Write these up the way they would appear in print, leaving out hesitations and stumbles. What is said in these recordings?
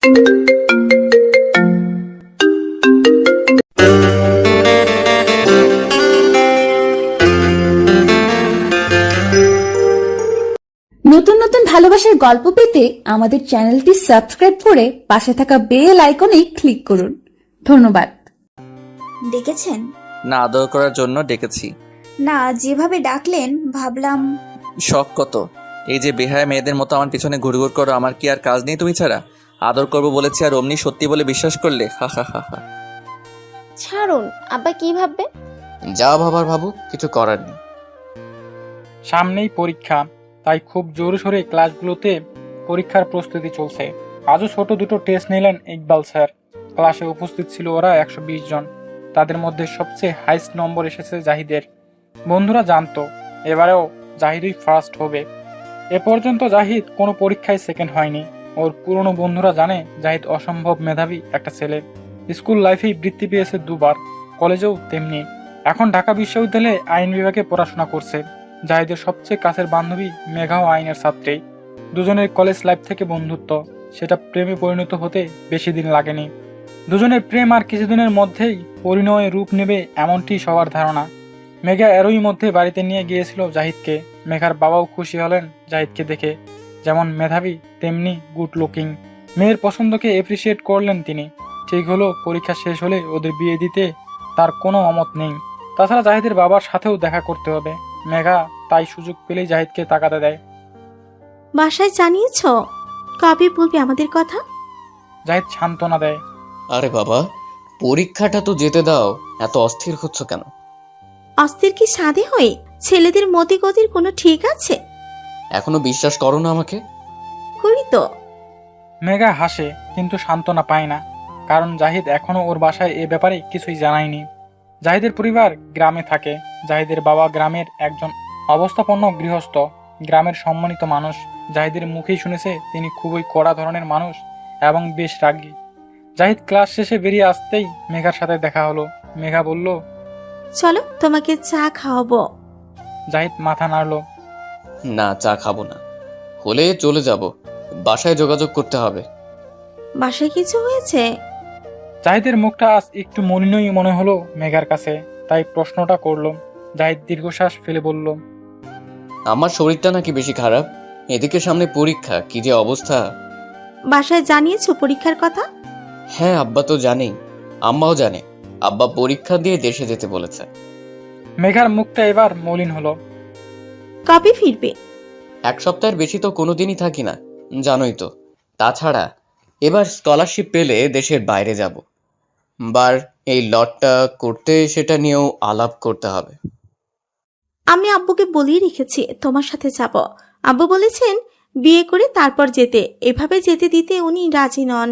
নতুন নতুন ভালোবাসার গল্প পেতে আমাদের চ্যানেলটি সাবস্ক্রাইব করে পাশে থাকা বেল আইকনে ক্লিক করুন। ধন্যবাদ। ডেকেছেন? না, আদর করার জন্য ডেকেছি। না, যেভাবে ডাকলেন ভাবলাম। শখ কত! এই যে বেহায়া মেয়েদের মতো আমার পিছনে ঘুরঘুর করো, আমার কি আর কাজ নেই তুমি ছাড়া? আদর করবো বলেছি আর অমনি সত্যি বলে বিশ্বাস করলে? হা হা হা হা। ছাড়ুন, আব্বা কি ভাববে? যা ভাবার ভাবুক, কিছু করার নেই। সামনেই পরীক্ষা, তাই খুব জোরে সোরে ক্লাসগুলোতে পরীক্ষার প্রস্তুতি চলছে। আজও ছোট দুটো টেস্ট নিলেন ইকবাল স্যার। ক্লাসে উপস্থিত ছিল ওরা 120 জন। তাদের মধ্যে সবচেয়ে হাইস্ট নম্বর এসেছে জাহিদের। বন্ধুরা জানতো এবারেও জাহিদই ফার্স্ট হবে। এ পর্যন্ত জাহিদ কোনো পরীক্ষায় সেকেন্ড হয়নি। ওর পুরনো বন্ধুরা জানে জাহিদ অসম্ভব মেধাবী একটা ছেলে। স্কুল লাইফেই বৃত্তি পেয়েছে 2 বার, কলেজেও তেমনি। এখন ঢাকা বিশ্ববিদ্যালয়ে আইন বিভাগে পড়াশোনা করছে। জাহিদের সবচেয়ে কাছের বান্ধবী মেঘাও আইনের ছাত্রী। দুজনের কলেজ লাইফ থেকে বন্ধুত্ব, সেটা প্রেমে পরিণত হতে বেশি দিন লাগেনি। দুজনের প্রেম আর কিছুদিনের মধ্যেই পরিণয়ে রূপ নেবে এমনটি সবার ধারণা। মেঘা এরই মধ্যে বাড়িতে নিয়ে গিয়েছিল জাহিদকে। মেঘার বাবাও খুশি হলেন জাহিদকে দেখে। যেমন মেধাবী তেমনি গুড লুকিং। মেয়ের পছন্দকে এপ্রিসিয়েট করলেন তিনি। ঠিক হলো পরীক্ষা শেষ হলে ওদের বিয়ে দিতে তার কোনো অমত নেই। তাছাড়া জাহিদের বাবার সাথেও দেখা করতে হবে। মেঘা তাই সুযোগ পেলেই জাহিদকে তাকাতে দেয়। বাসায় জানিয়েছ? কবে বলবে আমাদের কথা? জাহিদ সান্ত্বনা দেয়। আরে বাবা, পরীক্ষাটা তো যেতে দাও, এত অস্থির হচ্ছ কেন? অস্থির কি সাধে হয়ে? ছেলেদের মতি গতির কোনো ঠিক আছে? এখনো বিশ্বাস করো না আমাকে? করি তো। মেঘা হাসে কিন্তু সান্ত্বনা পায় না, কারণ জাহিদ এখনো ওর বাসায় এ ব্যাপারে কিছুই জানায়নি। জাহিদের পরিবার গ্রামে থাকে। জাহিদের বাবা গ্রামের একজন অবস্থাপন্ন গৃহস্থ, গ্রামের সম্মানিত মানুষ। জাহিদের মুখেই শুনেছে তিনি খুবই কড়া ধরনের মানুষ এবং বেশ রাগী। জাহিদ ক্লাস শেষে বেরিয়ে আসতেই মেঘার সাথে দেখা হলো। মেঘা বলল, চলো তোমাকে চা খাওয়াবো। জাহিদ মাথা নাড়ল। না, চা খাবো না, হলে চলে যাব, বাসায় যোগাযোগ করতে হবে। বাসায় কিছু হয়েছে? জাহিদের মুখটা আজ একটু মলিনই মনে হলো মেঘার কাছে, তাই প্রশ্নটা করলো। জাহিদ দীর্ঘশ্বাস ফেলে বলল, আমার শরীরটা নাকি বেশি খারাপ, এদিকে সামনে পরীক্ষা, কি যে অবস্থা। বাসায় জানিয়েছো পরীক্ষার কথা? হ্যাঁ, আব্বা তো জানেই, আম্মাও জানে। আব্বা পরীক্ষা দিয়ে দেশে যেতে বলেছে। মেঘার মুখটা এবার মলিন হলো। কবে ফিরবে? 1 সপ্তাহের বেশি তো কোনোদিনই থাকি না, জানোই তো। তাছাড়া এবার স্কলারশিপ পেলে দেশের বাইরে যাব। বার এই লটটা করতে, সেটা নিয়েও আলাপ করতে হবে। আমি আব্বুকে বলেই রেখেছি তোমার সাথে যাব। আব্বু বলেছেন বিয়ে করে তারপর যেতে, এভাবে যেতে দিতে উনি রাজি নন।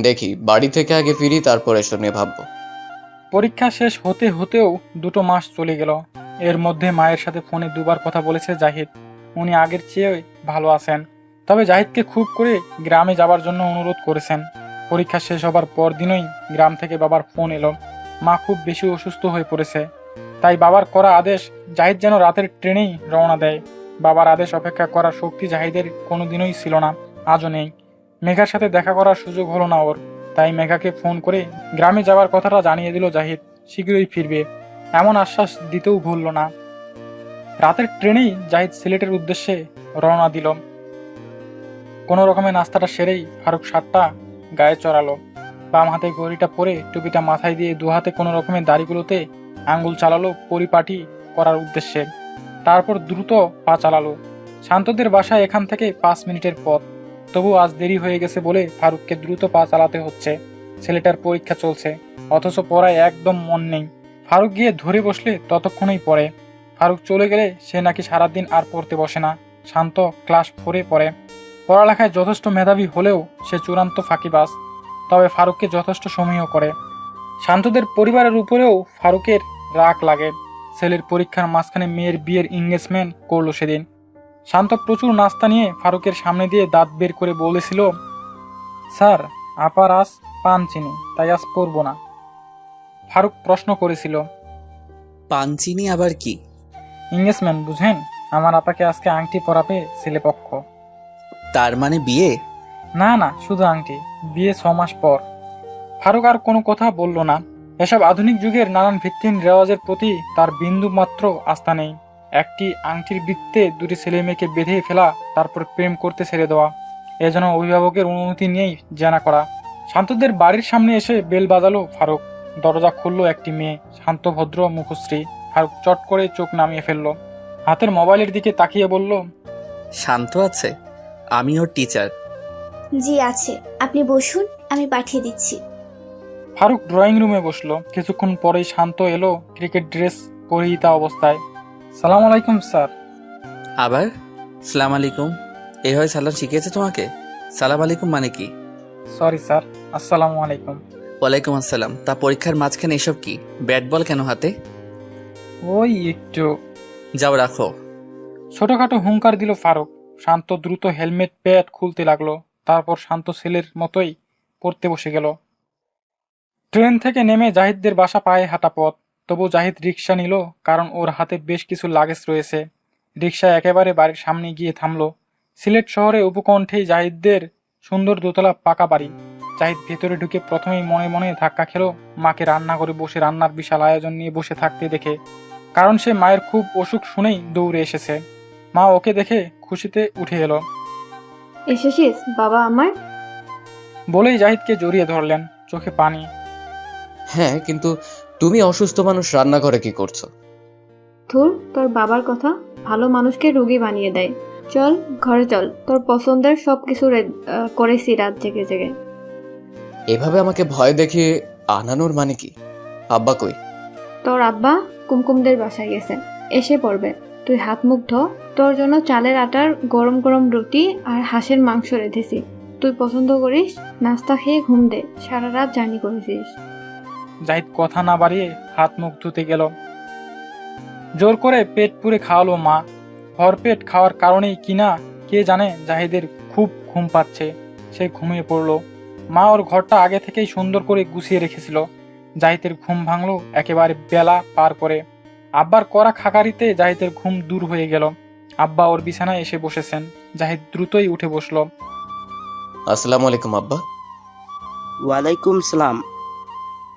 দেখি, বাড়ি থেকে আগে ফিরি, তারপর এসব নিয়ে ভাববো। পরীক্ষা শেষ হতে হতেও 2 মাস চলে গেল। এর মধ্যে মায়ের সাথে ফোনে 2 বার কথা বলেছে জাহিদ। উনি আগের চেয়ে ভালো আছেন, তবে জাহিদকে খুব করে গ্রামে যাবার জন্য অনুরোধ করেছেন। পরীক্ষা শেষ হবার পর দিনই গ্রাম থেকে বাবার ফোন এলো। মা খুব বেশি অসুস্থ হয়ে পড়েছে, তাই বাবার করা আদেশ জাহিদ যেন রাতের ট্রেনেই রওনা দেয়। বাবার আদেশ অপেক্ষা করার শক্তি জাহিদের কোনোদিনই ছিল না, আজও নেই। মেঘার সাথে দেখা করার সুযোগ হলো না ওর, তাই মেঘাকে ফোন করে গ্রামে যাওয়ার কথাটা জানিয়ে দিল জাহিদ। শীঘ্রই ফিরবে এমন আশ্বাস দিতেও ভুলল না। রাতের ট্রেনেই জাহিদ সিলেটের উদ্দেশ্যে রওনা দিল। কোনো রকমে নাস্তাটা সেরেই ফারুক শার্টটা গায়ে চড়ালো। বাম হাতে ঘড়িটা পরে টুপিটা মাথায় দিয়ে 2 হাতে কোনো রকমে দাড়িগুলোতে আঙ্গুল চালালো পরিপাটি করার উদ্দেশ্যে। তারপর দ্রুত পা চালালো। শান্তদের বাসায় এখান থেকে 5 মিনিটের পথ। তবু আজ দেরি হয়ে গেছে বলে ফারুককে দ্রুত পা চালাতে হচ্ছে। ছেলেটার পরীক্ষা চলছে, অথচ পড়ায় একদম মন নেই। ফারুক গিয়ে ধরে বসলে ততক্ষণেই পড়ে। ফারুক চলে গেলে সে নাকি সারাদিন আর পড়তে বসে না। শান্ত ক্লাস 4-এ পড়ে। পড়ালেখায় যথেষ্ট মেধাবী হলেও সে চূড়ান্ত ফাঁকিবাজ, তবে ফারুককে যথেষ্ট সমীহ করে। শান্তদের পরিবারের উপরেও ফারুকের রাগ লাগে। ছেলের পরীক্ষার মাঝখানে মেয়ের বিয়ের এনগেজমেন্ট করলো সেদিন। শান্ত প্রচুর নাস্তা নিয়ে ফারুকের সামনে দিয়ে দাঁত বের করে বলেছিল, স্যার, আপার আজ পান চিনি, তাই আজ পড়ব না। ফারুক প্রশ্ন করেছিল, পান চিনি আবার কি? এনগেজমেন্ট বুঝেন, আমার আপাকে আজকে আংটি পরাবে ছেলেপক্ষ। তার মানে বিয়ে? না না, শুধু আংটি, বিয়ে 6 মাস পর। ফারুক আর কোনো কথা বলল না। এসব আধুনিক যুগের নানান ভিত্তিহীন রেওয়াজের প্রতি তার বিন্দু মাত্র আস্থা নেই। একটি আংটির বৃত্তে দুটি ছেলে মেয়েকে বেঁধে ফেলা, তারপর প্রেম করতে ছেড়ে দেওয়া, এ যেন অভিভাবকের অনুমতি নিয়েই জানা করা। শান্তদের বাড়ির সামনে এসে বেল বাজালো ফারুক। দরজা খুলল একটি মেয়ে, শান্ত ভদ্র মুখশ্রী। ফারুক চট করে চোখ নামিয়ে ফেলল, হাতের মোবাইলের দিকে তাকিয়ে বলল, শান্ত আছে? আমি ওর টিচার। জি আছে, আপনি বসুন, আমি পাঠিয়ে দিচ্ছি। ফারুক ড্রয়িং রুমে বসলো। কিছুক্ষণ পরেই শান্ত এলো, ক্রিকেট ড্রেস পরিহিতা অবস্থায়। সালাম আলাইকুম স্যার। আবার সালাম আলাইকুম? এই হয় সালাম শিখিয়েছে তোমাকে? সালাম আলাইকুম মানে কি? সরি স্যার, আসসালামু আলাইকুম। ওয়ালাইকুম আসসালাম। তা পরীক্ষার মাঝখানে এসব কি? ব্যাট বল কেন হাতে? ওই একটু। যাও রাখো। ছোটখাটো হুঙ্কার দিল ফারুক। শান্ত দ্রুত হেলমেট প্যাড খুলতে লাগলো। তারপর শান্ত ছেলের মতোই পড়তে বসে গেল। ট্রেন থেকে নেমে জাহিদদের বাসা পায়ে হাঁটা পথ। তবু জাহিদ রিক্সা নিল, কারণ ওর হাতে বেশ কিছু লাগেজ রয়েছে। রিক্সা একেবারে বাড়ির সামনে গিয়ে থামলো। সিলেট শহরে উপকণ্ঠেই জাহিদদের সুন্দর দোতলা পাকা বাড়ি। জাহিদ ভেতরে ঢুকে প্রথমেই মনে মনে ধাক্কা খেলো মাকে রান্না করে বসে রান্নার বিশাল আয়োজন নিয়ে বসে থাকতে দেখে। কারণ সে মায়ের খুব অসুখ শুনেই দৌড়ে এসেছে। মা ওকে দেখে খুশিতে উঠে এলো। এসেছিস বাবা আমার? বলেই জাহিদকে জড়িয়ে ধরলেন, চোখে পানি। হ্যাঁ, কিন্তু তুমি অসুস্থ মানুষ রান্নাঘরে কি করছো? ধুর, তোর বাবার কথা, ভালো মানুষকে রোগী বানিয়ে দেয়। চল ঘরে চল, তোর পছন্দের সবকিছু করেছি রাত জেগে জেগে। এভাবে আমাকে ভয় দেখিয়ে আনানোর মানে কি? আব্বা কই? তোর আব্বা কুমকুমদের বাসায় গেছে, এসে পড়বে। তুই হাত মুখ ধো, তোর জন্য চালের আটার গরম গরম রুটি আর হাঁসের মাংস রেঁধেছি। তুই পছন্দ করিস, নাস্তা খেয়ে ঘুম দে, সারা রাত জার্নি করেছিস। জাহিদ কথা না বাড়িয়ে হাত মুখ ধুতে গেল। জোর করে পেট পুরে খাওয়ালো মা। ভরপেট খাওয়ার কারণেই কিনা কে জানে জাহিদের খুব ঘুম পাচ্ছে। সে ঘুমিয়ে পড়ল। মা ওর ঘরটা আগে থেকেই সুন্দর করে গুছিয়ে রেখেছিল। জাহিদের ঘুম ভাঙলো একেবারে বেলা পার করে। আব্বার করা খাকারিতে জাহিদের ঘুম দূর হয়ে গেল। আব্বা ওর বিছানায় এসে বসেছেন। জাহিদ দ্রুতই উঠে বসলো। আসসালামু আলাইকুম আব্বা। ওয়ালাইকুম সালাম।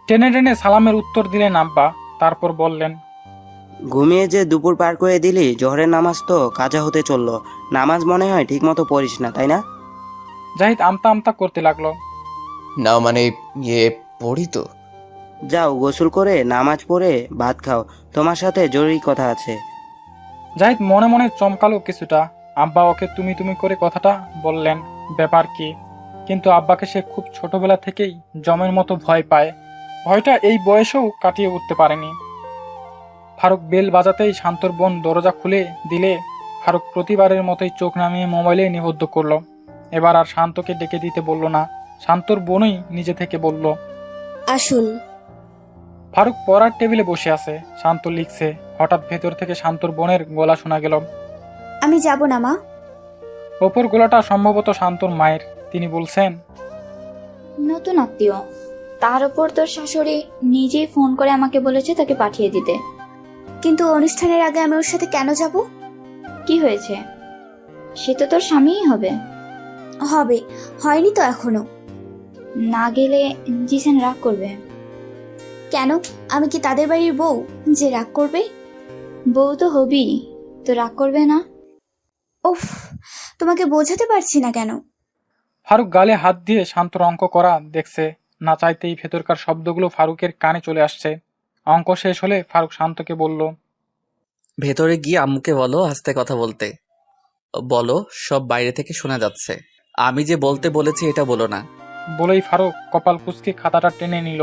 টেনে টেনে সালামের উত্তর দিলেন আব্বা। তারপর বললেন, ঘুমিয়ে যে দুপুর পার করে দিলি, জোহরের নামাজ তো কাজা হতে চললো। নামাজ মনে হয় ঠিক মতো পড়িস না, তাই না? জাহিদ আমতা আমতা করতে লাগলো। না মানে পড়ি তো। যাও গোসল করে নামাজ পড়ে ভাত খাও, তোমার সাথে জরুরি কথা আছে। জাহিদ মনে মনে চমকালো কিছুটা। আব্বা ওকে তুমি তুমি করে কথাটা বললেন, ব্যাপার কি? কিন্তু আব্বাকে সে খুব ছোটবেলা থেকেই জমের মতো ভয় পায়। ভয়টা এই বয়সেও কাটিয়ে উঠতে পারেনি। ফারুক বেল বাজাতেই শান্তর বোন দরজা খুলে দিলে ফারুক প্রতিবারের মতোই চোখ নামিয়ে মোবাইলে নিবদ্ধ করলো। এবার আর শান্তকে ডেকে দিতে বলল না, শান্তর বোনই নিজে থেকে বলল, আসুন। ফারুক পড়ার টেবিলে বসে আছে, শান্ত লিখছে। হঠাৎ ভেতর থেকে শান্তর বোনের গলা শোনা গেল। আমি যাব না মা। ওপর গলাটা সম্ভবত শান্তর মায়ের। তিনি বলছেন, নতুন আত্মীয়, তার উপর তোর শাশুড়ি নিজেই ফোন করে আমাকে বলেছে তাকে পাঠিয়ে দিতে। কিন্তু অনুষ্ঠানের আগে আমি ওর সাথে কেন যাব? কি হয়েছে? সে তো তোর স্বামীই হবে। হবে, হয়নি তো এখনো। না গেলে জিসান রাগ করবে। কেন? আমি কি তাদের বাড়ির বউ যে রাগ করবে? বউ তো হবি, তো রাগ করবে না? উফ, তোমাকে বোঝাতে পারছি না কেন। ফারুক গালে হাত দিয়ে শান্তর অঙ্ক করা দেখছে। না চাইতেই ভেতরকার শব্দগুলো ফারুকের কানে চলে আসছে। অঙ্ক শেষ হলে ফারুক শান্তকে বলল, ভেতরে গিয়ে আম্মুকে বলো আস্তে কথা বলতে। বলো, সব বাইরে থেকে শোনা যাচ্ছে। আমি যে বলতে বলেছি এটা বলো না। বলেই ফারুক কপাল কুঁচকে খাতাটা টেনে নিল।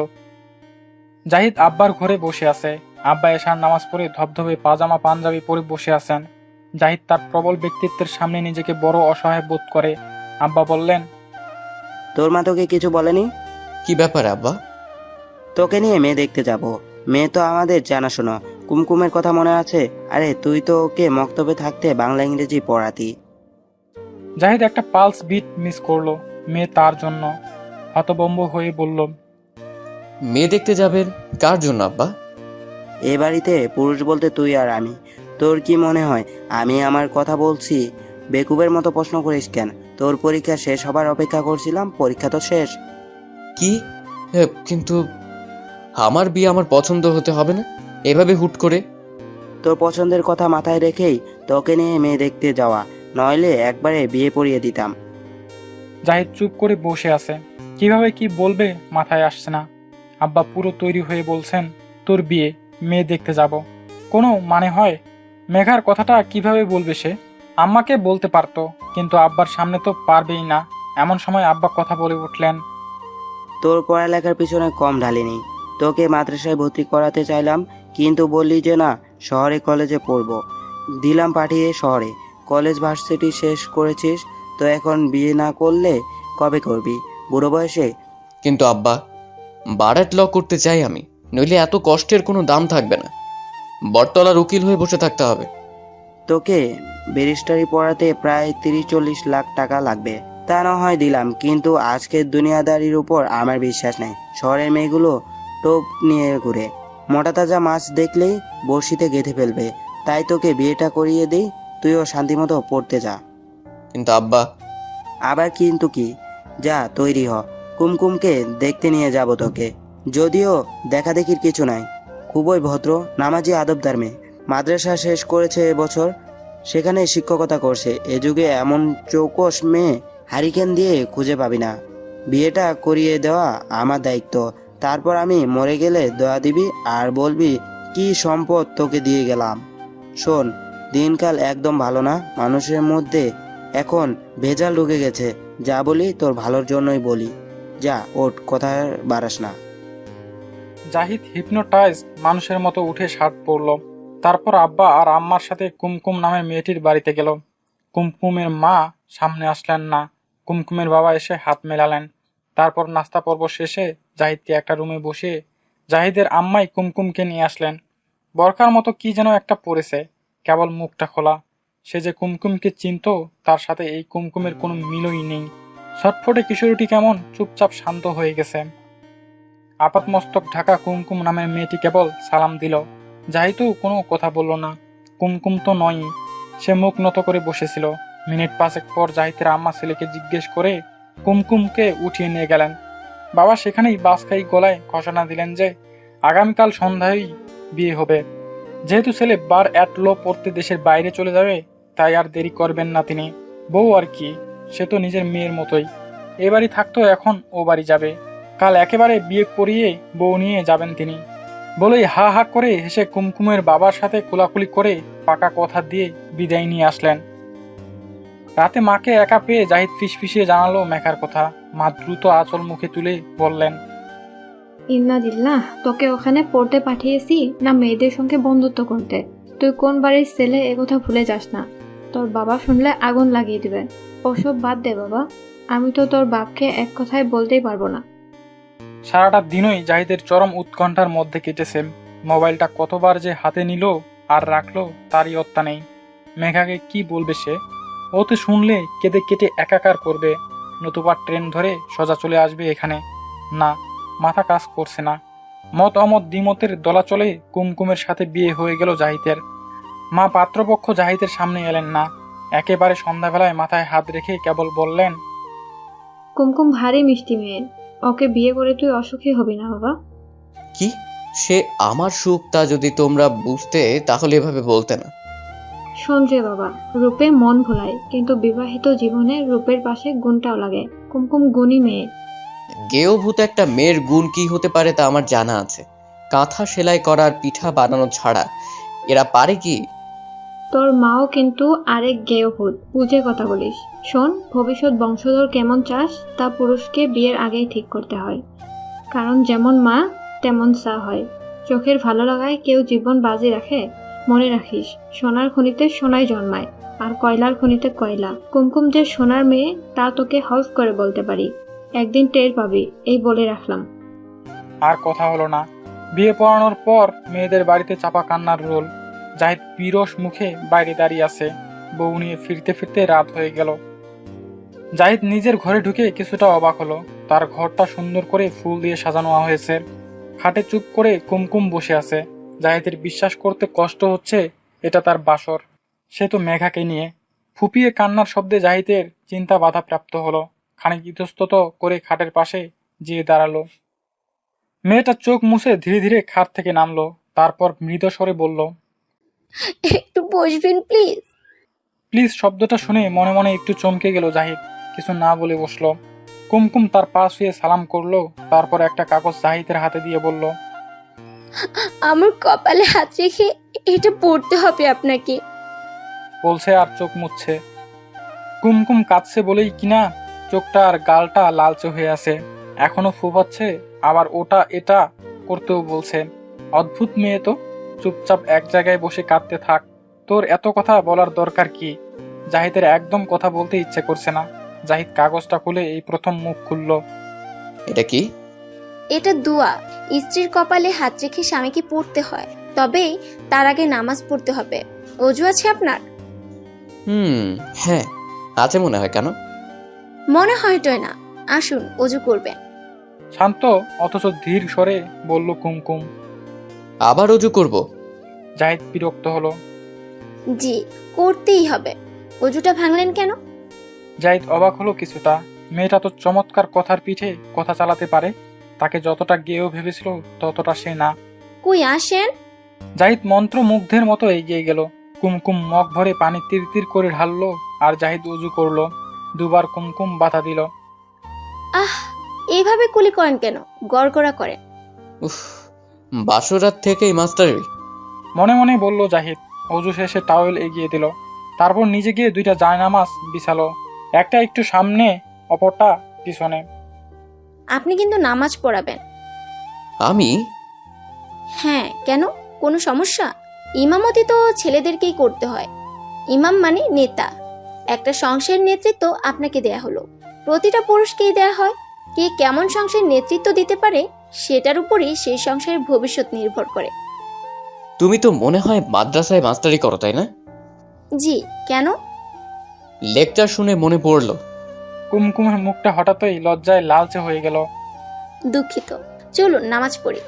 জাহিদ আব্বার ঘরে বসে আছে। আব্বা এশার নামাজ পড়ে ধবধবে পাজামা পাঞ্জাবি পরে বসে আছেন। জাহিদ তার প্রবল ব্যক্তিত্বের সামনে নিজেকে বড় অসহায় বোধ করে। আব্বা বললেন, তোর মা তোকে কিছু বলেনি? কি ব্যাপার আব্বা? তোকে নিয়ে মেয়ে দেখতে যাব। মেয়ে তো আমাদের জানাশোনা। কুমকুমের কথা মনে আছে? আরে তুই তো ওকে মক্তবে থাকতে বাংলা ইংরেজি পড়াতি। জাহিদ একটা পালস বিট মিস করলো। মেয়ে তার জন্য। হতবম্ব হয়ে বলল, মেয়ে দেখতে যাবেন? কার জন্য আব্বা? এ বাড়িতে পুরুষ বলতে তুই আর আমি। তোর কি মনে হয় আমি আমার কথা বলছি? বেকুবের মতো প্রশ্ন করিস কেন? তোর পরীক্ষা শেষ হবার অপেক্ষা করছিলাম, পরীক্ষা তো শেষ। কি? কিন্তু আমার বিয়ে আমার পছন্দ হতে হবে না এভাবে হুট করে? তোর পছন্দের কথা মাথায় রেখেই তোকে নিয়ে মেয়ে দেখতে যাওয়া, নইলে একবারে বিয়ে পড়িয়ে দিতাম। জাহিদ চুপ করে বসে আছে। কিভাবে কি বলবে মাথায় আসছে না। আব্বা পুরো তৈরি হয়ে বলছেন তোর বিয়ে, মেয়ে দেখতে যাব। কোনো মানে হয়? মেঘার কথাটা কিভাবে বলবে সে? আম্মাকে বলতে পারতো, কিন্তু আব্বার সামনে তো পারবেই না। এমন সময় আব্বা কথা বলে উঠলেন, তোর পড়ালেখার পিছনে কম ঢালিনি, তোকে মাদ্রাসায় ভর্তি করাতে চাইলাম, কিন্তু বললি যে না, শহরে কলেজে পড়বো। দিলাম পাঠিয়ে শহরে। কলেজ ভার্সিটি শেষ করেছিস, তো এখন বিয়ে না করলে কবে করবি, বুড়ো বয়সে? কিন্তু আব্বা, বারাট ল করতে চাই আমি, নইলে এত কষ্টের কোনো দাম থাকবে না। বটতলার উকিল হয়ে বসে থাকতে হবে। তোকে ব্যারিস্টারি পড়াতে প্রায় 30-40 লাখ টাকা লাগবে। তা না হয় দিলাম, কিন্তু আজকের দুনিয়াদারির উপর আমার বিশ্বাস নেই। শহরের মেয়েগুলো টোপ নিয়ে ঘুরে, মোটা তাজা মাছ দেখলেই বড়শিতে গেঁথে ফেলবে। তাই তোকে বিয়েটা করিয়ে দিই, তুইও শান্তিমতো পড়তে যা। কিন্তু আব্বা। আবার কিন্তু কি? যা তৈরি হ, কুমকুমকে দেখতে নিয়ে যাব তোকে। যদিও দেখাদেখির কিছু নাই, খুবই ভদ্র, নামাজি, আদবদার মেয়ে। মাদ্রাসা শেষ করেছে এবছর, সেখানে শিক্ষকতা করছে। এ যুগে এমন চৌকস মেয়ে হারিকেন দিয়ে খুঁজে পাবি না। বিয়েটা করিয়ে দেওয়া আমার দায়িত্ব। তারপর আমি মরে গেলে দোয়া দিবি আর বলবি কি সম্পদ তোকে দিয়ে গেলাম। শোন, দিনকাল একদম ভালো না, মানুষের মধ্যে এখন ভেজাল ঢুকে গেছে। যা বলি তোর ভালোর জন্যই বলি। যা ওঠ, কথা বাড়াস না। জাহিদ হিপনোটাইজ মানুষের মতো উঠে শার্ট পরল। তারপর আব্বা আর আম্মার সাথে কুমকুম নামে মেয়েটির বাড়িতে গেল। কুমকুমের মা সামনে আসলেন না। কুমকুমের বাবা এসে হাত মেলালেন। তারপর নাস্তা পর্ব শেষে জাহিদকে একটা রুমে বসিয়ে জাহিদের আম্মাই কুমকুমকে নিয়ে আসলেন। বরকার মতো কি যেন একটা পরেছে, কেবল মুখটা খোলা। সে যে কুমকুমকে চিনত, তার সাথে এই কুমকুমের কোনো মিলই নেই। ছটফটে কিশোরীটি কেমন চুপচাপ শান্ত হয়ে গেছে। আপাতমস্তক ঢাকা কুমকুম নামের মেয়েটি কেবল সালাম দিল। জাহিদও কোনো কথা বলল না। কুমকুম তো নয়ই। সে মুখ নত করে বসেছিল। মিনিট 5 পর জাহিদের আম্মা ছেলেকে জিজ্ঞেস করে কুমকুমকে উঠিয়ে নিয়ে গেলেন। বাবা সেখানেই বাসকাই গলায় ঘোষণা দিলেন যে আগামীকাল সন্ধ্যায় বিয়ে হবে। যেহেতু ছেলে বার অ্যাট ল পড়তে দেশের বাইরে চলে যাবে, তাই আর দেরি করবেন না তিনি। বউ আর কি, সে তো নিজের মেয়ের মতোই। এ বাড়ি থাকতো, এখন ও বাড়ি যাবে। কাল একেবারে বিয়ে করিয়ে বউ নিয়ে যাবেন তিনি। বলেই হা হা করে হেসে কুমকুমের বাবার সাথে কোলাকুলি করে পাকা কথা দিয়ে বিদায় নিয়ে আসলেন। রাতে মাকে একা পেয়ে জাহিদ ফিসফিসিয়ে জানালো মেঘার কথা। মা দ্রুত আঁচল মুখে তুলে বললেন, ইন্না দিল্লাহ, তোকে ওখানে পড়তে পাঠিয়েছি না মেয়েদের সঙ্গে বন্ধুত্ব করতে? তুই কোন বাড়ির ছেলে একথা ভুলে যাস না। তোর বাবা শুনলে আগুন লাগিয়ে দিবে। ওসব বাদ দে বাবা, আমি তো তোর বাপকে এক কথায় বলতেই পারবো না। সারাটা দিনই জাহিদের চরম উৎকণ্ঠার মধ্যে কেটেছে। মোবাইলটা কতবার যে হাতে নিল আর রাখলো তারই অত্তা নেই। মেঘাকে কি বলবে সে? ও তো শুনলে কেঁদে কেটে একাকার করবে, নতুবা ট্রেন ধরে সোজা চলে আসবে এখানে। না, মাথা কাজ করছে না। মত অমত দ্বিমতের দোলাচলে কুমকুমের সাথে বিয়ে হয়ে গেল জাহিদের। মা পাত্রপক্ষ জাহিদের সামনে এলেন না। একেবারে সন্ধ্যাবেলায় মাথায় হাত রেখে কেবল বললেন, কুমকুম ভারী মিষ্টি মেয়ে, ওকে বিয়ে করে তুই অসুখী হবি না বাবা। কি? সে আমার সুখ, তা যদি তোমরা বুঝতে তাহলে এভাবে বলতে না। শোন রে বাবা, রূপে মন ভোলায়, কিন্তু বিবাহিত জীবনে রূপের পাশে গুণটাও লাগে। কুমকুম গুণী মেয়ে। গেয়ভূত একটা মেয়ের গুণ কি হতে পারে তা আমার জানা আছে। কাঁথা সেলাই করার পিঠা বানানো ছাড়া এরা পারে কি? তোর মাও কিন্তু আরেক গেয়ভূত, বুঝে কথা বলিস। শোন, ভবিষ্যৎ বংশধর কেমন চাস তা পুরুষকে বিয়ের আগেই ঠিক করতে হয়। কারণ যেমন মা তেমন চা হয়। চোখের ভালো লাগায় কেউ জীবন বাজি রাখে? মনে রাখিস, সোনার খনিতে সোনাই জন্মায়, আর কয়লার খনিতে কয়লা। কুমকুম যে সোনার মেয়ে তা তোকে হলফ করে বলতে পারি। একদিন টের পাবি, এই বলে রাখলাম। আর কথা হলো না। বিয়ে পড়ানোর পর মেয়েদের বাড়িতে চাপা কান্নার রোল। জাহিদ বিরস মুখে বাইরে দাঁড়িয়ে আছে। বউ নিয়ে ফিরতে ফিরতে রাত হয়ে গেল। জাহিদ নিজের ঘরে ঢুকে কিছুটা অবাক হলো। তার ঘরটা সুন্দর করে ফুল দিয়ে সাজানো হয়েছে। খাটে চুপ করে কুমকুম বসে আছে। জাহিদের বিশ্বাস করতে কষ্ট হচ্ছে এটা তার বাসর। সে তো মেঘাকে নিয়ে। ফুপিয়ে কান্নার শব্দে জাহিদের চিন্তা বাধাপ্রাপ্ত হলো। খানিক ইতস্তত করে খাটের পাশে যেয়ে দাঁড়ালো। মেয়েটা চোখ মুছে ধীরে ধীরে খাট থেকে নামলো। তারপর মৃদু স্বরে বলল, একটু বসবেন প্লিজ। প্লিজ শব্দটা শুনে মনে মনে একটু চমকে গেল জাহিদ। কিছু না বলে বসলো। কুমকুম তার পা শুয়ে সালাম করলো। তারপর একটা কাগজ জাহিদের হাতে দিয়ে বলল, আমার কপালে হাত রেখে এটা পড়তে হবে আপনাকে। বলছে আর চোখ মুছছে। কুমকুম কাঁদছে বলেই কিনা চোখটা আর গালটা লালচে হয়ে আছে। এখনো ফুপাচ্ছে, আবার ওটা এটা করতেও বলছে। অদ্ভুত মেয়ে তো, চুপচাপ এক জায়গায় বসে কাঁদতে থাক। তোর এত কথা বলার দরকার কি? জাহিদের একদম কথা বলতে ইচ্ছে করছে না। জাহিদ কাগজটা খুলে এই প্রথম মুখ খুলল। এটা কি? এটা দোয়া। স্ত্রীর কপালে হাত রেখে স্বামীকে পড়তে হয়, তবে তার আগে নামাজ পড়তে হবে। অজু আছে আপনার? হ্যাঁ আছে মনে হয়। কেন? মনে হয়টয় না, আসুন অজু করবেন। শান্ত অথচ ধীর স্বরে বলল কুমকুম। আবার অজু করব? জাহিদ বিরক্ত হলো। জি, করতেই হবে। অজুটা ভাঙলেন কেন? জাহিদ অবাক হলো কিছুটা। মেয়েটা তো চমৎকার কথার পিঠে কথা চালাতে পারে। তাকে যতটা গেয়েও ভেবেছিল ততটা সে না। কই আসেন। জাহিদ মন্ত্রমুগ্ধের মতো এগিয়ে গেল। কুমকুম মগ ভরে পানি তীর তীর করে ঢাললো আর জাহিদ উজু করলো। দুবার কুমকুম বাধা দিল। আহ, এইভাবে কুলি করেন কেন? গড়গড়া করেন। উফ, বাসরাত থেকেই মাস্টারি। মনে মনে বলল জাহিদ। অজু শেষে টাওয়েল এগিয়ে দিল। তারপর নিজে গিয়ে দুইটা জায়নামাজ বিছালো। একটা একটু সামনে, অপরটা পিছনে। আপনি কিন্তু নামাজ পড়াবেন। আমি? হ্যাঁ, কেন? কোনো সমস্যা? ইমামতি তো ছেলেদেরকেই করতে হয়। ইমাম মানে নেতা। একটা সংসারের নেতৃত্ব আপনাকে দেয়া হলো। প্রতিটা পুরুষকেই দেয়া হয়। কে কেমন সংসারের নেতৃত্ব দিতে পারে সেটার উপরই সেই সংসারের ভবিষ্যৎ নির্ভর করে। তুমি তো মনে হয় মাদ্রাসায় মাস্টারি করো, তাই না? জি, কেন? লেকচার শুনে মনে পড়লো। কুমকুমের মুখটা হঠাৎই লজ্জায় লালচে হয়ে গেল। দুঃখিত, চলুন নামাজ পড়ি।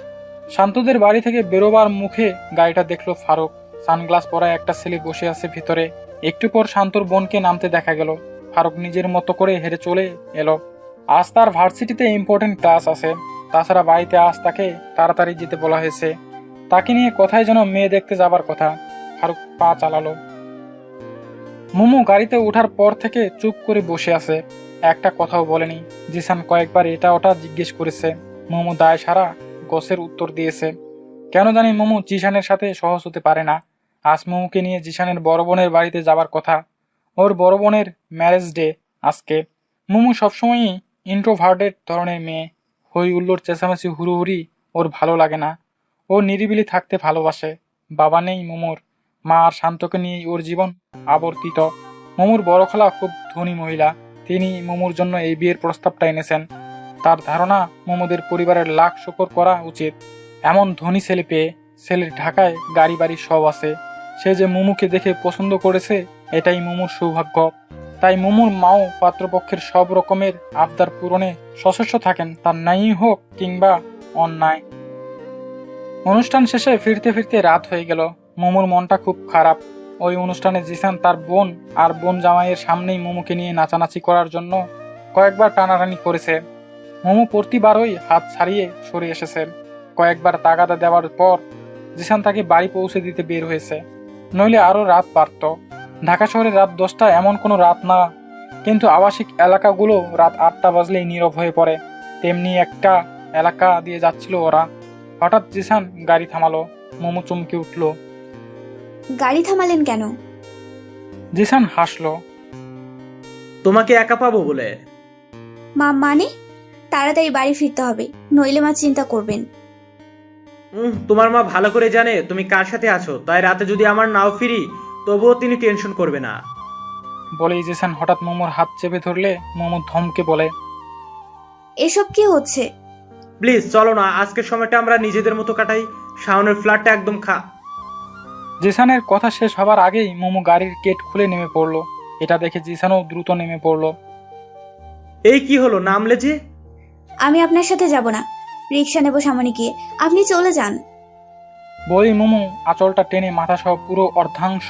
শান্তদের বাড়ি থেকে বেরোবার মুখে গাড়িটা দেখলো ফারুক। সানগ্লাস পরা একটা ছেলে বসে আছে ভিতরে। একটু পর শান্তর বোনকে নামতে দেখা গেল। ফারুক নিজের মতো করে হেঁটে চলে এলো। আজ তার ভার্সিটিতে ইম্পর্টেন্ট ক্লাস আছে। তাছাড়া বাড়িতে আজ তাকে তাড়াতাড়ি যেতে বলা হয়েছে। তাকে নিয়ে কোথায় যেন মেয়ে দেখতে যাবার কথা। ফারুক পা চালালো। মোমো গাড়িতে ওঠার পর থেকে চুপ করে বসে আছে, একটা কথাও বলেনি। জিসান কয়েকবার এটা ওটা জিজ্ঞেস করেছে। মোমো দায় সারা গোসের উত্তর দিয়েছে। কেন জানি মোমো জিসানের সাথে সহজ হতে পারে না। আজ মোমোকে নিয়ে জিসানের বড় বোনের বাড়িতে যাবার কথা। ওর বড় বোনের ম্যারেজ ডে আজকে। মোমো সবসময়ই ইন্ট্রোভার্টেড ধরনের মেয়ে। হই উল্লোর চেঁচামেচি হুড়োহুড়ি ওর ভালো লাগে না। ও নিরিবিলি থাকতে ভালোবাসে। বাবা নেই মোমোর। মা আর শান্তকে নিয়েই ওর জীবন আবর্তিত। মোমোর বড় খালা খুব ধনী মহিলা। তিনি মোমোর জন্য এই বিয়ের প্রস্তাবটা এনেছেন। তার ধারণা মোমোদের পরিবারের লাখ শুকর করা উচিত, এমন ধনী ছেলে পেয়ে। ছেলের ঢাকায় গাড়ি বাড়ি সব আছে। সে যে মোমোকে দেখে পছন্দ করেছে এটাই মোমোর সৌভাগ্য। তাই মোমোর মাও পাত্রপক্ষের সব রকমের আবদার পূরণে সশস্ত্র থাকেন, তার ন্যায়ই হোক কিংবা অন্যায়। অনুষ্ঠান শেষে ফিরতে ফিরতে রাত হয়ে গেল। মোমোর মনটা খুব খারাপ। ওই অনুষ্ঠানে জিসান তার বোন আর বোন জামাইয়ের সামনেই মোমোকে নিয়ে নাচানাচি করার জন্য কয়েকবার টানাটানি করেছে। মোমো প্রতিবারই হাত ছাড়িয়ে সরে এসেছে। কয়েকবার তাগাদা দেওয়ার পর জিসান তাকে বাড়ি পৌঁছে দিতে বের হয়েছে, নইলে আরো রাত পারত। ঢাকা শহরে রাত 10টা এমন কোনো রাত না, কিন্তু আবাসিক এলাকাগুলো রাত 8টা বাজলেই নীরব হয়ে পড়ে। তেমনি একটা এলাকা দিয়ে যাচ্ছিল ওরা। হঠাৎ জিসান গাড়ি থামালো। মোমো চমকে উঠল। গাড়ি থামালেন কেন? জিসান হাসলো। তোমাকে একা পাবো বলে। মা মানে? তাড়াতাড়ি বাড়ি ফিরতে হবে, নইলে মা চিন্তা করবেন। তোমার মা ভালো করে জানে তুমি কার সাথে আছো, তাই রাতে যদি আমার নাও ফিরি তবুও তিনি টেনশন করবে না। বলেই জিসান হঠাৎ মোমোর হাত চেপে ধরলে মোমো ধমকে বলে, এসব কি হচ্ছে? প্লিজ চলো না, আজকের সময়টা আমরা নিজেদের মতো কাটাই। শাওনের ফ্ল্যাটটা একদম খা। জিসানের কথা শেষ হবার আগেই মোমো গাড়ির গেট খুলে নেমে পড়লো। এটা দেখে জিসানও দ্রুত নেমে পড়লো। এই কি হলো, নামলে যে? আমি আপনার সাথে যাব না, রিক্সা নেব সামনে গিয়ে, আপনি চলে যান। বলেই মোমো আঁচলটা টেনে মাথা সহ পুরো অর্ধাংশ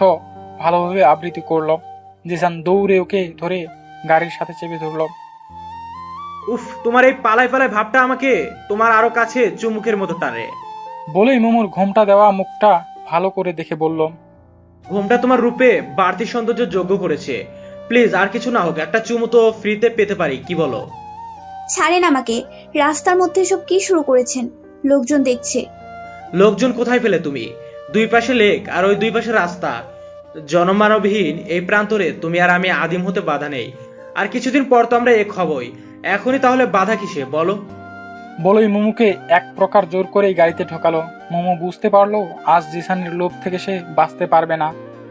ভালোভাবে আবৃত্তি করলো। জিসান দৌড়ে ওকে ধরে গাড়ির সাথে চেপে ধরলো। উফ, তোমার এই পালায় পালায় ভাবটা আমাকে তোমার আরো কাছে চুমুকের মতো টানে। বলেই মোমোর ঘোমটা দেওয়া মুখটা ভালো করে দেখে বলল, ঘুমটা তোমার রূপে বাড়তি সৌন্দর্য যোগ্য করেছে। প্লিজ আর কিছু না হোক, একটা চুমু তো ফ্রিতে পেতে পারি, কি বলো? ছাড়েন আমাকে। রাস্তার মধ্যে সব কি শুরু করেছেন? লোকজন দেখছে। লোকজন কোথায় পেলে তুমি? দুই পাশে লেক আর ওই দুই পাশে রাস্তা। জনমানবহীন এই প্রান্তরে তুমি আর আমি আদিম হতে বাধা নেই। আর কিছুদিন পর তো আমরা এক হবই। এখনই তাহলে বাধা কিসে বলো? বলেই মোমোকে এক প্রকার জোর করেই গাড়িতে ঢোকালো। মোমো বুঝতে পারলো আজ জিসানের লোভ থেকে সে বাঁচতে পারবে না,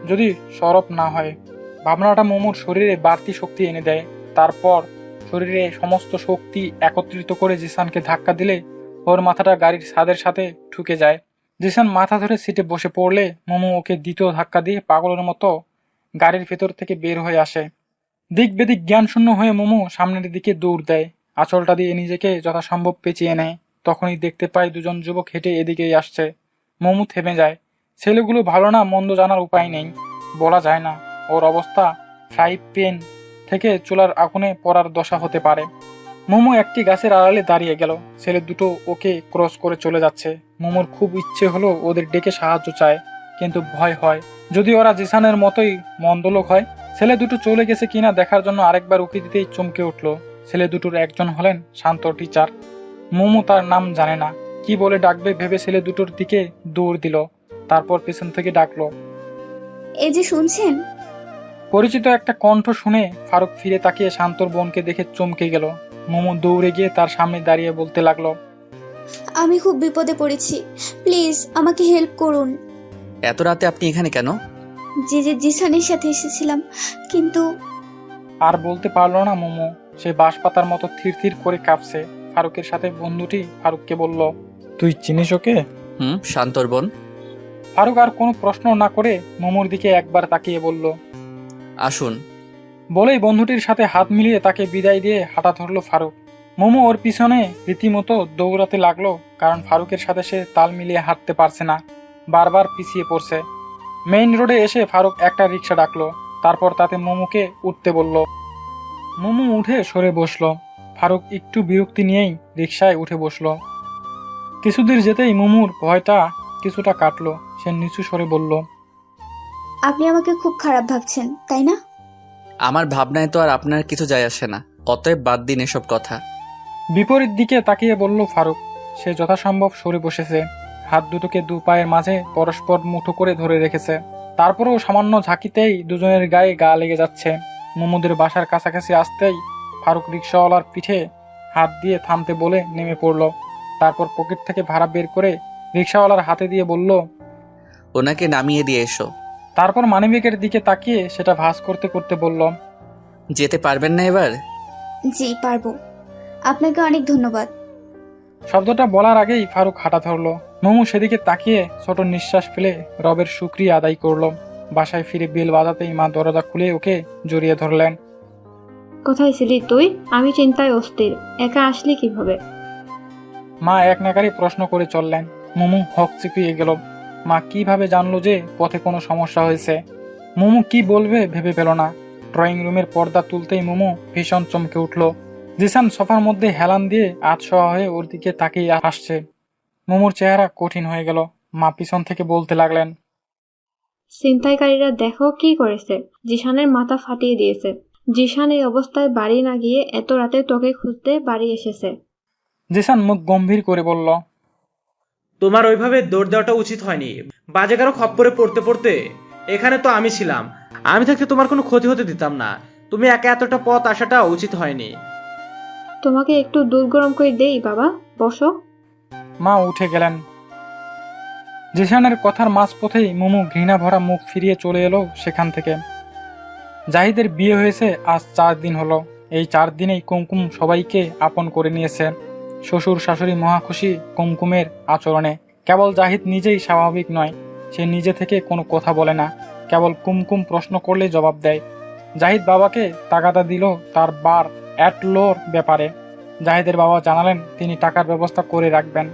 যদি সরব না হয়। ভাবনাটা মোমোর শরীরে বাড়তি শক্তি এনে দেয়। তারপর শরীরে সমস্ত শক্তি একত্রিত করে জিসানকে ধাক্কা দিলে ওর মাথাটা গাড়ির ছাদের সাথে ঠুকে যায়। জিসান মাথা ধরে সিটে বসে পড়লে মোমো ওকে দ্বিতীয় ধাক্কা দিয়ে পাগলের মতো গাড়ির ভেতর থেকে বের হয়ে আসে। দিক বেদিক জ্ঞানশূন্য হয়ে মোমো সামনের দিকে দৌড় দেয়, আঁচলটা দিয়ে নিজেকে যথাসম্ভব পেঁচিয়ে নেয়। তখনই দেখতে পায় দুজন যুবক হেঁটে এদিকেই আসছে। মোমো থেমে যায়। ছেলেগুলো ভালো না মন্দ জানার উপায় নেই, বলা যায় না। ওর অবস্থা ফ্রাই প্যান থেকে চুলার আগুনে পড়ার দশা হতে পারে। মোমো একটি গাছের আড়ালে দাঁড়িয়ে গেল। ছেলে দুটো ওকে ক্রস করে চলে যাচ্ছে। মোমোর খুব ইচ্ছে হলো ওদের ডেকে সাহায্য চায়, কিন্তু ভয় হয় যদি ওরা জিসানের মতোই মন্দলোক হয়। ছেলে দুটো চলে গেছে কিনা দেখার জন্য আরেকবার উকি দিতেই চমকে উঠল। ছেলে দুটোর একজন হলেন শান্ত টিচার। মোমো তার নাম জানে না, কি বলে ডাকবে ভেবে ছেলে দুটোর দিকে দৌড় দিল। তারপর পেছন থেকে ডাকলো, এই যে শুনছেন? পরিচিত একটা কণ্ঠ শুনে ফারুক ফিরে তাকিয়ে শান্তর বোনকে দেখে চমকে গেল। মোমো দৌড়ে গিয়ে তার সামনে দাঁড়িয়ে বলতে লাগলো, আমি খুব বিপদে পড়েছি, প্লিজ আমাকে হেল্প করুন। এত রাতে আপনি এখানে কেন? জিসানের সাথে এসেছিলাম, কিন্তু আর বলতে পারলো না মোমো। সে বাঁশপাতার মতো থির থির করে কাঁপছে। ফারুকের সাথে বন্ধুটি ফারুককে বলল, তুই চিনিস ওকে? শান্তর বোন। ফারুক আর কোনো প্রশ্ন না করে মোমোর দিকে একবার তাকিয়ে বলল, আসুন। বলেই বন্ধুটির সাথে হাত মিলিয়ে তাকে বিদায় দিয়ে হাঁটা ধরলো ফারুক। মোমো ওর পিছনে রীতিমতো দৌড়াতে লাগলো, কারণ ফারুকের সাথে সে তাল মিলিয়ে হাঁটতে পারছে না, বারবার পিছিয়ে পড়ছে। মেইন রোডে এসে ফারুক একটা রিক্সা ডাকলো, তারপর তাতে মোমোকে উঠতে বলল। মোমো উঠে সরে বসলো। ফারুক একটু বিরক্তি নিয়েই রিক্সায় উঠে বসলো। কিছুদূর যেতেই মোমোর ভয়টা কিছুটা কাটলো। সে নিচু স্বরে বলল, আপনি আমাকে খুব খারাপ ভাবছেন, তাই না? আমার ভাবনায় তো আর আপনার কিছু যায় আসে না, অতএব বাদ দিন এসব কথা। বিপরীত দিকে তাকিয়ে বলল ফারুক। সে যথাসম্ভব সরে বসেছে, হাত দুটোকে দু পায়ের মাঝে পরস্পর মুঠো করে ধরে রেখেছে। তারপরেও সামান্য ঝাঁকিতেই দুজনের গায়ে গা লেগে যাচ্ছে। মোমোদের বাসার কাছাকাছি আসতেই ফারুক রিক্সাওয়ালার পিঠে হাত দিয়ে থামতে বলে নেমে পড়ল। তারপর পকেট থেকে ভাড়া বের করে রিক্সাওয়ালার হাতে দিয়ে বলল, ওনাকে নামিয়ে দিয়ে এসো। তারপর মানিব্যাগের দিকে তাকিয়ে সেটা ভাঁজ করতে করতে বলল, যেতে পারবেন না এবার? জি পারবো, আপনাকে অনেক ধন্যবাদ। শব্দটা বলার আগেই ফারুক হাঁটা ধরলো। মোমো সেদিকে তাকিয়ে ছোট নিঃশ্বাস ফেলে রবের শুকরিয়া আদায় করলো। বাসায় ফিরে বেল বাজাতেই মা দরজা খুলে ওকে জড়িয়ে ধরলেন। কোথায় ছিলি তুই? আমি চিন্তায় অস্থির, একা আসলি কিভাবে? মা এক নাগারে প্রশ্ন করে চললেন। মোমো হক চিপিয়ে গেল। মা কিভাবে জানলো যে পথে কোনো সমস্যা হয়েছে? মোমো কি বলবে ভেবে পেল না। ড্রয়িং রুমের পর্দা তুলতেই মোমো ভীষণ চমকে উঠল। জিসান সোফার মধ্যে হেলান দিয়ে আধশোয়া হয়ে ওর দিকে তাকিয়ে আসছে। মোমোর চেহারা কঠিন হয়ে গেল। মা পিছন থেকে বলতে লাগলেন, ছিনতাইকারীরা দেখো কি করেছে, জিসানের মাথা ফাটিয়ে দিয়েছে। জিসান এই অবস্থায় বাড়ি না গিয়ে এত রাতে তোকে খুঁজতে বাড়ি এসেছে। জিসান মুখ গম্ভীর করে বলল, তোমার ওইভাবে দৌড় দেওয়াটা উচিত হয়নি। বাজে কারো খপ্পরে পড়তে পড়তে এখানে তো আমি ছিলাম। আমি থাকতে তোমার কোনো ক্ষতি হতে দিতাম না। তুমি একা এতটা পথ আসাটা উচিত হয়নি। তোমাকে একটু দুধ গরম করে দেই বাবা, বসো। মা উঠে গেলেন। জিসানের কথার মাঝপথেই মোমো ঘৃণা ভরা মুখ ফিরিয়ে চলে এলো সেখান থেকে। জাহিদের বিয়ে হয়েছে আজ 4 দিন হলো। এই 4 দিনেই কুমকুম সবাইকে আপন করে নিয়েছে। শ্বশুর শাশুড়ি মহা খুশি কুমকুমের আচরণে। কেবল জাহিদ নিজেই স্বাভাবিক নয়, সে নিজে থেকে কোনো কথা বলে না, কেবল কুমকুম প্রশ্ন করলে জবাব দেয়। জাহিদ বাবাকে তাগাদা দিল তার বার অ্যাটলোর ব্যাপারে। জাহিদের বাবা জানালেন তিনি টাকার ব্যবস্থা করে রাখবেন।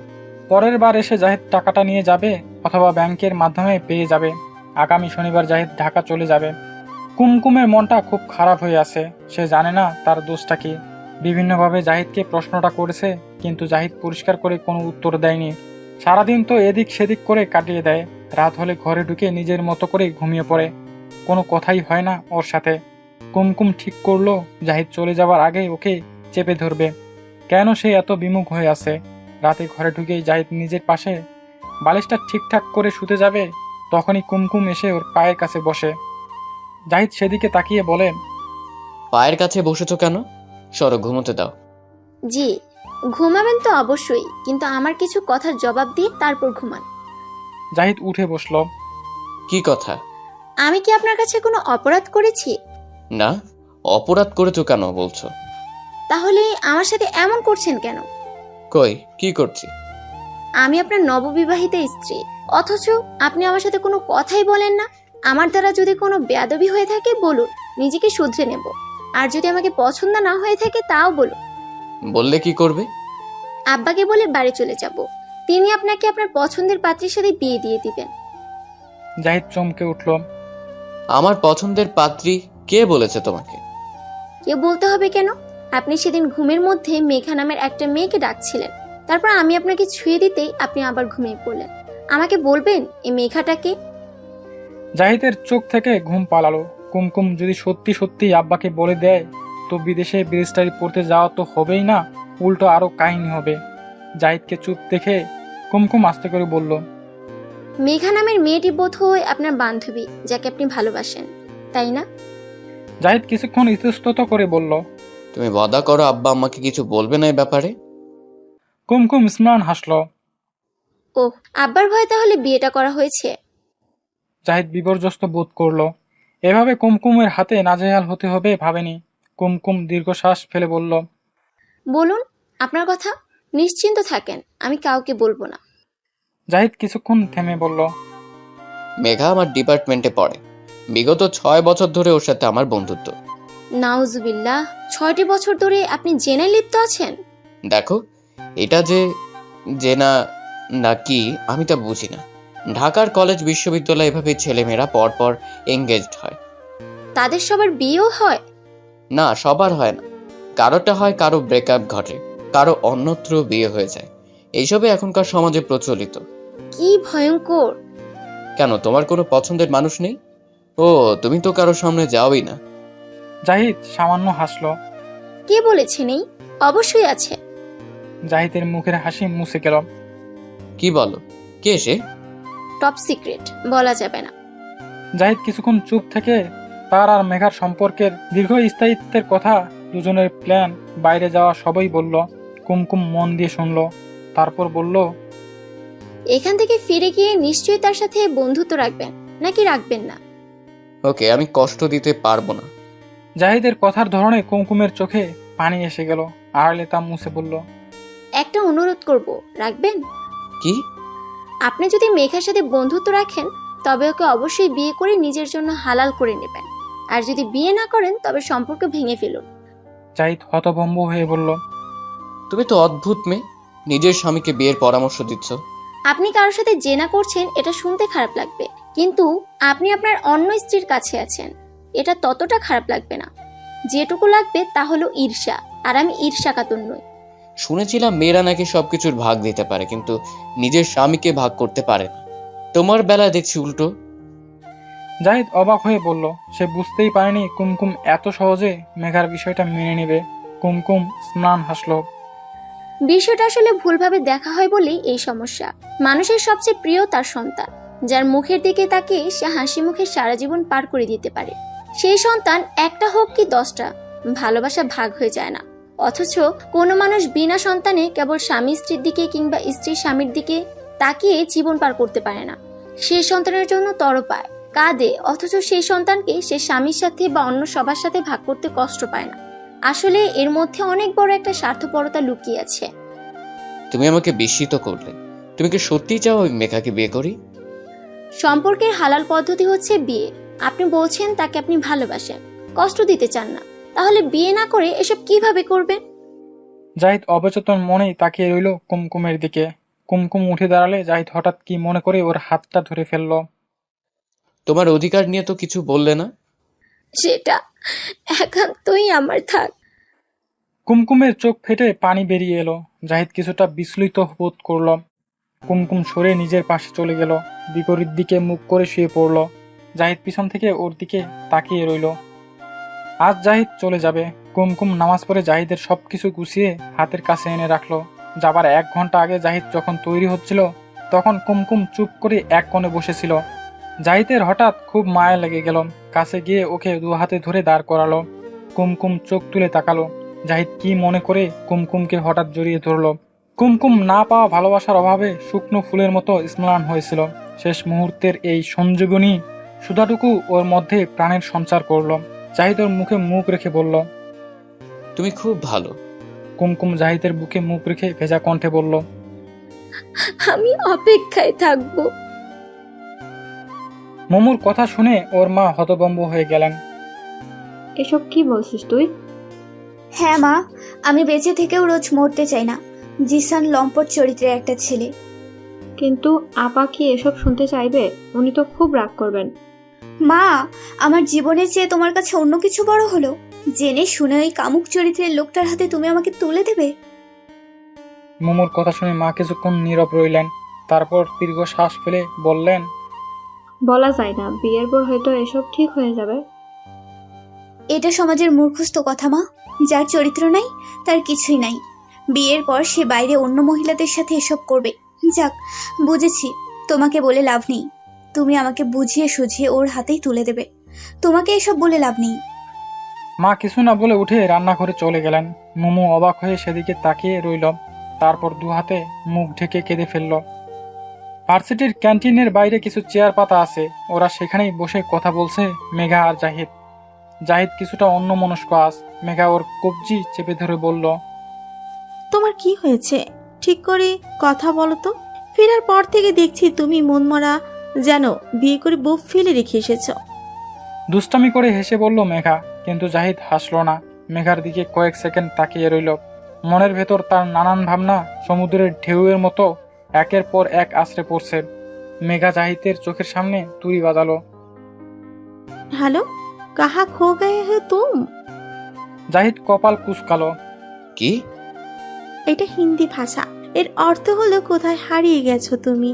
পরের বার এসে জাহিদ টাকাটা নিয়ে যাবে অথবা ব্যাংকের মাধ্যমে পেয়ে যাবে। আগামী শনিবার জাহিদ ঢাকা চলে যাবে। কুমকুমের মনটা খুব খারাপ হয়ে আছে। সে জানে না তার দোষটা কি। বিভিন্নভাবে জাহিদকে প্রশ্নটা করেছে, কিন্তু জাহিদ পরিষ্কার করে কোনো উত্তর দেয়নি। সারাদিন তো এদিক সেদিক করে কাটিয়ে দেয়। রাত হলে ঘরে ঢুকে নিজের মতো করে ঘুমিয়ে পড়ে। কোনো কথাই হয় না ওর সাথে। কুমকুম ঠিক করলো জাহিদ চলে যাওয়ার আগে ওকে চেপে ধরবে। কেন সে এত বিমুখ হয়ে আছে? রাতে ঘরে ঢুকেই জাহিদ নিজের পাশে বালিশটা ঠিকঠাক করে শুতে যাবে, তখনই কুমকুম এসে ওর পায়ের কাছে বসে। জাহিদ সেদিকে তাকিয়ে বলেন, পায়ের কাছে বসেছো কেন? সরো, ঘুমোতে দাও। জি, ঘুমাবেন তো অবশ্যই, কিন্তু আমার কিছু কথার জবাব দিয়ে তারপর ঘুমান। জাহিদ উঠে বসলো। কি কথা? আমি কি আপনার কাছে কোনো অপরাধ করেছি? না, অপরাধ করেছো কেন বলছো? তাহলে আমার সাথে এমন করছেন কেন? কই, কি করছি? আমি আপনার নববিবাহিত স্ত্রী, অথচ আপনি আমার সাথে কোনো কথাই বলেন না। আমার দ্বারা যদি কোনো বেয়াদবি হয়ে থাকে বলুন, নিজেকে শুধরে নেব। আর যদি আমাকে পছন্দ না হয়ে থাকে তাও বলুন। বললে কি করবে? আব্বাকে বলে বাড়ি চলে যাব। তিনি আপনাকে আপনার পছন্দের পাত্রীর সাথে বিয়ে দিয়ে দিবেন। জাহিদ চমকে উঠল। আমার পছন্দের পাত্রী কে বলেছে তোমাকে? কেউ বলতে হবে কেন? আপনি সেদিন ঘুমের মধ্যে মেঘা নামের একটা মেয়েকে ডাকছিলেন। তারপর আমি আপনাকে ছুঁয়ে দিতেই আপনি আবার ঘুমিয়ে পড়লেন। আমাকে বলবেন এই মেঘাটাকে? জাহিদের চোখ থেকে ঘুম পালালো। কুমকুম যদি সত্যি সত্যি আব্বাকে বলে দেয়, তো বিদেশে ব্যারিস্টারি পড়তে যাওয়া তো হবেই না, উল্টো আরো কাহিনী হবে। জাহিদকে চুপ দেখে কুমকুম আস্তে করে বলল, মেঘা নামের মেয়েটি বোধ হয় আপনার বান্ধবী, যাকে আপনি ভালোবাসেন, তাই না? জাহিদ কিছুক্ষণ ইতস্তত করে বলল। তুমি ওয়াদা করো আব্বা আমাকে কিছু বলবে না এই ব্যাপারে? কুমকুম স্মরণ হাসল। ও, আব্বার ভয়ে তাহলে বিয়েটা করা হয়েছে? জাহিদ বিপর্যস্ত বোধ করলো। এভাবে কুমকুমের হাতে নাজেহাল হতে হবে ভাবেনি। কুমকুম দীর্ঘশ্বাস ফেলে বলল, বলুন আপনার কথা। নিশ্চিন্ত থাকেন, আমি কাউকে বলবো না। জাহিদ কিছুক্ষণ থেমে বলল, মেঘা আমার ডিপার্টমেন্টে পড়ে। বিগত 6 বছর ধরে ওর সাথে আমার বন্ধুত্ব। নাউজুবিল্লাহ, 6টি বছর ধরে আপনি জেনে লিপ্ত আছেন? দেখো, এটা যে না কি আমি তা বুঝি না। ঢাকার কলেজ বিশ্ববিদ্যালয় এভাবে ছেলেমেয়েরা পরপর এঙ্গেজড হয়। তাদের সবার বিয়েও হয়? না, সবার হয় না। কারোটা হয়, কারো ব্রেকআপ ঘটে, কারো অন্যত্র বিয়ে হয়ে যায়। এইসবে এখনকার সমাজে প্রচলিত। কি ভয়ঙ্কর! কেন, তোমার কোনো পছন্দের মানুষ নেই? ও, তুমি তো কারো সামনে যাওই না। জাহিদ সামান্য হাসল। কে বলেছে নেই? অবশ্যই আছে। জাহিদের মুখের হাসি মুছে গেল। কি বলো? কে সে? টপ সিক্রেট, বলা যাবে না। জাহিদ কিছুক্ষণ চুপ থেকে তার আর মেঘার সম্পর্কের দীর্ঘস্থায়িত্বের কথা, দুজনের প্ল্যান, বাইরে যাওয়া সবই বলল। কুমকুম মন দিয়ে শুনল। তারপর বলল, এখান থেকে ফিরে গিয়ে নিশ্চয়ই তার সাথে বন্ধুত্ব রাখবেন, নাকি রাখবেন না? ওকে, আমি কষ্ট দিতে পারবো না। জাহিদের কথার ধরনে কুমকুমের চোখে পানি এসে গেল। আড়ালে তা মুছে বলল, একটা অনুরোধ করব, রাখবেন? কি? আপনি যদি মেঘার সাথে বন্ধুত্ব রাখেন, তবে ওকে অবশ্যই বিয়ে করে নিজের জন্য হালাল করে নেবেন। আর যদি বিয়ে না করেন, তবে সম্পর্ক ভেঙে ফেলুন। জাহিদ হতভম্ব হয়ে বলল, তুমি তো অদ্ভুত মেয়ে, নিজের স্বামীকে বিয়ের পরামর্শ দিচ্ছ। আপনি কারোর সাথে জেনা করছেন, এটা শুনতে খারাপ লাগবে, কিন্তু আপনি আপনার অন্য স্ত্রীর কাছে আছেন, এটা ততটা খারাপ লাগবে না। যেটুকু লাগবে তা হলো ঈর্ষা, আর আমি ঈর্ষাকাতর নই। শুনেছিলাম মেয়েরা নাকি সবকিছুর ভাগ দিতে পারে, কিন্তু নিজের স্বামীকে ভাগ করতে পারে না। তোমার বেলায় দেখছি উল্টো। জাহিদ অবাক হয়ে বলল। সে বুঝতেই পারেনি কুমকুম এত সহজে মেঘার বিষয়টা মেনে নেবে। কুমকুম স্নান হাসল। বিষয়টা আসলে ভুলভাবে দেখা হয় বলেই এই সমস্যা। মানুষের সবচেয়ে প্রিয় তার সন্তান, যার মুখের দিকে তাকে সে হাসি মুখে সারা জীবন পার করে দিতে পারে। সেই সন্তান একটা হোক কি 10টা, ভালোবাসা ভাগ হয়ে যায় না। অথচ কোনো মানুষ বিনা সন্তানে কেবল স্বামী স্ত্রীর দিকে কিংবা স্ত্রী স্বামীর দিকে তাকিয়ে জীবন পার করতে পারে না। সেই সন্তানের জন্য তড়পায়, কাঁদে, অথচ সেই সন্তানকে সে স্বামীর সাথে বা অন্য সবার সাথে ভাগ করতে কষ্ট পায় না। আসলে এর মধ্যে অনেক বড় একটা স্বার্থপরতা লুকিয়ে আছে। তুমি আমাকে বিস্মিত করলে। তুমি কি সত্যিই চাও ওই মেঘাকে বিয়ে করি? সম্পর্কের হালাল পদ্ধতি হচ্ছে বিয়ে। আপনি বলছেন তাকে আপনি ভালোবাসেন, কষ্ট দিতে চান না, তাহলে বিয়ে না করে এসব কিভাবে করবেন? জাহিদ অবচেতন মনেই তাকিয়ে রইল কুমকুমের দিকে। কুমকুম উঠে দাঁড়ালে জাহিদ হঠাৎ কি মনে করে ওর হাতটা ধরে ফেলল। তোমার অধিকার নিয়ে তো কিছু বললে না? সেটা একান্তই আমার থাক। কুমকুমের চোখ ফেটে পানি বেরিয়ে এলো। জাহিদ কিছুটা বিস্মিত বোধ করল। কুমকুম সরে নিজের পাশে চলে গেল, বিপরীত দিকে মুখ করে শুয়ে পড়ল। জাহিদ পিছন থেকে ওর দিকে তাকিয়ে রইল। আজ জাহিদ চলে যাবে। কুমকুম নামাজ পড়ে জাহিদের সবকিছু গুছিয়ে হাতের কাছে এনে রাখলো। যাবার 1 ঘন্টা আগে জাহিদ যখন তৈরি হচ্ছিল, তখন কুমকুম চুপ করে এক কোণে বসেছিল। জাহিদের হঠাৎ খুব মায়া লেগে গেল। কাছে গিয়ে ওকে 2 হাতে ধরে দাঁড় করালো। কুমকুম চোখ তুলে তাকালো। জাহিদ কি মনে করে কুমকুমকে হঠাৎ জড়িয়ে ধরল। কুমকুম না পাওয়া ভালোবাসার অভাবে শুকনো ফুলের মতো স্ম্লান হয়েছিল। শেষ মুহূর্তের এই সংযোগনী সুধাটুকু ওর মধ্যে প্রাণের সঞ্চার করলো। জাহিদ ওর মুখে মুখ রেখে বলল, তুমি খুব ভালো। কুমকুম জাহিদের বুকে মুখ রেখে ভেজা কণ্ঠে বলল, আমি অপেক্ষায় থাকবো। মমুর কথা শুনে ওর মা হতভম্ব হয়ে গেলেন। এসব কি বলছিস তুই? হ্যাঁ মা, আমি বেঁচে থেকেও রোজ মরতে চাই না। জিসান লম্পট চরিত্রের একটা ছেলে। কিন্তু আপা কি এসব শুনতে চাইবে? উনি তো খুব রাগ করবেন। মা, আমার জীবনের চেয়ে তোমার কাছে অন্য কিছু বড় হলো? জেনে শুনে ওই কামুক চরিত্রের লোকটার হাতে তুমি আমাকে তুলে দেবে? মমুর কথা শুনে মা কিছুক্ষণ নীরব রইলেন। তারপর দীর্ঘ শ্বাস ফেলে বললেন, বলা যায় না, বিয়ের পর হয়তো এসব ঠিক হয়ে যাবে। এটা সমাজের মূর্খস্থ কথা মা। যার চরিত্র নাই তার কিছুই নাই। বিয়ের পর সে বাইরে অন্য মহিলাদের সাথে এসব করবে। যাক, বুঝেছি। তোমাকে বলে লাভ নেই। তুমি আমাকে বুঝিয়ে সুঝিয়ে ওর হাতেই তুলে দেবে। তোমাকে এসব বলে লাভ নেই। মা কিছু না বলে উঠে রান্নাঘরে চলে গেলেন। মোমো অবাক হয়ে সেদিকে তাকিয়ে রইল। তারপর 2 হাতে মুখ ঢেকে কেঁদে ফেলল। ভার্সিটির ক্যান্টিনের বাইরে কিছু চেয়ার পাতা আছে। ওরা সেখানেই বসে কথা বলছে, মেঘা আর জাহিদ। জাহিদ কিছুটা অন্যমনস্ক আজ। মেঘা ওর কবজি চেপে ধরে বলল, তোমার কি হয়েছে? ঠিক করে কথা বলো তো। ফেরার পর থেকে দেখছি তুমি মনমরা, যেন বিয়ে করে বউ ফেলে রেখে এসেছো। দুষ্টামি করে হেসে বলল মেঘা, কিন্তু জাহিদ হাসল না। মেঘার দিকে কয়েক সেকেন্ড তাকিয়ে রইল। মনের ভেতর তার নানান ভাবনা সমুদ্রের ঢেউয়ের মতো একের পর এক আছড়ে পড়ছে। মেঘা জাহিদের চোখের সামনে তুড়ি বাজালো। হ্যালো, কাহা খো গয়ে হে তুম? জাহিদ কপাল কুঁচকালো। কি? এটা হিন্দি ভাষা। এর অর্থ হলো কোথায় হারিয়ে গেছো তুমি।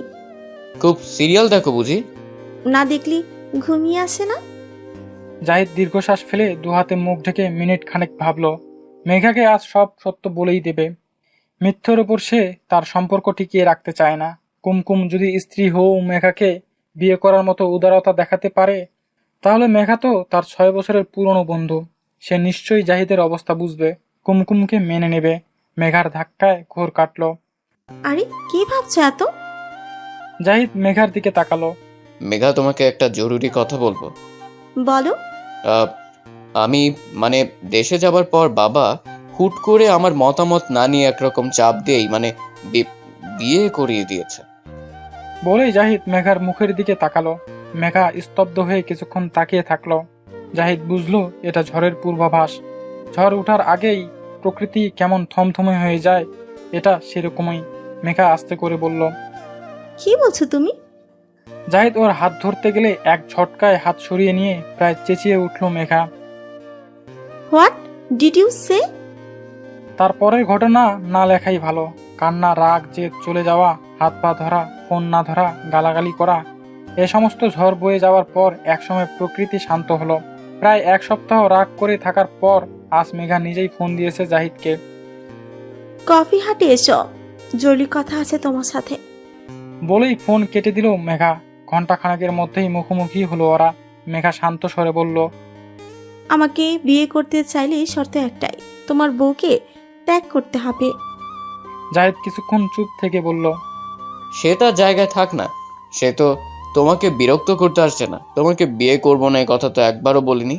খুব সিরিয়াল দেখো বুঝি? না দেখলি ঘুমিয়ে আসে না? জাহিদ দীর্ঘশ্বাস ফেলে 2 হাতে মুখ ঢেকে মিনিট খানেক ভাবল। মেঘাকে আজ সব সত্য বলেই দেবে। মিথ্যের ওপর সে তার সম্পর্ক টিকিয়ে রাখতে চায় না। কুমকুম যদি স্ত্রী হয়েও মেঘাকে বিয়ে করার মতো উদারতা দেখাতে পারে, তাহলে মেঘা তো তার 6 বছরের পুরনো বন্ধু। সে নিশ্চয়ই জাহিদের অবস্থা বুঝবে, কুমকুমকে মেনে নেবে। মেঘার ধাক্কায় ঘোর কাটল। আরে কি ভাবছো এত? জাহিদ মেঘার দিকে তাকালো। মেঘা, তোমাকে একটা জরুরি কথা বলবো। বলো। আমি দেশে যাবার পর বাবা হুট করে আমার মতামত না নিয়ে একরকম চাপ দিয়েই বিয়ে করিয়ে দিয়েছে। বলেই জাহিদ মেঘার মুখের দিকে তাকালো। মেঘা স্তব্ধ হয়ে কিছুক্ষণ তাকিয়ে থাকলো। জাহিদ বুঝলো এটা ঝড়ের পূর্বাভাস। ঝড় ওঠার আগেই প্রকৃতি কেমন থমথমে হয়ে যায়, এটা সেরকমই। মেঘা আস্তে করে বলল, কি বলছো তুমি? জাহিদ ওর হাত ধরতে গেলে এক ঝটকায় হাত সরিয়ে নিয়ে প্রায় চেঁচিয়ে উঠল মেঘা। হোয়াট ডিড ইউ সে? তারপরের ঘটনা না লেখাই ভালো। কান্না, রাগ, জেদ, চলে যাওয়া, হাত পা ধরা, ফোন না ধরা, গালাগালি করা, এ সমস্ত ঝড় বয়ে যাওয়ার পর একসময় প্রকৃতি শান্ত হলো। প্রায় 1 সপ্তাহ রাগ করে থাকার পর আজ মেঘা নিজেই ফোন দিয়েছে জাহিদকে। কফি হাটে এসো, জরুরি কথা আছে তোমার সাথে। বলেই ফোন কেটে দিল মেঘা। ঘন্টাখানেকের মধ্যেই মুখোমুখি হলো ওরা। মেঘা শান্ত স্বরে বলল, আমাকে বিয়ে করতে চাইলে শর্ত একটাই, তোমার বউকে ত্যাগ করতে হবে। জাহিদ কিছুক্ষণ চুপ থেকে বলল, সে তার জায়গায় থাক না। সে তো তোমাকে বিরক্ত করতে আসছে না। তোমাকে বিয়ে করবো না এই কথা তো একবারও বলিনি।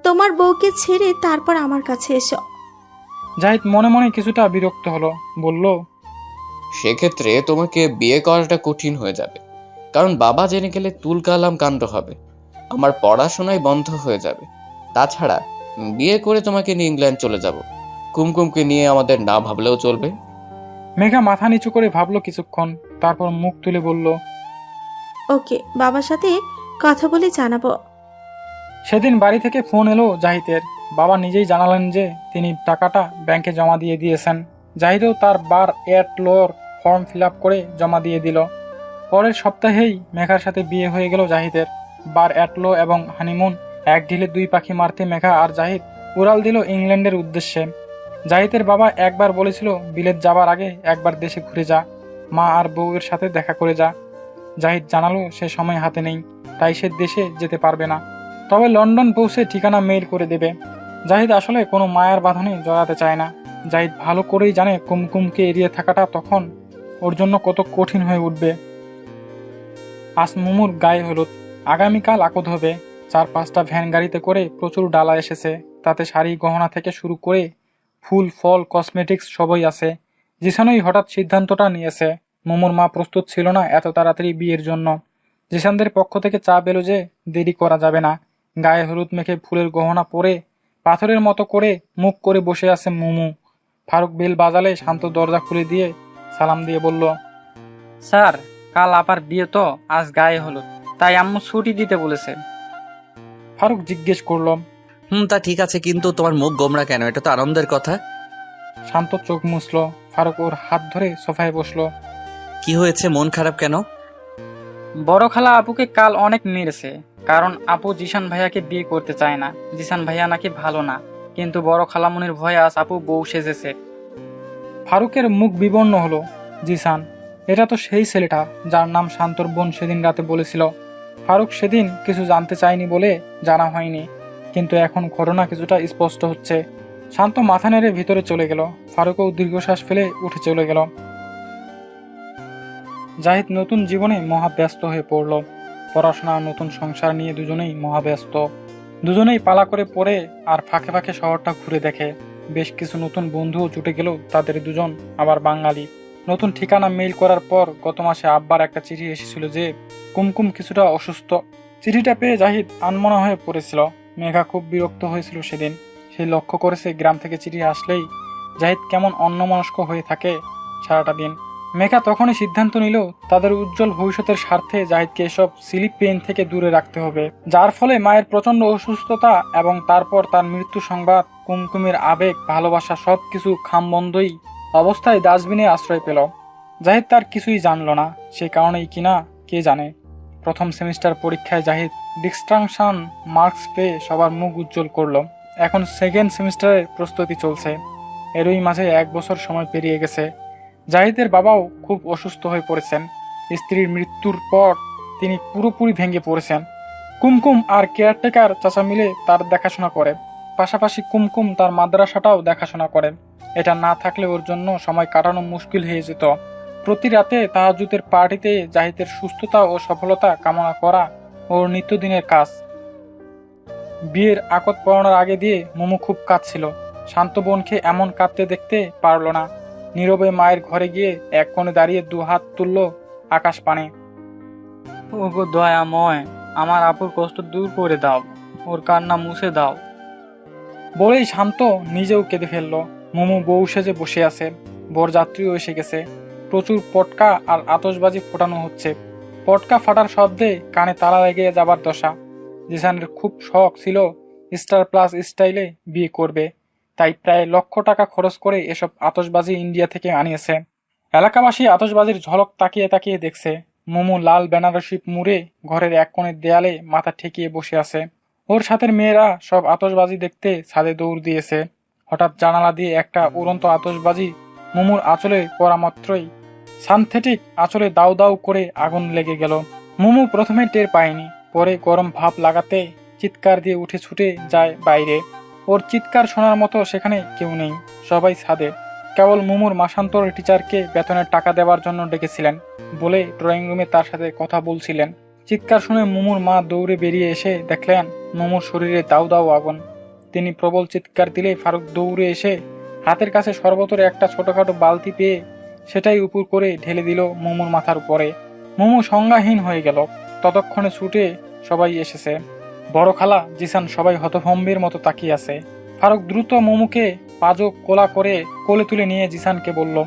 তোমার বউকে ছেড়ে তারপর আমার কাছে এসো। জাহিদ মনে মনে কিছুটা বিরক্ত হলো। বলল, সেক্ষেত্রে তোমাকে বিয়ে করাটা কঠিন হয়ে যাবে, কারণ বাবা জেনে গেলে তুলকালাম কাণ্ড হবে। আমার পড়াশোনায় বন্ধ হয়ে যাবে। তাছাড়া বিয়ে করে তোমাকে নিয়ে ইংল্যান্ড চলে যাব। কুমকুমকে নিয়ে আমাদের না ভাবলেও চলবে। মেঘা মাথা নিচু করে ভাবলো কিছুক্ষণ, তারপর মুখ তুলে বলল, ওকে, বাবার সাথে কথা বলে জানাবো। সেদিন বাড়ি থেকে ফোন এলো জাহিদের। বাবা নিজেই জানালেন যে তিনি টাকাটা ব্যাংকে জমা দিয়ে দিয়েছেন। জাহিদও তার বার এট লোর ফর্ম ফিল আপ করে জমা দিয়ে দিল। পরের সপ্তাহেই মেঘার সাথে বিয়ে হয়ে গেল জাহিদের। বার অ্যাটলো এবং হানিমুন এক ঢিলে দুই পাখি মারতে মেঘা আর জাহিদ উড়াল দিল ইংল্যান্ডের উদ্দেশ্যে। জাহিদের বাবা একবার বলেছিল বিলেত যাবার আগে একবার দেশে ঘুরে যা, মা আর বউয়ের সাথে দেখা করে যা। জাহিদ জানালো সে সময় হাতে নেই, তাই সে দেশে যেতে পারবে না, তবে লন্ডন পৌঁছে ঠিকানা মেইল করে দেবে। জাহিদ আসলে কোনো মায়ার বাঁধনে জড়াতে চায় না। জাহিদ ভালো করেই জানে কুমকুমকে এড়িয়ে থাকাটা তখন ওর জন্য কত কঠিন হয়ে উঠবে। আজ মুমুর গায়ে হলুদ, আগামীকাল আকদ হবে। 4-5টা ভ্যান গাড়িতে করে প্রচুর ডালা এসেছে, তাতে শাড়ি গহনা থেকে শুরু করে ফুল ফল কসমেটিক্স সবই আছে। জিসানই হঠাৎ সিদ্ধান্তটা নিয়েছে। মুমুর মা প্রস্তুত ছিল না এত তাড়াতাড়ি বিয়ের জন্য। জিসানদের পক্ষ থেকে চাপ এলো যে দেরি করা যাবে না। গায়ে হলুদ মেখে ফুলের গহনা পরে পাথরের মতো করে মুখ করে বসে আছে মুমু। ফারুক বেল বাজালে শান্ত দরজা খুলে দিয়ে সালাম দিয়ে বলল, স্যার, কাল আপার বিয়ে তো, আজ গায়ে হলুদ, তাই আম্মু ছুটি দিতে বলেছে। ফারুক জিজ্ঞেস করল, তা ঠিক আছে, কিন্তু তোমার মুখ গোমরা কেন? এটা তো আনন্দের কথা। শান্ত চোখ মুছল। ফারুক ওর হাত ধরে সোফায় বসলো। কি হয়েছে, মন খারাপ কেন? বড় খালা আপুকে কাল অনেক মেরেছে, কারণ আপু জিসান ভাইয়াকে বিয়ে করতে চায় না। জিসান ভাইয়া নাকি ভালো না, কিন্তু বড় খালামুনির ভয়ে আজ আপু বউ সেজেছে। ফারুকের মুখ বিবর্ণ হলো। জিসান, এটা তো সেই ছেলেটা যার নাম শান্তর বোন সেদিন রাতে বলেছিল। ফারুক সেদিন কিছু জানতে চায়নি বলে জানা হয়নি, কিন্তু এখন ঘটনা কিছুটা স্পষ্ট হচ্ছে। শান্ত মাথা নেড়ে ভিতরে চলে গেল। ফারুকও দীর্ঘশ্বাস ফেলে উঠে চলে গেল। জাহিদ নতুন জীবনে মহাব্যস্ত হয়ে পড়ল। পড়াশোনা, নতুন সংসার নিয়ে দুজনেই মহাব্যস্ত। দুজনেই পালা করে পড়ে আর ফাঁকে ফাঁকে শহরটা ঘুরে দেখে। বেশ কিছু নতুন বন্ধুও জুটে গেল তাদের দুজন, আবার বাঙালি। নতুন ঠিকানা মেইল করার পর গত মাসে আব্বার একটা চিঠি এসেছিল যে কুমকুম কিছুটা অসুস্থ। চিঠিটা পেয়ে জাহিদ আনমনা হয়ে পড়েছিল। মেঘা খুব বিরক্ত হয়েছিল সেদিন। সে লক্ষ্য করেছে গ্রাম থেকে চিঠি আসলেই জাহিদ কেমন অন্যমনস্ক হয়ে থাকে সারাটা দিন। মেঘা তখনই সিদ্ধান্ত নিল তাদের উজ্জ্বল ভবিষ্যতের স্বার্থে জাহিদকে এসব সিলি পেন থেকে দূরে রাখতে হবে। যার ফলে মায়ের প্রচন্ড অসুস্থতা এবং তারপর তার মৃত্যু সংবাদ, কুমকুমের আবেগ, ভালোবাসা সবকিছু খামবন্ধই অবস্থায় ডাস্টবিনে আশ্রয় পেল। জাহিদ তার কিছুই জানল না, সে কারণেই কিনা কে জানে। প্রথম সেমিস্টার পরীক্ষায় জাহিদ ডিস্টিংশন মার্কস পেয়ে সবার মুখ উজ্জ্বল করলো। এখন সেকেন্ড সেমিস্টারের প্রস্তুতি চলছে। এরই মাঝে 1 বছর সময় পেরিয়ে গেছে। জাহিদের বাবাও খুব অসুস্থ হয়ে পড়েছেন। স্ত্রীর মৃত্যুর পর তিনি পুরোপুরি ভেঙে পড়েছেন। কুমকুম আর কেয়ারটেকার চাচা মিলে তার দেখাশোনা করে, পাশাপাশি কুমকুম তার মাদ্রাসাটাও দেখাশোনা করে। এটা না থাকলে ওর জন্য সময় কাটানো মুশকিল হয়ে যেত। প্রতি রাতে তাহাজ্জুদের পার্টিতে জাহিদের সুস্থতা ও সফলতা কামনা করা ওর নিত্যদিনের কাজ। বিয়ের আকদ পড়ানোর আগে দিয়ে মোমো খুব কাঁদছিল। শান্ত বোনকে এমন কাঁদতে দেখতে পারল না। নীরবে মায়ের ঘরে গিয়ে এক কোণে দাঁড়িয়ে 2 হাত তুলল আকাশ পানে। ওগো দয়াময়, আমার আপুর কষ্ট দূর করে দাও, ওর কান্না মুছে দাও। বলেই শান্ত নিজেও কেঁদে ফেলল। মোমো বউ সেজে বসে আছে। বরযাত্রীও এসে গেছে। প্রচুর পটকা আর আতশবাজি ফোটানো হচ্ছে। পটকা ফাটার শব্দে কানে তালা লেগে যাবার দশা। জিসানের খুব শখ ছিল স্টার প্লাস স্টাইলে বিয়ে করবে, তাই প্রায় 1 লক্ষ টাকা খরচ করে এসব আতশবাজি ইন্ডিয়া থেকে আনিয়েছে। এলাকাবাসী আতশবাজির ঝলক তাকিয়ে তাকিয়ে দেখছে। মোমো লাল বেনারসি মুড়ে ঘরের এক কোণের দেয়ালে মাথা ঠেকিয়ে বসে আছে। ওর সাথের মেয়েরা সব আতশবাজি দেখতে ছাদে দৌড় দিয়েছে। হঠাৎ জানালা দিয়ে একটা উড়ন্ত আতশবাজি মোমোর আঁচলে পড়া মাত্রই সানথেটিক আঁচলে দাউ দাউ করে আগুন লেগে গেল। মোমো প্রথমে টের পায়নি, পরে গরম ভাব লাগাতে চিৎকার দিয়ে উঠে ছুটে যায় বাইরে। ওর চিৎকার শোনার মতো সেখানে কেউ নেই, সবাই ছাদে। কেবল মোমোর মাসান্তর টিচারকে বেতনের টাকা দেওয়ার জন্য ডেকেছিলেন বলে ড্রয়িং রুমে তার সাথে কথা বলছিলেন। চিৎকার শুনে মোমোর মা দৌড়ে বেরিয়ে এসে দেখলেন মোমোর শরীরে দাউ দাউ আগুন। তিনি প্রবল চিৎকার দিলে ফারুক দৌড়ে এসে হাতের কাছে শরবতের একটা ছোটখাটো বালতি পেয়ে সেটাই উপর করে ঢেলে দিল মোমোর মাথার উপরে। মোমো সংজ্ঞাহীন হয়ে গেল। ততক্ষণে ছুটে সবাই এসেছে। বড় খালা, জিসান সবাই হতভম্বের মতো তাকিয়ে আছে। ফারুক দ্রুত মোমোকে পাজো কোলা করে কোলে তুলে নিয়ে জিসানকে বলল,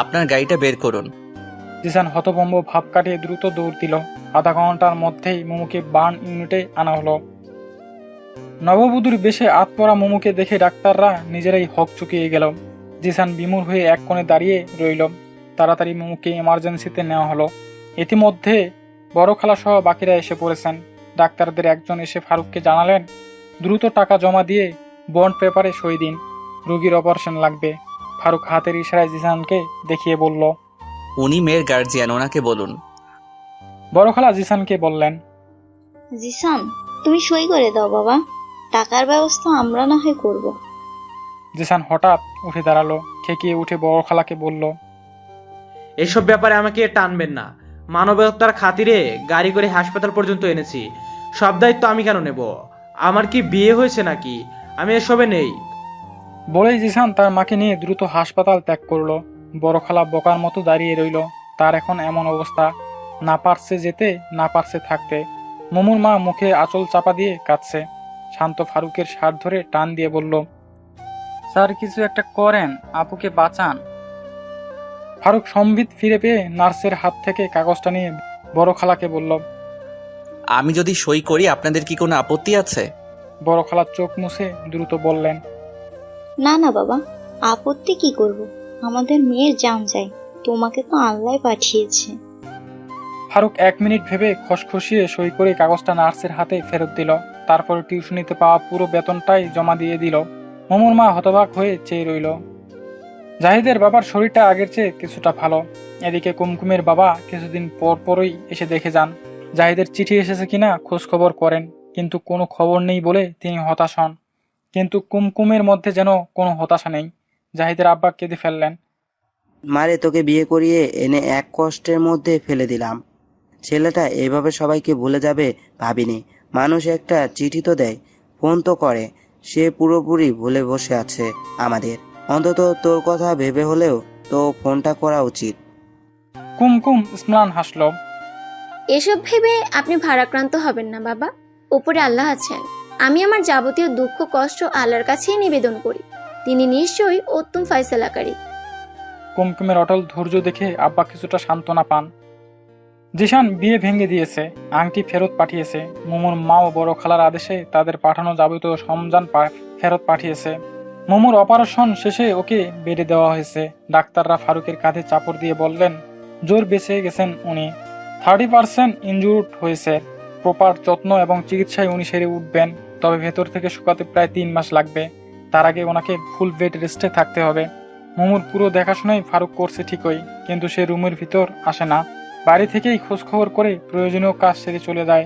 আপনার গাড়িটা বের করুন। জিসান হতভম্ব ভাব কাটিয়ে দ্রুত দৌড় দিল। আধা ঘন্টার মধ্যেই মোমোকে বার্ন ইউনিটে আনা হলো। নববধূর বেশে আতপরা মোমোকে দেখে ডাক্তাররা নিজেরাই হক চুকিয়ে গেল। জিসান বিমূর হয়ে এক কোণে দাঁড়িয়ে রইল। তাড়াতাড়ি মোমোকে এমার্জেন্সিতে নেওয়া হলো। ইতিমধ্যে বড় খালা সহ বাকিরা এসে পড়েছেন। ডাক্তারদের একজন এসে ফারুককে জানালেন, দ্রুত টাকা জমা দিয়ে বন্ড পেপারে সই দিন, রোগীর অপারেশন লাগবে। ফারুক হাতের ইশারায় জিসানকে দেখিয়ে বলল। উনি মেয়ের গার্জিয়ান, ওনাকে বলুন। বড় খালা জিসানকে বললেন, জিসান, তুমি সই করে দাও বাবা, টাকার ব্যবস্থা আমরা না হয় করব। জিসান হঠাৎ উঠে দাঁড়ালো, খেকিয়ে উঠে বড় খালাকে বলল, এসব ব্যাপারে আমাকে টানবেন না। মানবতার খাতিরে গাড়ি করে হাসপাতাল পর্যন্ত এনেছি, সব দায়িত্ব আমি কেন নেব? আমার কি বিয়ে হয়েছে নাকি? আমি এসবে নেই। বলেই জিসান তার মাকে নিয়ে দ্রুত হাসপাতাল ত্যাগ করলো। বড় খালা বোকার মতো দাঁড়িয়ে রইল। তার এখন এমন অবস্থা, না পারছে যেতে, না পারছে থাকতে। মোমোর মা মুখে আঁচল চাপা দিয়ে কাঁদছে। শান্ত ফারুকের শার্ট ধরে টান দিয়ে বলল, স্যার কিছু একটা করেন, আপুকে বাঁচান। ফারুক সম্বিত ফিরে পেয়ে নার্সের হাত থেকে কাগজটা নিয়ে বড় খালাকে বলল, আমি যদি সই করি আপনাদের কি কোনো আপত্তি আছে? বড় খালা চোখ মুছে দ্রুত বললেন, না না বাবা, আপত্তি কি করব? আমাদের মেয়ের জান চাই, তোমাকে তো আল্লাহ পাঠিয়েছে। ফারুক 1 মিনিট ভেবে খসখসিয়ে সই করে কাগজটা নার্সের হাতে ফেরত দিল। তারপর টিউশনিতে পাওয়া পুরো বেতনটাই জমা দিয়ে দিল। মোমোর মা হতবাক হয়ে চেয়ে রইল। জাহিদের বাবার শরীরটা আগের চেয়ে কিছুটা ভালো। এদিকে কুমকুমের বাবা কিছুদিন পরই এসে দেখে যান। জাহিদের চিঠি এসেছে কিনা খোঁজ খবর করেন, কিন্তু কোনো খবর নেই বলে তিনি হতাশ হন। কিন্তু কুমকুমের মধ্যে যেন কোনো হতাশা নেই। জাহিদের আব্বা কেঁদে ফেললেন, মারে তোকে বিয়ে করিয়ে এনে এক কষ্টের মধ্যে ফেলে দিলাম। ছেলেটা এভাবে সবাইকে ভুলে যাবে ভাবিনি। মানুষ একটা চিঠি তো দেয়, ফোন তো করে, সে পুরোপুরি ভুলে বসে আছে আমাদের। অন্তত তোর কথা ভেবে হলেও তো ফোনটা করা উচিত। কুমকুম স্ম্লান হাসল। এসব ভেবে আপনি ভারাক্রান্ত হবেন না বাবা, উপরে আল্লাহ আছেন। আমি আমার যাবতীয় দুঃখ কষ্ট আল্লাহর কাছেই নিবেদন করি, তিনি নিশ্চয়ই উত্তম ফায়সালাকারী। কুমকুমের অটল ধৈর্য দেখে আব্বা কিছুটা সান্ত্বনা পান। জিশান বিয়ে ভেঙে দিয়েছে, আংটি ফেরত পাঠিয়েছে। মোমোর মাও বড় খালার আদেশে তাদের পাঠানো যাবতীয় সরঞ্জাম ফেরত পাঠিয়েছে। মোমোর অপারেশন শেষে ওকে বেডে দেওয়া হয়েছে। ডাক্তাররা ফারুকের কাঁধে চাপড় দিয়ে বললেন, জোর বেঁচে গেছেন উনি, 30% ইনজুর্ড হয়েছে। প্রপার যত্ন এবং চিকিৎসায় উনি সেরে উঠবেন, তবে ভেতর থেকে শুকাতে প্রায় 3 মাস লাগবে। তার আগে ওনাকে ফুল বেড রেস্টে থাকতে হবে। মোমোর পুরো দেখাশোনাই ফারুক করছে ঠিকই, কিন্তু সে রুমের ভিতর আসে না। বাড়ি থেকেই খোঁজ খবর করে প্রয়োজনীয় কাজ সেরে চলে যায়।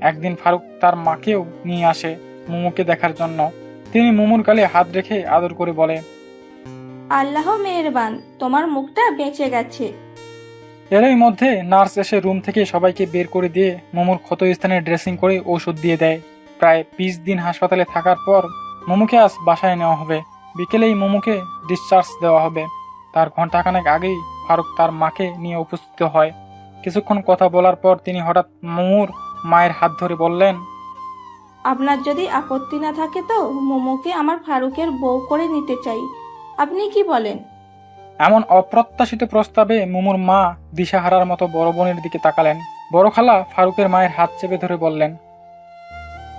একদিন ফারুক তার মাকেও নিয়ে আসে মোমোকে দেখার জন্য। তিনি মোমোর গালে হাত রেখে আদর করে বলে, আল্লাহ মেহেরবান, তোমার মুখটা বেঁচে গেছে। এরই মধ্যে নার্স এসে রুম থেকে সবাইকে বের করে দিয়ে মোমোর ক্ষত স্থানে ড্রেসিং করে ওষুধ দিয়ে দেয়। প্রায় 20 দিন হাসপাতালে থাকার পর মোমোকে আজ বাসায় নেওয়া হবে। বিকেলেই মোমোকে ডিসচার্জ দেওয়া হবে। তার ঘন্টাখানেক আগেই ফারুক তার মাকে নিয়ে উপস্থিত হয়। কিছুক্ষণ কথা বলার পর তিনি হঠাৎ মোমোর মায়ের হাত ধরে বললেন, আপনার যদি আপত্তি না থাকে তো মোমোকে আমার ফারুকের বউ করে নিতে চাই, আপনি কি বলেন? এমন অপ্রত্যাশিত প্রস্তাবে মোমোর মা দিশাহারার মতো বড় বোনের দিকে তাকালেন। বড় খালা ফারুকের মায়ের হাত চেপে ধরে বললেন,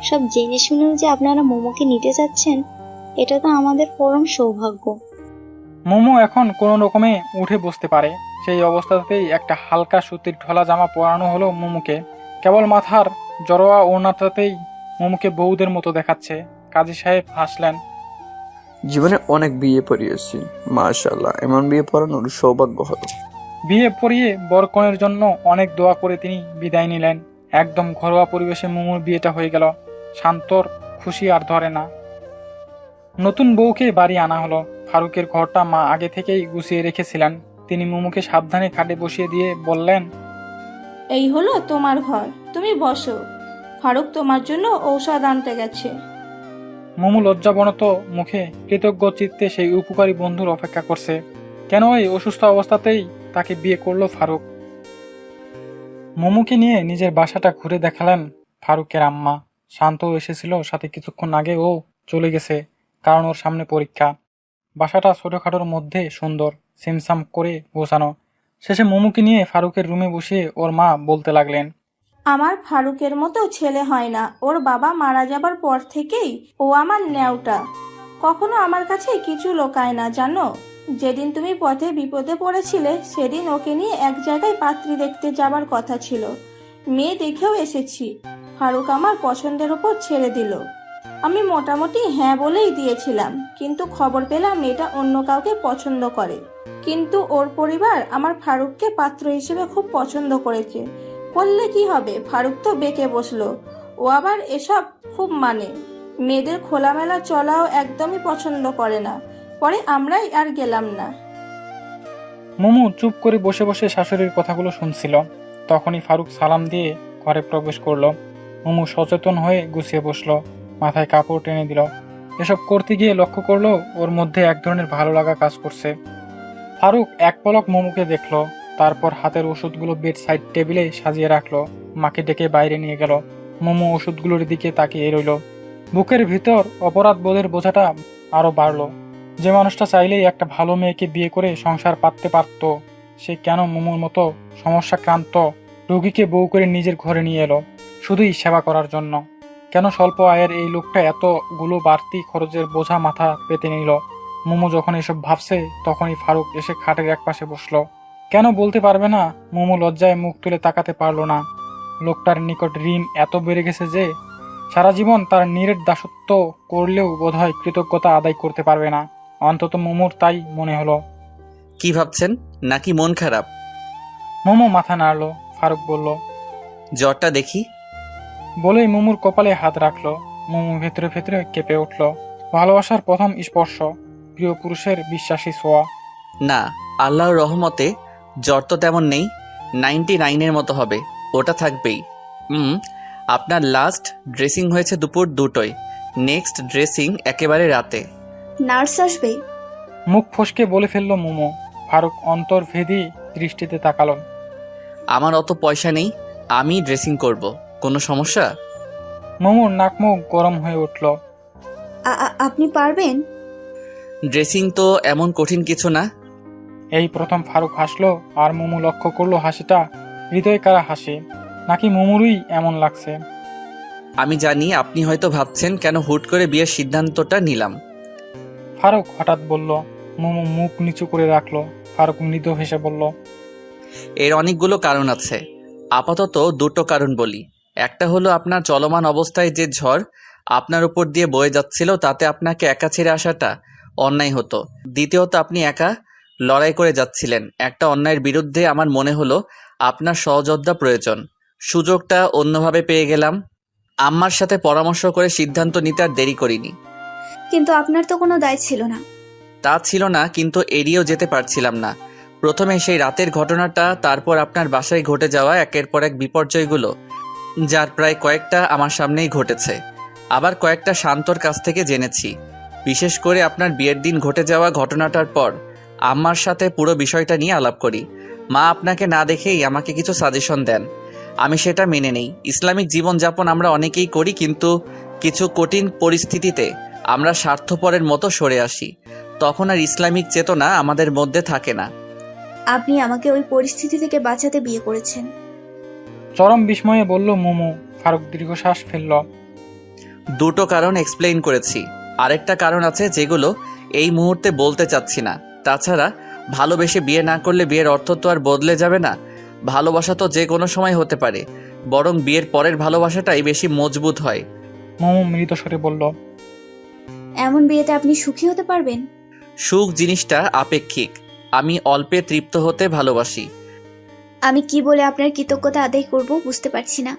সব জেনে শুনেও যে আপনারা মোমোকে নিতে চাচ্ছেন, এটা তো আমাদের পরম সৌভাগ্য। মোমো এখন কোনো রকমে উঠে বসতে পারে। সেই অবস্থাতেই একটা হালকা সুতির ঢলা জামা পরানো হলো মোমোকে। কেবল মাথার জড়োয়া ওড়নাটাতেই মোমোকে বউদের মতো দেখাচ্ছে। কাজী সাহেব হাসলেন, জীবনে অনেক বিয়ে পড়িয়েছি, মাশাআল্লাহ, এমন বিয়ে পড়ানোর সৌভাগ্য হলো। বিয়ে পড়িয়ে বরকনের জন্য অনেক দোয়া করে তিনি বিদায় নিলেন। একদম ঘরোয়া পরিবেশে মোমোর বিয়েটা হয়ে গেল। শান্তর খুশি আর ধরে না। নতুন বউকে বাড়ি আনা হলো। ফারুকের ঘরটা মা আগে থেকেই গুছিয়ে রেখেছিলেন। তিনি মোমোকে সাবধানে খাটে বসিয়ে দিয়ে বললেন, এই হলো তোমার ঘর, তুমি বসো, ফারুক তোমার জন্য ঔষধ আনতে গেছে। মোমো লজ্জাবনত মুখে কৃতজ্ঞ চিত্তে সেই উপকারী বন্ধুর অপেক্ষা করছে। কেন এই অসুস্থ অবস্থাতেই তাকে বিয়ে করলো ফারুক। মোমোকে নিয়ে নিজের বাসাটা ঘুরে দেখালেন ফারুকের আম্মা। শান্ত এসেছিল সাথে, কিছুক্ষণ আগে ও চলে গেছে, কারণ ওর সামনে পরীক্ষা। বাসাটা ছোটখাটোর মধ্যে সুন্দর, সিমসাম করে গোছানো। শেষে মোমোকে নিয়ে ফারুকের রুমে বসিয়ে ওর মা বলতে লাগলেন, আমার ফারুকের মতো ছেলে হয় না। ওর বাবা মারা যাবার পর থেকেই ও আমার ন্যাওটা। কখনো আমার কাছে কিছু লোকায় না জানো। যেদিন তুমি পথে বিপদে পড়েছিলে সেদিন ওকে নিয়ে এক জায়গায় পাত্রী দেখতে যাবার কথা ছিল। মেয়ে দেখেও এসেছি। ফারুক আমার পছন্দের ওপর ছেড়ে দিল। আমি মোটামুটি হ্যাঁ বলেই দিয়েছিলাম, কিন্তু খবর পেলাম মেয়েটা অন্য কাউকে পছন্দ করে। কিন্তু ওর পরিবার আমার ফারুককে পাত্র হিসেবে খুব পছন্দ করেছে। করলে কি হবে, ফারুক তো বেঁকে বসলো। ও আবার এসব খুব মানে। মেয়েদের খোলামেলা চলাও একদমই পছন্দ করে না। পরে আমরাই আর গেলাম না। মোমো চুপ করে বসে বসে শাশুড়ির কথাগুলো শুনছিল। তখনই ফারুক সালাম দিয়ে ঘরে প্রবেশ করলো। মোমো সচেতন হয়ে গুছিয়ে বসলো, মাথায় কাপড় টেনে দিল। এসব করতে গিয়ে লক্ষ্য করলো ওর মধ্যে এক ধরনের ভালো লাগা কাজ করছে। ফারুক এক পলক মোমোকে দেখলো, তারপর হাতের ওষুধগুলো বেড সাইড টেবিলে সাজিয়ে রাখলো। মাকে ডেকে বাইরে নিয়ে গেল। মোমো ওষুধগুলোর দিকে তাকিয়ে রইল। বুকের ভিতর অপরাধ বোধের বোঝাটা আরো বাড়লো। যে মানুষটা চাইলেই একটা ভালো মেয়েকে বিয়ে করে সংসার পাততে পারত, সে কেন মোমোর মতো সমস্যাক্রান্ত রোগীকে বউ করে নিজের ঘরে নিয়ে এলো শুধুই সেবা করার জন্য? কেন স্বল্প আয়ের এই লোকটা এতগুলো বাড়তি খরচের বোঝা মাথা পেতে নিল? মোমো যখন এসব ভাবছে তখনই ফারুক এসে খাটের এক পাশে বসলো। কেন বলতে পারবে না? মোমো লজ্জায় মুখ তুলে তাকাতে পারলো না। লোকটার নিকট ঋণ এত বেড়ে গেছে যে সারা জীবন তার নিরেট দাসত্ব করলেও বোধহয় কৃতজ্ঞতা আদায় করতে পারবে না। অন্তত মোমোর তাই মনে হলো। কি ভাবছেন? নাকি মন খারাপ? মোমো মাথা নাড়লো। ফারুক বলল, জ্বরটা দেখি। বলেই মোমোর কপালে হাত রাখলো। মোমো ভেতরে ভেতরে কেঁপে উঠল। ভালোবাসার প্রথম স্পর্শ, প্রিয় পুরুষের বিশ্বাসী ছোঁয়া। না, আল্লাহর রহমতে জ্বর তো তেমন নেই। 99-এর মতো হবে, ওটা থাকবেই। আপনার লাস্ট ড্রেসিং হয়েছে দুপুর 2টোয়। নেক্সট ড্রেসিং একেবারে রাতে। নার্স আসবে। মুখ ফসকে বলে ফেললো মোমো। ফারুক অন্তর্ভেদী দৃষ্টিতে তাকালো। আমার অত পয়সা নেই, আমি ড্রেসিং করব। কোনো সমস্যা? মোমোর নাক মুখ গরম হয়ে উঠল। আপনি পারবেন? ড্রেসিং তো এমন কঠিন কিছু না। এই প্রথম ফারুক হাসলো, আর মোমো লক্ষ্য করলো হাসিটা হৃদয় কারা হাসি, নাকি মোমোরই এমন লাগছে। আমি জানি আপনি হয়তো ভাবছেন কেন হুট করে বিয়ের সিদ্ধান্তটা নিলাম। ফারুক হঠাৎ বলল। মোমো মুখ নিচু করে রাখলো। ফারুক মৃদু হেসে বলল, এর অনেকগুলো কারণ আছে। আপাতত 2টো কারণ বলি। একটা হলো আপনার চলমান অবস্থায় যে ঝড় আপনার উপর দিয়ে বয়ে যাচ্ছিল, তাতে আপনাকে একা ছেড়ে আসাটা অন্যায় হতো। দ্বিতীয়ত, আপনি একা লড়াই করে যাচ্ছিলেন একটা অন্যায়ের বিরুদ্ধে। আমার মনে হলো আপনার সহযোদ্ধা প্রয়োজন। সুযোগটা অন্যভাবে পেয়ে গেলাম। আম্মার সাথে পরামর্শ করে সিদ্ধান্ত নিতে আর দেরি করিনি। কিন্তু আপনার তো কোনো দায় ছিল না। তা ছিল না, কিন্তু এড়িয়েও যেতে পারছিলাম না। প্রথমে সেই রাতের ঘটনাটা, তারপর আপনার বাসায় ঘটে যাওয়া একের পর এক বিপর্যয়গুলো, যার প্রায় কয়েকটা আমার সামনেই ঘটেছে। আবার কয়েকটা শান্তর কাছ থেকে জেনেছি। বিশেষ করে আপনার বিয়ের দিন ঘটে যাওয়া ঘটনাটার পর আম্মার সাথে পুরো বিষয়টা নিয়ে আলাপ করি। মা আপনাকে না দেখেই আমাকে কিছু সাজেশন দেন। আমি সেটা মেনে নেই। ইসলামিক জীবনযাপন আমরা অনেকেই করি, কিন্তু কিছু কঠিন পরিস্থিতিতে আমরা স্বার্থপরের মতো সরে আসি। তখন আর ইসলামিক চেতনা আমাদের মধ্যে থাকে না। আপনি আমাকে ওই পরিস্থিতি থেকে বাঁচাতে বিয়ে করেছেন। চরম বিস্ময়ে বলল মোমো। ফারুক দীর্ঘশ্বাস ফেলল। 2টো কারণ এক্সপ্লেইন করেছি। আরেকটা কারণ আছে যেগুলো এই মুহূর্তে বলতে চাচ্ছি না। তাছাড়া ভালোবেসে বিয়ে না করলে বিয়ের অর্থ তো আর বদলে যাবে না। ভালোবাসা তো যে কোনো সময় হতে পারে, বরং বিয়ের পরের ভালোবাসাটাই বেশি মজবুত হয়। মোমো মৃত স্বরে বলল, এমন বিয়েতে আপনি সুখী হতে পারবেন? সুখ জিনিসটা আপেক্ষিক। আমি অল্পে তৃপ্ত হতে ভালোবাসি। আমি কি বলে আপনার কৃতজ্ঞতা আদায় করব বুঝতে পারছি না।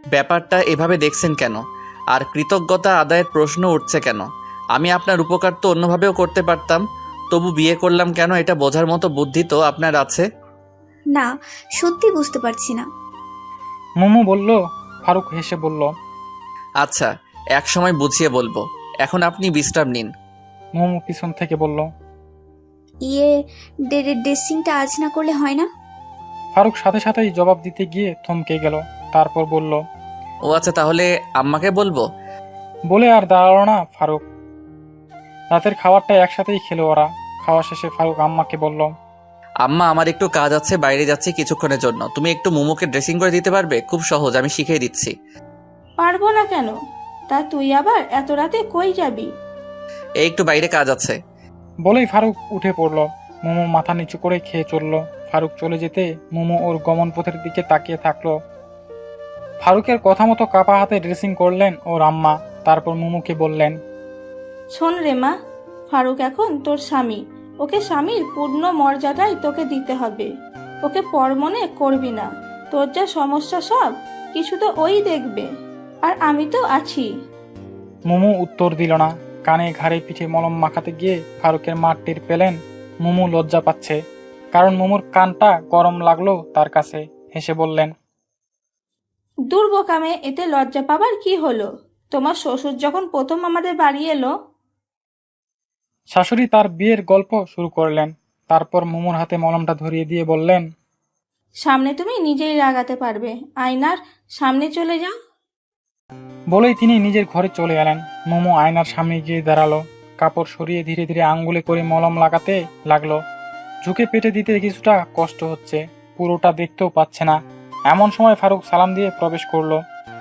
ব্যাপারটা এভাবে দেখছেন কেন? আর কৃতজ্ঞতা আদায়ের প্রশ্ন উঠছে কেন? আমি আপনার উপকার তো অন্যভাবেও করতে পারতাম, তবু বিয়ে করলাম কেন, এটা বোঝার মতো বুদ্ধি তো আপনার আছে? না, সত্যি বুঝতে পারছি না। মোমো বলল। ফারুক হেসে বলল, আচ্ছা, এক সময় বুঝিয়ে বলবো। এখন আপনি বিশ্রাম নিন। মোমো পিছন থেকে বলল, ড্রেসিংটা আজ না করলে হয় না? ফারুক সাথে সাথেই জবাব দিতে গিয়ে থমকে গেল। তারপর বলল, ও আচ্ছা, তাহলে আম্মাকে বলবো। বলে আর দাঁড়ালো না ফারুক। রাতের খাবারটা একসাথেই খেলো ওরা। খাওয়া শেষে ফারুক আম্মাকে বলল, আম্মা, আমার একটু কাজ আছে, বাইরে যাচ্ছি কিছুক্ষণের জন্য। তুমি একটু মোমোকে ড্রেসিং করে দিতে পারবে? খুব সহজ, আমি শিখিয়ে দিচ্ছি। পারবো না কেন? তা তুই আবার এত রাতে কই যাবি? এই একটু বাইরে কাজ আছে। বলেই ফারুক উঠে পড়ল। মোমো মাথা নিচু করে খেয়ে চলল। ফারুক চলে যেতে মোমো ওর গমন পথের দিকে তাকিয়ে থাকলো। ফারুকের কথা মতো কাপা হাতে ড্রেসিং করলেন ওর আম্মা। তারপর মোমোকে বললেন, শোন রে মা, ফারুক এখন তোর স্বামী। ওকে স্বামীর পূর্ণ মর্যাদাই তোকে দিতে হবে। ওকে পর মনে করবি না। তোর যা সমস্যা সব কিছু তো ওই দেখবে, আর আমি তো আছি। মোমো উত্তর দিল না। কানে ঘাড়ে পিঠে মলম মাখাতে গিয়ে ফারুকের মা টের পেলেন মোমো লজ্জা পাচ্ছে, কারণ মোমোর কানটা গরম লাগলো তার কাছে। হেসে বললেন, দুর্বোকামে এতে লজ্জা পাবার কি হলো? তোমার শ্বশুর যখন প্রথম আমাদের বাড়ি এলো। শাশুড়ি তার বিয়ের গল্প শুরু করলেন। তারপর মোমোর হাতে মলমটা ধরিয়ে দিয়ে বললেন, সামনে তুমি নিজেই লাগাতে পারবে, আয়নার সামনে চলে যাও। বলেই তিনি নিজের ঘরে চলে এলেন। মোমো আয়নার সামনে গিয়ে দাঁড়ালো। কাপড় সরিয়ে ধীরে ধীরে আঙ্গুলে করে মলম লাগাতে লাগলো। ঝুঁকে পেটে দিতে কিছুটা কষ্ট হচ্ছে, পুরোটা দেখতেও পাচ্ছে না। এমন সময় ফারুক সালাম দিয়ে প্রবেশ করলো।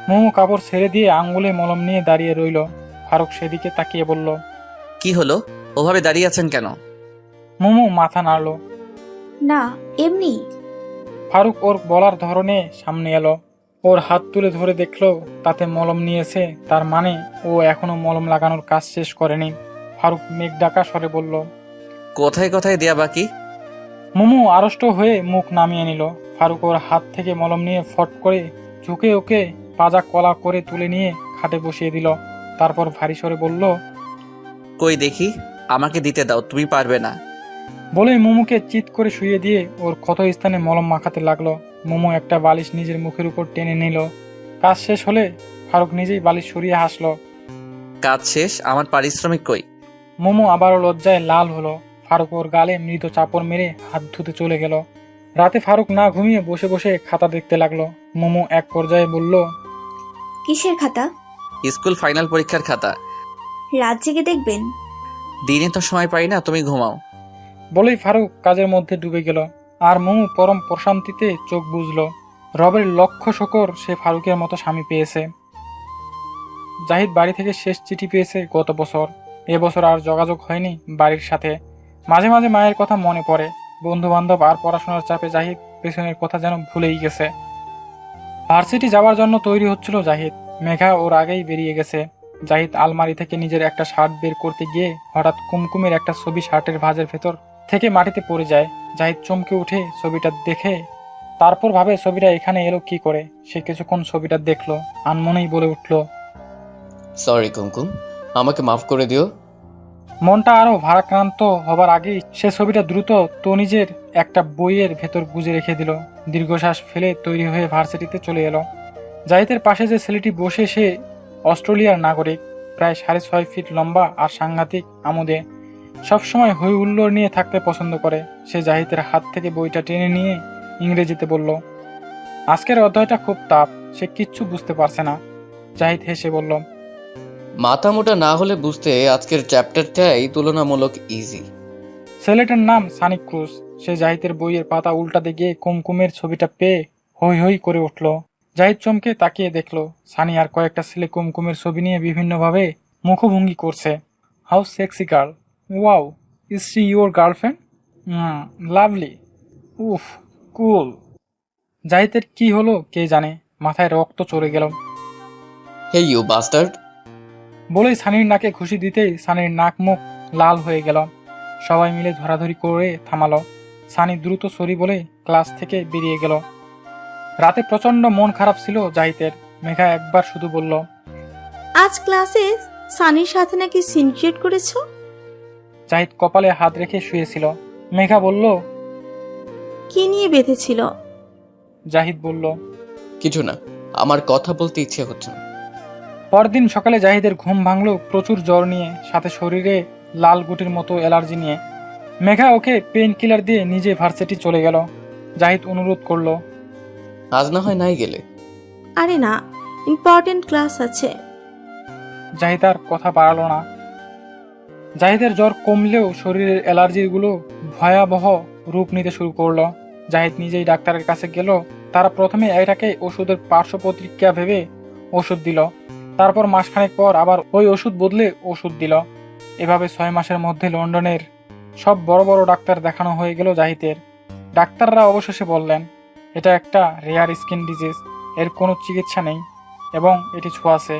মোমো কাপড় ছেড়ে দিয়ে আঙ্গুলে মলম নিয়ে দাঁড়িয়ে রইল। ফারুক সেদিকে তাকিয়ে বলল, কি হলো? ওভাবে দাঁড়িয়ে আছেন কেন? মোমো মাথা নাড়ল। না, এমনি। ফারুক ওর বলার ধরনে সামনে এলো। ওর হাত তুলে ধরে দেখলো তাতে মলম নিয়েছে, তার মানে ও এখনো মলম লাগানোর কাজ শেষ করেনি। ফারুক মেঘ ডাকা স্বরে বলল, কোথায় কোথায় দেয়া বাকি? মোমো আড়ষ্ট হয়ে মুখ নামিয়ে নিল। ফারুক ওর হাত থেকে মলম নিয়ে ফট করে ঝুঁকে ওকে পাজা কলা করে তুলে নিয়ে খাটে বসিয়ে দিল। তারপর ভারী স্বরে বলল, কই দেখি, আমাকে দিতে দাও, তুমি পারবে না। বলে মোমোকে চিৎ করে শুয়ে দিয়ে ওর ক্ষত স্থানে মলম মাখাতে লাগলো। মোমো একটা বালিশ নিজের মুখের উপর টেনে নিল। কাজ শেষ হলে ফারুক নিজেই বালিশ সরিয়ে হাসলো। কাজ শেষ, আমার পারিশ্রমিক কই? মোমো আবারও লজ্জায় লাল হলো। ফারুক ওর গালে মৃদু চাপড় মেরে হাত ধুতে চলে গেল। রাতে ফারুক না ঘুমিয়ে বসে বসে খাতা দেখতে লাগলো। মোমো এক পর্যায়ে বলল, কিসের খাতা? স্কুল ফাইনাল পরীক্ষার খাতা। রাত জেগে দেখবেন? দিনে তো সময় পাই না, তুমি ঘুমাও। বলেই ফারুক কাজের মধ্যে ডুবে গেল। আর মোমো পরম প্রশান্তিতে চোখ বুঝলো। রবের লক্ষ শকর সে ফারুকের মতো স্বামী পেয়েছে। জাহিদ বাড়ি থেকে শেষ চিঠি পেয়েছে গত বছর। এবছর আর যোগাযোগ হয়নি বাড়ির সাথে। মাঝে মাঝে মায়ের কথা মনে পড়ে। বন্ধু বান্ধব আর পড়াশোনার চাপে জাহিদ পেছনের কথা যেন ভুলেই গেছে। ভার্সিটি যাওয়ার জন্য তৈরি হচ্ছিল জাহিদ। মেঘা ওর আগেই বেরিয়ে গেছে। জাহিদ আলমারি থেকে নিজের একটা শার্ট বের করতে গিয়ে হঠাৎ কুমকুমের একটা ছবি শার্টের ভাঁজের ভেতর থেকে মাটিতে পড়ে যায়। জাহিদ চমকে উঠে ছবিটা দেখে, তারপর ভাবে ছবিটা এখানে এলো কি করে। সে কিছুক্ষণ ছবিটা দেখলো, আনমনেই বলে উঠল, সরি কুমকুম, আমাকে মাফ করে দিও। মনটা আরো ভারাক্রান্ত হবার আগেই সে ছবিটা দ্রুত নিজের একটা বইয়ের ভেতর গুজে রেখে দিল। দীর্ঘশ্বাস ফেলে তৈরি হয়ে ভার্সিটিতে চলে এলো। জাহিদের পাশে যে ছেলেটি বসে, সে অস্ট্রেলিয়ার নাগরিক, প্রায় 6.5 ফিট লম্বা আর সাংঘাতিক আমোদে। সবসময় হই হুল্লোড় নিয়ে থাকতে পছন্দ করে। সে জাহিদের হাত থেকে বইটা টেনে নিয়ে ইংরেজিতে বলল, আজকের অধ্যায়টা খুব টাফ, সে কিচ্ছু বুঝতে পারছে না। জাহিদ হেসে বলল, মাথা মোটা না হলে বুঝতে আজকের চ্যাপ্টারটাই তুলনামূলক ইজি। ছেলেটার নাম সানি ক্রুজ। সে জাহিদের বইয়ের পাতা উল্টাতে গিয়ে কুমকুমের ছবিটা পেয়ে হই হই করে উঠল। জাহিদ চমকে তাকিয়ে দেখল সানি আর কয়েকটা ছেলে কুমকুমের ছবি নিয়ে বিভিন্নভাবে মুখভঙ্গি করছে। How sexy girl, wow, is she your girlfriend? Lovely, উফ, কুল। জাহিদের কি হলো কে জানে, মাথায় রক্ত চড়ে গেল। হে ইউ বাস্টার্ড, বলেই সানির নাকে খুশি দিতেই সানির নাক মুখ লাল হয়ে গেল। সবাই মিলে ধরাধরি করে থামালো। সানি দ্রুত সরি বলে ক্লাস থেকে বেরিয়ে গেল। রাতে প্রচন্ড মন খারাপ ছিল জাহিদের। মেঘা একবার শুধু বলল, আজ ক্লাসে সানির সাথে নাকি সিনক্রিয়েট করেছো? জাহিদ কপালে হাত রেখে শুয়েছিল। মেঘা বলল, কি নিয়ে বেঁধেছিল? জাহিদ বলল, কিছু না, আমার কথা বলতে ইচ্ছে হচ্ছে না। পরদিন সকালে জাহিদের ঘুম ভাঙল প্রচুর জ্বর নিয়ে, সাথে শরীরে লাল গুটির মতো অ্যালার্জি নিয়ে। মেঘা ওকে পেইন কিলার দিয়ে নিজে ভার্সিটি চলে গেল। জাহিদ অনুরোধ করলো, আজ না হয় নাই গেলে? আরে না, ইম্পর্টেন্ট ক্লাস আছে। জাহিদ আর কথা বাড়ালো না। জাহিদের জ্বর কমলেও শরীরের অ্যালার্জিগুলো ভয়াবহ রূপ নিতে শুরু করলো। জাহিদ নিজেই ডাক্তারের কাছে গেল। তারা প্রথমে এটাকে ওষুধের পার্শ্ব প্রতিক্রিয়া ভেবে ওষুধ দিল, তারপর মাসখানেক পর আবার ওই ওষুধ বদলে ওষুধ দিল। এভাবে 6 মাসের মধ্যে লন্ডনের সব বড় বড় ডাক্তার দেখানো হয়ে গেল জাহিদের। ডাক্তাররা অবশেষে বললেন এটা একটা রেয়ার স্কিন ডিজিজ, এর কোনো চিকিৎসা নেই এবং এটি ছোঁয়াচে।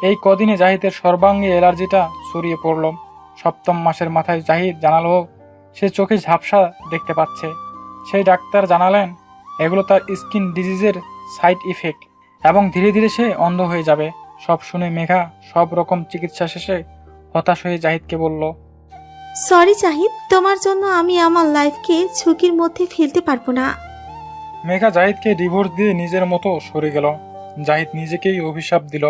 এই কদিনে জাহিদের সর্বাঙ্গে অ্যালার্জিটা ছড়িয়ে পড়ল। 7ম মাসের মাথায় জাহিদ জানালো সে চোখে ঝাপসা দেখতে পাচ্ছে। সেই ডাক্তার জানালেন এগুলো তার স্কিন ডিজিজের সাইড ইফেক্ট এবং ধীরে ধীরে সে অন্ধ হয়ে যাবে। সব শুনে মেঘা সব রকম চিকিৎসা শেষে হতাশ হয়ে জাহিদকে বলল, সরি জাহিদ, তোমার জন্য আমি আমার লাইফকে ঝুঁকির মধ্যে ফেলতে পারবো না। মেঘা জাহিদকে ডিভোর্স দিয়ে নিজের মতো সরে গেল। জাহিদ নিজেকেই অভিশাপ দিল।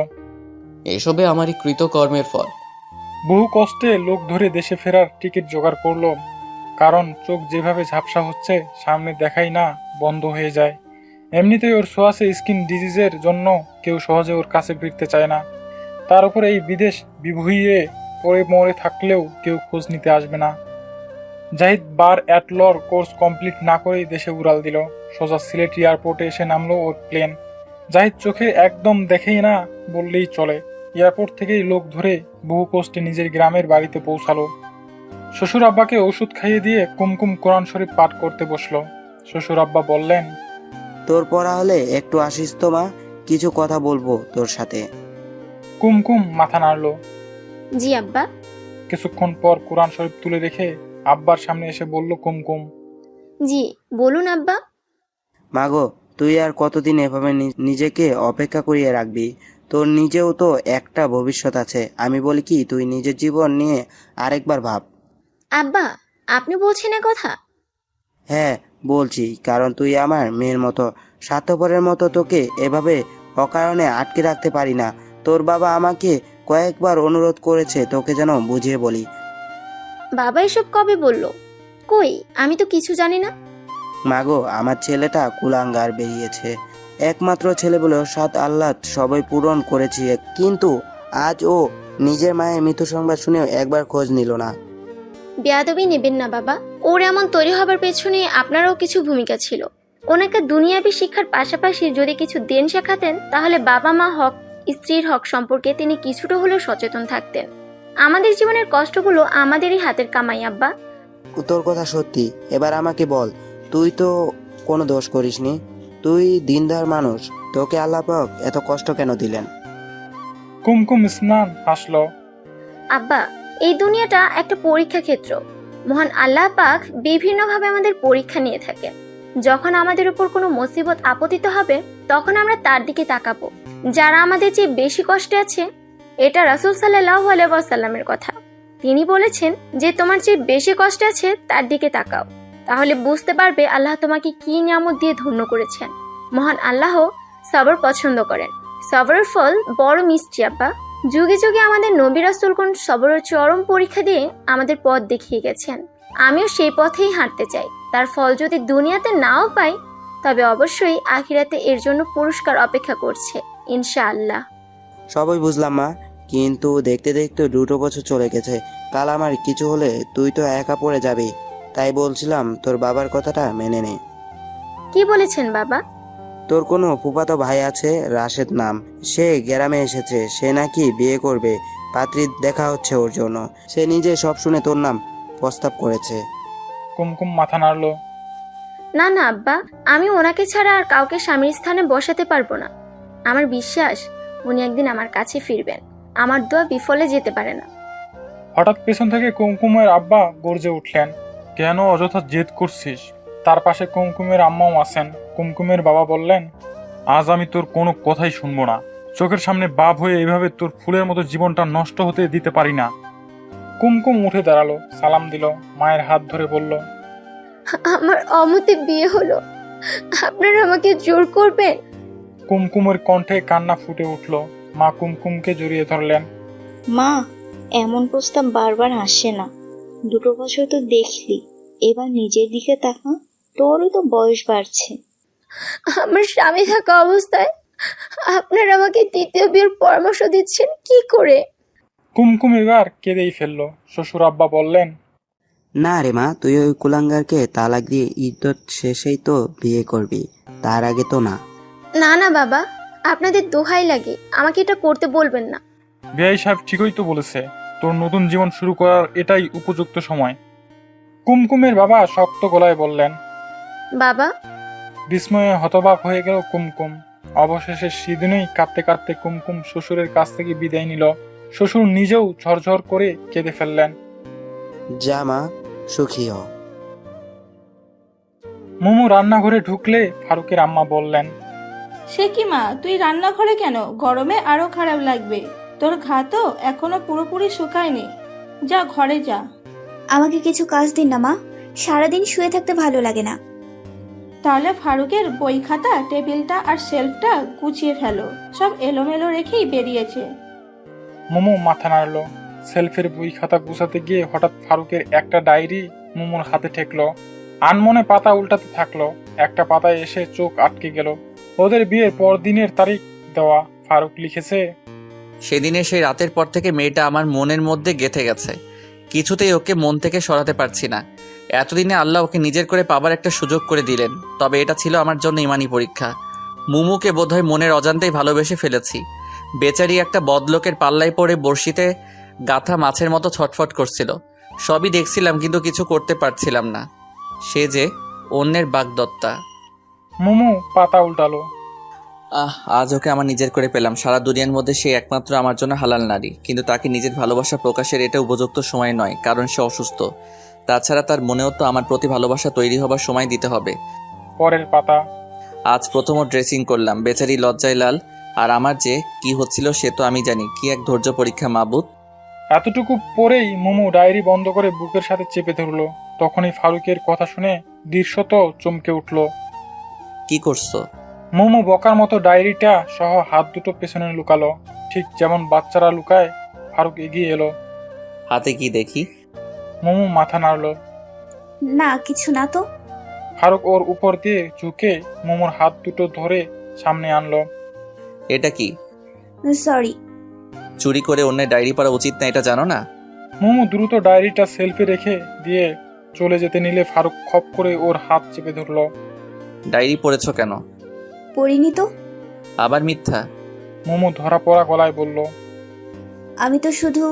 এসবে আমারই কৃতকর্মের ফল। বহু কষ্টে লোক ধরে দেশে ফেরার টিকিট জোগাড় করলো, কারণ চোখ যেভাবে ঝাপসা হচ্ছে সামনে দেখাই না বন্ধ হয়ে যায়। এমনিতেই ওর ছোঁয়াচে স্কিন ডিজিজের জন্য কেউ সহজে ওর কাছে ফিরতে চায় না। তার উপরে এই বিদেশ বিভুঁইয়ে পড়ে মরে থাকলেও কেউ খোঁজ নিতে আসবে না। জাহিদ বার অ্যাট লর কোর্স কমপ্লিট না করেই দেশে উড়াল দিল। সোজা সিলেট এয়ারপোর্টে এসে নামলো ওর প্লেন। জাহিদ চোখে একদম দেখেই না বললেই চলে। এয়ারপোর্ট থেকেই লোক ধরে বহু কষ্টে নিজের গ্রামের বাড়িতে পৌঁছালো। শ্বশুর আব্বাকে ওষুধ খাইয়ে দিয়ে কুমকুম কোরআন শরীফ পাঠ করতে বসলো। শ্বশুর আব্বা বললেন, তোর পড়া হলে একটু আসিস তো মা, কিছু কথা বলবো তোর সাথে। কুমকুম মাথা নাড়লো। জি আব্বা। কিছুক্ষণ পর কোরআন শরীফ তুলে রেখে আব্বার সামনে এসে বলল কুমকুম, জি বলুন আব্বা। মাগো, তুই আর কতদিন এভাবে নিজেকে অপেক্ষা করিয়ে রাখবি? তোর নিজেও তো একটা ভবিষ্যৎ আছে। আমি বলি কি, তুই নিজের জীবন নিয়ে আরেকবার ভাব। আব্বা আপনি বলছেন এ কথা? হ্যাঁ বলছি, কারণ তুই আমার মেয়ের মতো। স্বার্থপরের মতো তোকে এভাবে অকারণে আটকে রাখতে পারি না। তোর বাবা আমাকে কয়েকবার অনুরোধ করেছে তোকে যেন বুঝিয়ে বলি। বাবা এসব কবে বলল? কই, আমি তো কিছু জানি না। মাগো, আমার ছেলেটা কুলাঙ্গার বেরিয়েছে। একমাত্র ছেলে বলেও সাত আহ্লাদ সবাই পূরণ করেছি, কিন্তু আজ ও নিজের মায়ের মৃত্যু সংবাদ শুনেও একবার খোঁজ নিল না। বেয়াদবি নেবেন না বাবা, ওর এমন তৈরি হবার পেছনে আপনারও কিছু ভূমিকা ছিল। ওনাকে দুনিয়াবী শিক্ষার পাশাপাশি যদি কিছু দেন শেখাতেন, তাহলে বাবা মা হক, স্ত্রীর হক সম্পর্কে তিনি কিছুটা হলেও সচেতন থাকতেন। আমাদের জীবনের কষ্টগুলো আমাদেরই হাতের কামাই আব্বা। তোর কথা সত্যি। এবার আমাকে বল, তুই তো কোনো দোষ করিসনি, তুই দিনদার মানুষ, তোকে আল্লাহ পাক এত কষ্ট কেন দিলেন? কুমকুম স্নান হাসলো। আব্বা, এই দুনিয়াটা একটা পরীক্ষা ক্ষেত্র। মহান আল্লাহ পাক বিভিন্নভাবে আমাদের পরীক্ষা নিয়ে থাকেন। যখন আমাদের উপর কোনো মুসিবত আপতিত হবে, তখন আমরা তার দিকে তাকাবো যারা আমাদের চেয়ে বেশি কষ্টে আছে। এটা রাসূল সাল্লাল্লাহু আলাইহি ওয়াসাল্লামের কথা। তিনি বলেছেন যে তোমার চেয়ে বেশি কষ্টে আছে তার দিকে তাকাও, তাহলে বুঝতে পারবে আল্লাহ তোমাকে কি নিয়ামত দিয়ে ধন্য করেছেন। মহান আল্লাহ সবর পছন্দ করেন। সবরের ফল বড় মিষ্টি আব্বা। যুগে যুগে আমাদের নবী রাসূলগণ সবরের চরম পরীক্ষা দিয়ে আমাদের পথ দেখিয়ে গেছেন। আমিও সেই পথেই হাঁটতে চাই। তার ফল যদি দুনিয়াতে নাও পাই, তবে অবশ্যই আখিরাতে এর জন্য পুরস্কার অপেক্ষা করছে ইনশাআল্লাহ। সবই বুঝলাম মা, কিন্তু দেখতে দেখতে 2 বছর চলে গেছে। কাল আমার কিছু হলে তুই তো একা পড়ে যাবি। তাই বলছিলাম তোর বাবার কথাটা মেনে নে। কি বলেছেন বাবা? তোর কোনো ফুফাতো ভাই আছে, রাশেদ নাম। সে গ্রামে এসেছে, সে নাকি বিয়ে করবে। পাত্রী দেখা হচ্ছে ওর জন্য। সে নিজে সব শুনে তোর নাম প্রস্তাব করেছে। কুমকুম মাথা নাড়লো। না না আব্বা, আমি ওনাকে ছাড়া আর কাউকে স্বামীর স্থানে বসাতে পারবো না। আমার বিশ্বাস উনি একদিন আমার কাছে ফিরবেন। আমার দোয়া বিফলে যেতে পারে না। হঠাৎ পেছন থেকে কুমকুমের আব্বা গর্জে উঠলেন, কেন অযথা জেদ করছিস? তার পাশে কুমকুমের আম্মাও আছেন। কুমকুমের বাবা বললেন, আজ আমি তোর কোনো কথাই শুনবো না। চোখের সামনে বাপ হয়ে এইভাবে তোর ফুলের মতো জীবনটা নষ্ট হতে দিতে পারি না। কুমকুম উঠে দাঁড়ালো, সালাম দিল, মায়ের হাত ধরে বলল, আমার অমতে বিয়ে হলো, আপনারা আমাকে জোর করবেন? কুমকুমের কণ্ঠে কান্না ফুটে উঠল। মা কুমকুমকে জড়িয়ে ধরলেন। মা, এমন প্রস্তাব বারবার আসে না। 2 বছর তো দেখলি, এবার নিজের দিকে তাকা, তোরও তো বয়স বাড়ছে। আমার স্বামী থাকা অবস্থায় আপনারা আমাকে দ্বিতীয় বিয়ের পরামর্শ দিচ্ছেন কি করে? কুমকুম এবার কেঁদেই ফেললো। শ্বশুর আব্বা বললেন, না রে মা, তুই ওই কুলাঙ্গারকে তালাক দিয়ে ইদ্যত শেষেই তো বিয়ে করবি, তার আগে তো না। না না বাবা, আপনাদের দোহাই লাগে, আমাকে এটা করতে বলবেন না। বিআই সাহেব ঠিকই তো বলেছে, তোর নতুন জীবন শুরু করার এটাই উপযুক্ত সময়। কুমকুমের বাবা শক্ত গলায় বললেন। বাবা, বিস্ময়ে হতবাক হয়ে গেল কুমকুম। অবশেষে সেদিনই কাঁদতে কাঁদতে কুমকুম শ্বশুরের কাছ থেকে বিদায় নিল। শ্বশুর নিজেও ঝরঝর করে কেঁদে ফেললেন। যা মা, সুখী হ। মোমো রান্নাঘরে ঢুকলে ফারুকের আম্মা বললেন, সে কি মা, তুই রান্নাঘরে কেন? গরমে আরো খারাপ লাগবে। তোর ঘা তো এখনো পুরোপুরি শুকায়নি। যা ঘরে যা। আমাকে কিছু কাজ দিন না মা, সারাদিন শুয়ে থাকতে ভালো লাগে না। তাহলে ফারুকের বই খাতা, টেবিলটা আর শেলফটা গুছিয়ে ফেলো। সব এলোমেলো রেখেই বেরিয়েছে। মোমো মাথা নাড়ল। সেলফের বই খাতা গুছাতে গিয়ে হঠাৎ ফারুকের একটা ডায়েরি মোমোর হাতে ঠেকলো। আনমনে পাতা উল্টাতে থাকলো। একটা পাতায় এসে চোখ আটকে গেল। ওদের বিয়ের পর দিনের তারিখ দেওয়া। ফারুক লিখেছে, সেদিনে সেই রাতের পর থেকে মেয়েটা আমার মনের মধ্যে গেঁথে গেছে। কিছুতেই ওকে মন থেকে সরাতে পারছি না। এতদিনে আল্লাহ ওকে নিজের করে পাবার একটা সুযোগ করে দিলেন। তবে এটা ছিল আমার জন্য ইমানি পরীক্ষা। মুমুকে বোধহয় মনের অজান্তেই ভালোবেসে ফেলেছি। বেচারি একটা বদলোকের পাল্লায় পড়ে বড়শিতে গাথা মাছের মতো ছটফট করছিল। সবই দেখছিলাম, কিন্তু কিছু করতে পারছিলাম না। সে যে অন্যের বাগদত্তা। মোমো পাতা উল্টালো। আজ ওকে আমার নিজের করে পেলাম। সারা দুনিয়ার মধ্যে সে একমাত্র আমার জন্য হালাল নারী, কিন্তু তাকে নিজের ভালোবাসা প্রকাশের এটা উপযুক্ত সময় নয়, কারণ সে অসুস্থ। তাছাড়া তার মনেও তো আমার প্রতি ভালোবাসা তৈরি হবার সময় দিতে হবে। পরের পাতা। আজ প্রথম ড্রেসিং করলাম, বেচারি লজ্জায় লাল। আর আমার যে কি হচ্ছিল সে তো আমি জানি। কি এক ধৈর্য পরীক্ষা মাবুদ। এতটুকু পরেই মোমো ডায়েরি বন্ধ করে বুকের সাথে চেপে ধরলো। তখনই ফারুকের কথা শুনে দৃশ্যত চমকে উঠল। কি করছো? মোমো বকার মতো ডায়েরিটা সহ হাত দুটো পেছনে লুকালো, ঠিক যেমন বাচ্চারা লুকায়। ফারুক এগিয়ে এলো। হাতে কি দেখি? মোমো মাথা নাড়ল। না, কিছু না তো। ফারুক ওর উপর দিয়ে ঝুঁকে মোমোর হাত দুটো ধরে সামনে আনলো। এটা কি? সরি। চুরি করে অন্যের ডায়েরি পড়া উচিত না, এটা জানো না? মোমো দ্রুত ডায়েরিটা সেলফি রেখে দিয়ে চলে যেতে নিলে ফারুক খপ করে ওর হাত চেপে ধরলো। ডায়েরি পড়েছো কেন? পড়িনি তো। আবার মিথ্যা? মোমো ধরা পড়া গলায় বলল। আমি তো শুধু।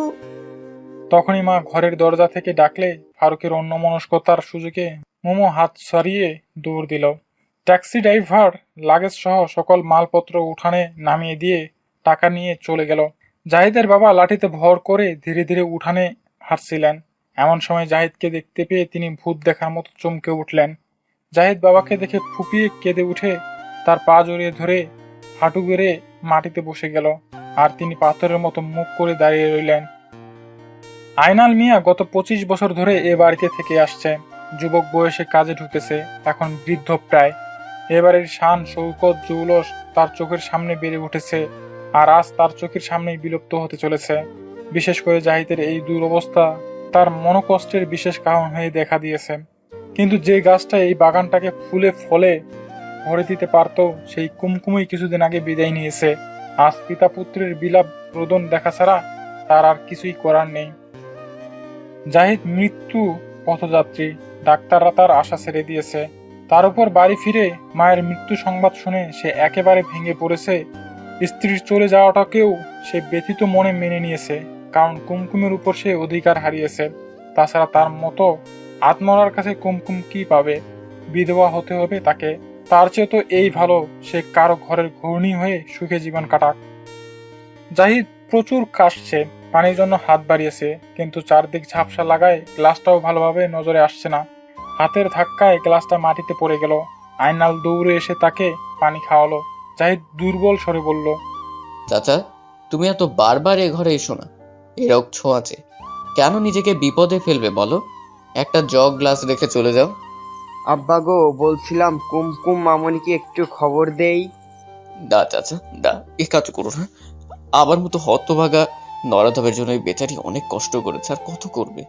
তখনই মা ঘরের দরজা থেকে ডাকলে ফারুকের অন্যমনস্কতার সুযোগে মোমো হাত সরিয়ে দৌড় দিল। ট্যাক্সি ড্রাইভার লাগেজ সহ সকল মালপত্র উঠানে নামিয়ে দিয়ে টাকা নিয়ে চলে গেল। জাহিদের বাবা লাঠিতে ভর করে ধীরে ধীরে উঠানে হাঁটছিলেন। এমন সময় জাহিদকে দেখতে পেয়ে তিনি ভূত দেখার মতো চমকে উঠলেন। জাহিদ বাবাকে দেখে ফুপিয়ে কেঁদে উঠে তার পা জড়িয়ে ধরে হাঁটু গেড়ে মাটিতে বসে গেল। আর তিনি পাথরের মতো মুখ করে দাঁড়িয়ে রইলেন। আইনাল মিয়া গত 25 বছর ধরে এ বাড়িতে থেকে আসছে। যুবক বয়সে কাজে ঢুকেছে, এখন বৃদ্ধ প্রায়। এবারের শান শৌকত জৌলস তার চোখের সামনে বেড়ে উঠেছে, আর আজ তার চোখের সামনেই বিলুপ্ত হতে চলেছে। বিশেষ করে জাহিদের এই দুরবস্থা তার মনোকষ্টের বিশেষ কারণ হয়ে দেখা দিয়েছে। কিন্তু যে গাছটা এই বাগানটাকে ফুলে ফলে ভরে দিতে পারত, সেই কুমকুমই কিছুদিন আগে বিদায় নিয়েছে। আজ পিতা পুত্রের বিলাপ রোদন দেখা ছাড়া তার আর কিছুই করার নেই। জাহিদ মৃত্যু পথযাত্রী, ডাক্তাররা তার আশা ছেড়ে দিয়েছে। তার উপর বাড়ি ফিরে মায়ের মৃত্যু সংবাদ শুনে সে একেবারে ভেঙে পড়েছে। স্ত্রীর চলে যাওয়াটাকেও সে ব্যথিত মনে মেনে নিয়েছে, কারণ কুমকুমের উপর সে অধিকার হারিয়েছে। তাছাড়া তার মতো আত্মরার কাছে কুমকুম কি পাবে? বিধবা হতে হবে তাকে। তার চেয়ে তো এই ভালো সে কারো ঘরের ঘূর্ণি হয়ে সুখে জীবন কাটাক। জাহিদ প্রচুর কাশছে, পানির জন্য হাত বাড়িয়েছে, কিন্তু চারদিক ঝাপসা লাগায় গ্লাসটাও ভালোভাবে নজরে আসছে না। হাতের ধাক্কায় গ্লাসটা মাটিতে পড়ে গেল। আইনাল দৌড়ে এসে তাকে পানি খাওয়ালো। জাহিদ দুর্বল স্বরে বলল, চাচা, তুমি এত বারবার এ ঘরে এসো না। এরক ছোঁয়াচে, কেন নিজেকে বিপদে ফেলবে বলো? একটা জগ গ্লাস রেখে চলে যাও। আব্বা গো, বলছিলাম কুমকুম মামনিকে একটু খবর দেই। দা চাচা, দা, এ কাজ করো না। আবার মতো হতভাগা নরাধবের জন্য এই বেচারি অনেক কষ্ট করেছে, আর কত করবে।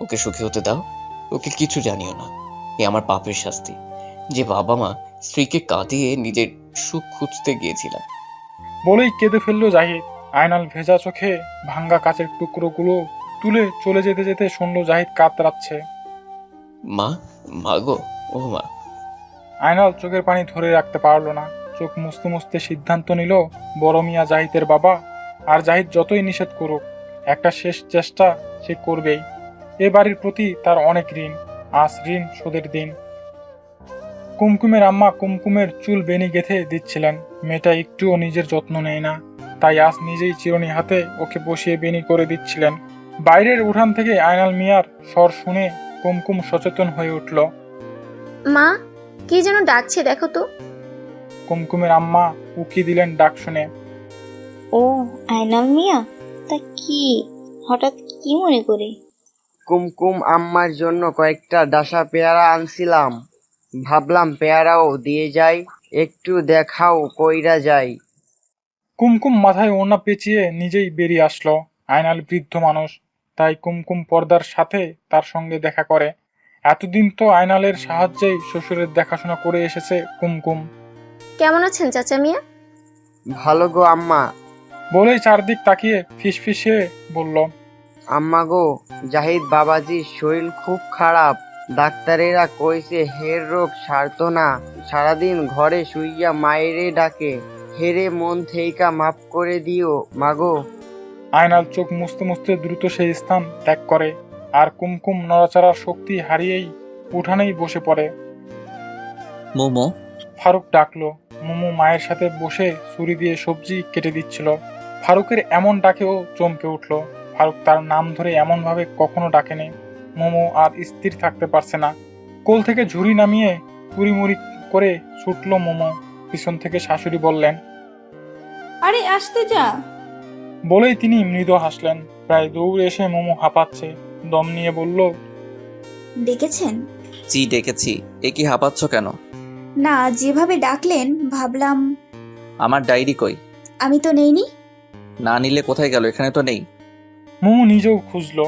ওকে সুখী হতে দাও। ওকে কিছু জানিও না। এ আমার পাপের শাস্তি, যে বাবা মা স্ত্রীকে কাঁদিয়ে নিজের সুখ খুঁজতে গিয়েছিলাম। বলেই কেঁদে ফেললো জাহিদ। আয়নাল ভেজা চোখে ভাঙ্গা কাচের টুকরোগুলো তুলে চলে যেতে যেতে শুনলো জাহিদ কাতরাচ্ছে। মা, মা গো, ও মা। আয়নাল চোখের পানি ধরে রাখতে পারলো না। চোখ মুছতে মুছতে সিদ্ধান্ত নিল বড় মিয়া জাহিদের বাবা, আর জাহিদ যতই নিষেধ করুক একটা শেষ চেষ্টা সে করবেই। এ বাড়ির প্রতি তার অনেক ঋণ, আজ ঋণ শোধের দিন। কুমকুমের আম্মা কুমকুমের চুল বেনি গেঁথে দিচ্ছিলেন। মেয়েটা একটুও নিজের যত্ন নেয় না, তাই আজ নিজেই চিরুনি হাতে ওকে বসিয়ে বেনি করে দিচ্ছিলেন। বাইরের উঠান থেকে আয়নাল মিয়ার স্বর শুনে কুমকুম সচেতন হয়ে উঠল। মা, কি যেন ডাকছে দেখো তো। কুমকুমের আম্মা উকি দিলেন ডাক শুনে। ও আয়নাল মিয়া, তা কি হঠাৎ কি মনে করে? কুমকুম আম্মার জন্য কয়েকটা ডাসা পেয়ারা আনছিলাম, ভাবলাম পেয়ারাও দিয়ে যাই, একটু দেখাও কইরা যাই। কুমকুম মাথায় ওড়না পেঁচিয়ে নিজেই বেরিয়ে আসলো। আয়নাল বৃদ্ধ মানুষ, তাই কুমকুম পর্দার সাথে তার সঙ্গে দেখা করে। এতদিন তো আয়নালের সাহায্যেই শ্বশুরের দেখাশোনা করে এসেছে কুমকুম। কেমন আছেন চাচা মিয়া? ভালো গো আম্মা। বলেই চারদিক তাকিয়ে ফিসফিসিয়ে বলল, আম্মা গো, জাহিদ বাবাজির শরীর খুব খারাপ, ডাক্তারেরা কইছে হের রোগ সারত না, সারাদিন ঘরে শুইয়া মায়েরে ডাকে, হেরে মন থেইকা মাফ করে দিও মাগো। আয়নাল চোখ মুছতে মুছতে দ্রুত সেই স্থান ত্যাগ করে, আর কুমকুম নড়াচড়ার শক্তি হারিয়েই উঠানেই বসে পড়ে। মোমো। ফারুক ডাকলো। মোমো মায়ের সাথে বসে ছুরি দিয়ে সবজি কেটে দিচ্ছিল। ফারুকের এমন ডাকেও চমকে উঠল। ফারুক তার নাম ধরে এমন ভাবে কখনো ডাকেনি। মোমো আর স্থির থাকতে পারছে না। কোল থেকে ঝুড়ি নামিয়ে কুড়িমুড়ি করে ছুটল মোমো। পিছন থেকে শাশুড়ি বললেন, আরে আসতে যা। বলেই তিনি মৃদু হাসলেন। প্রায় দৌড়ে এসে মোমো হাঁপাচ্ছে, দম নিয়ে বলল, ডেকেছেন? জি ডেকেছি। এ কি হাঁপাচ্ছ কেন? না, যেভাবে ডাকলেন ভাবলাম। আমার ডায়েরি কই? আমি তো নেইনি। না নিলে কোথায় গেল? এখানে তো নেই। মোমো নিজেও খুঁজলো,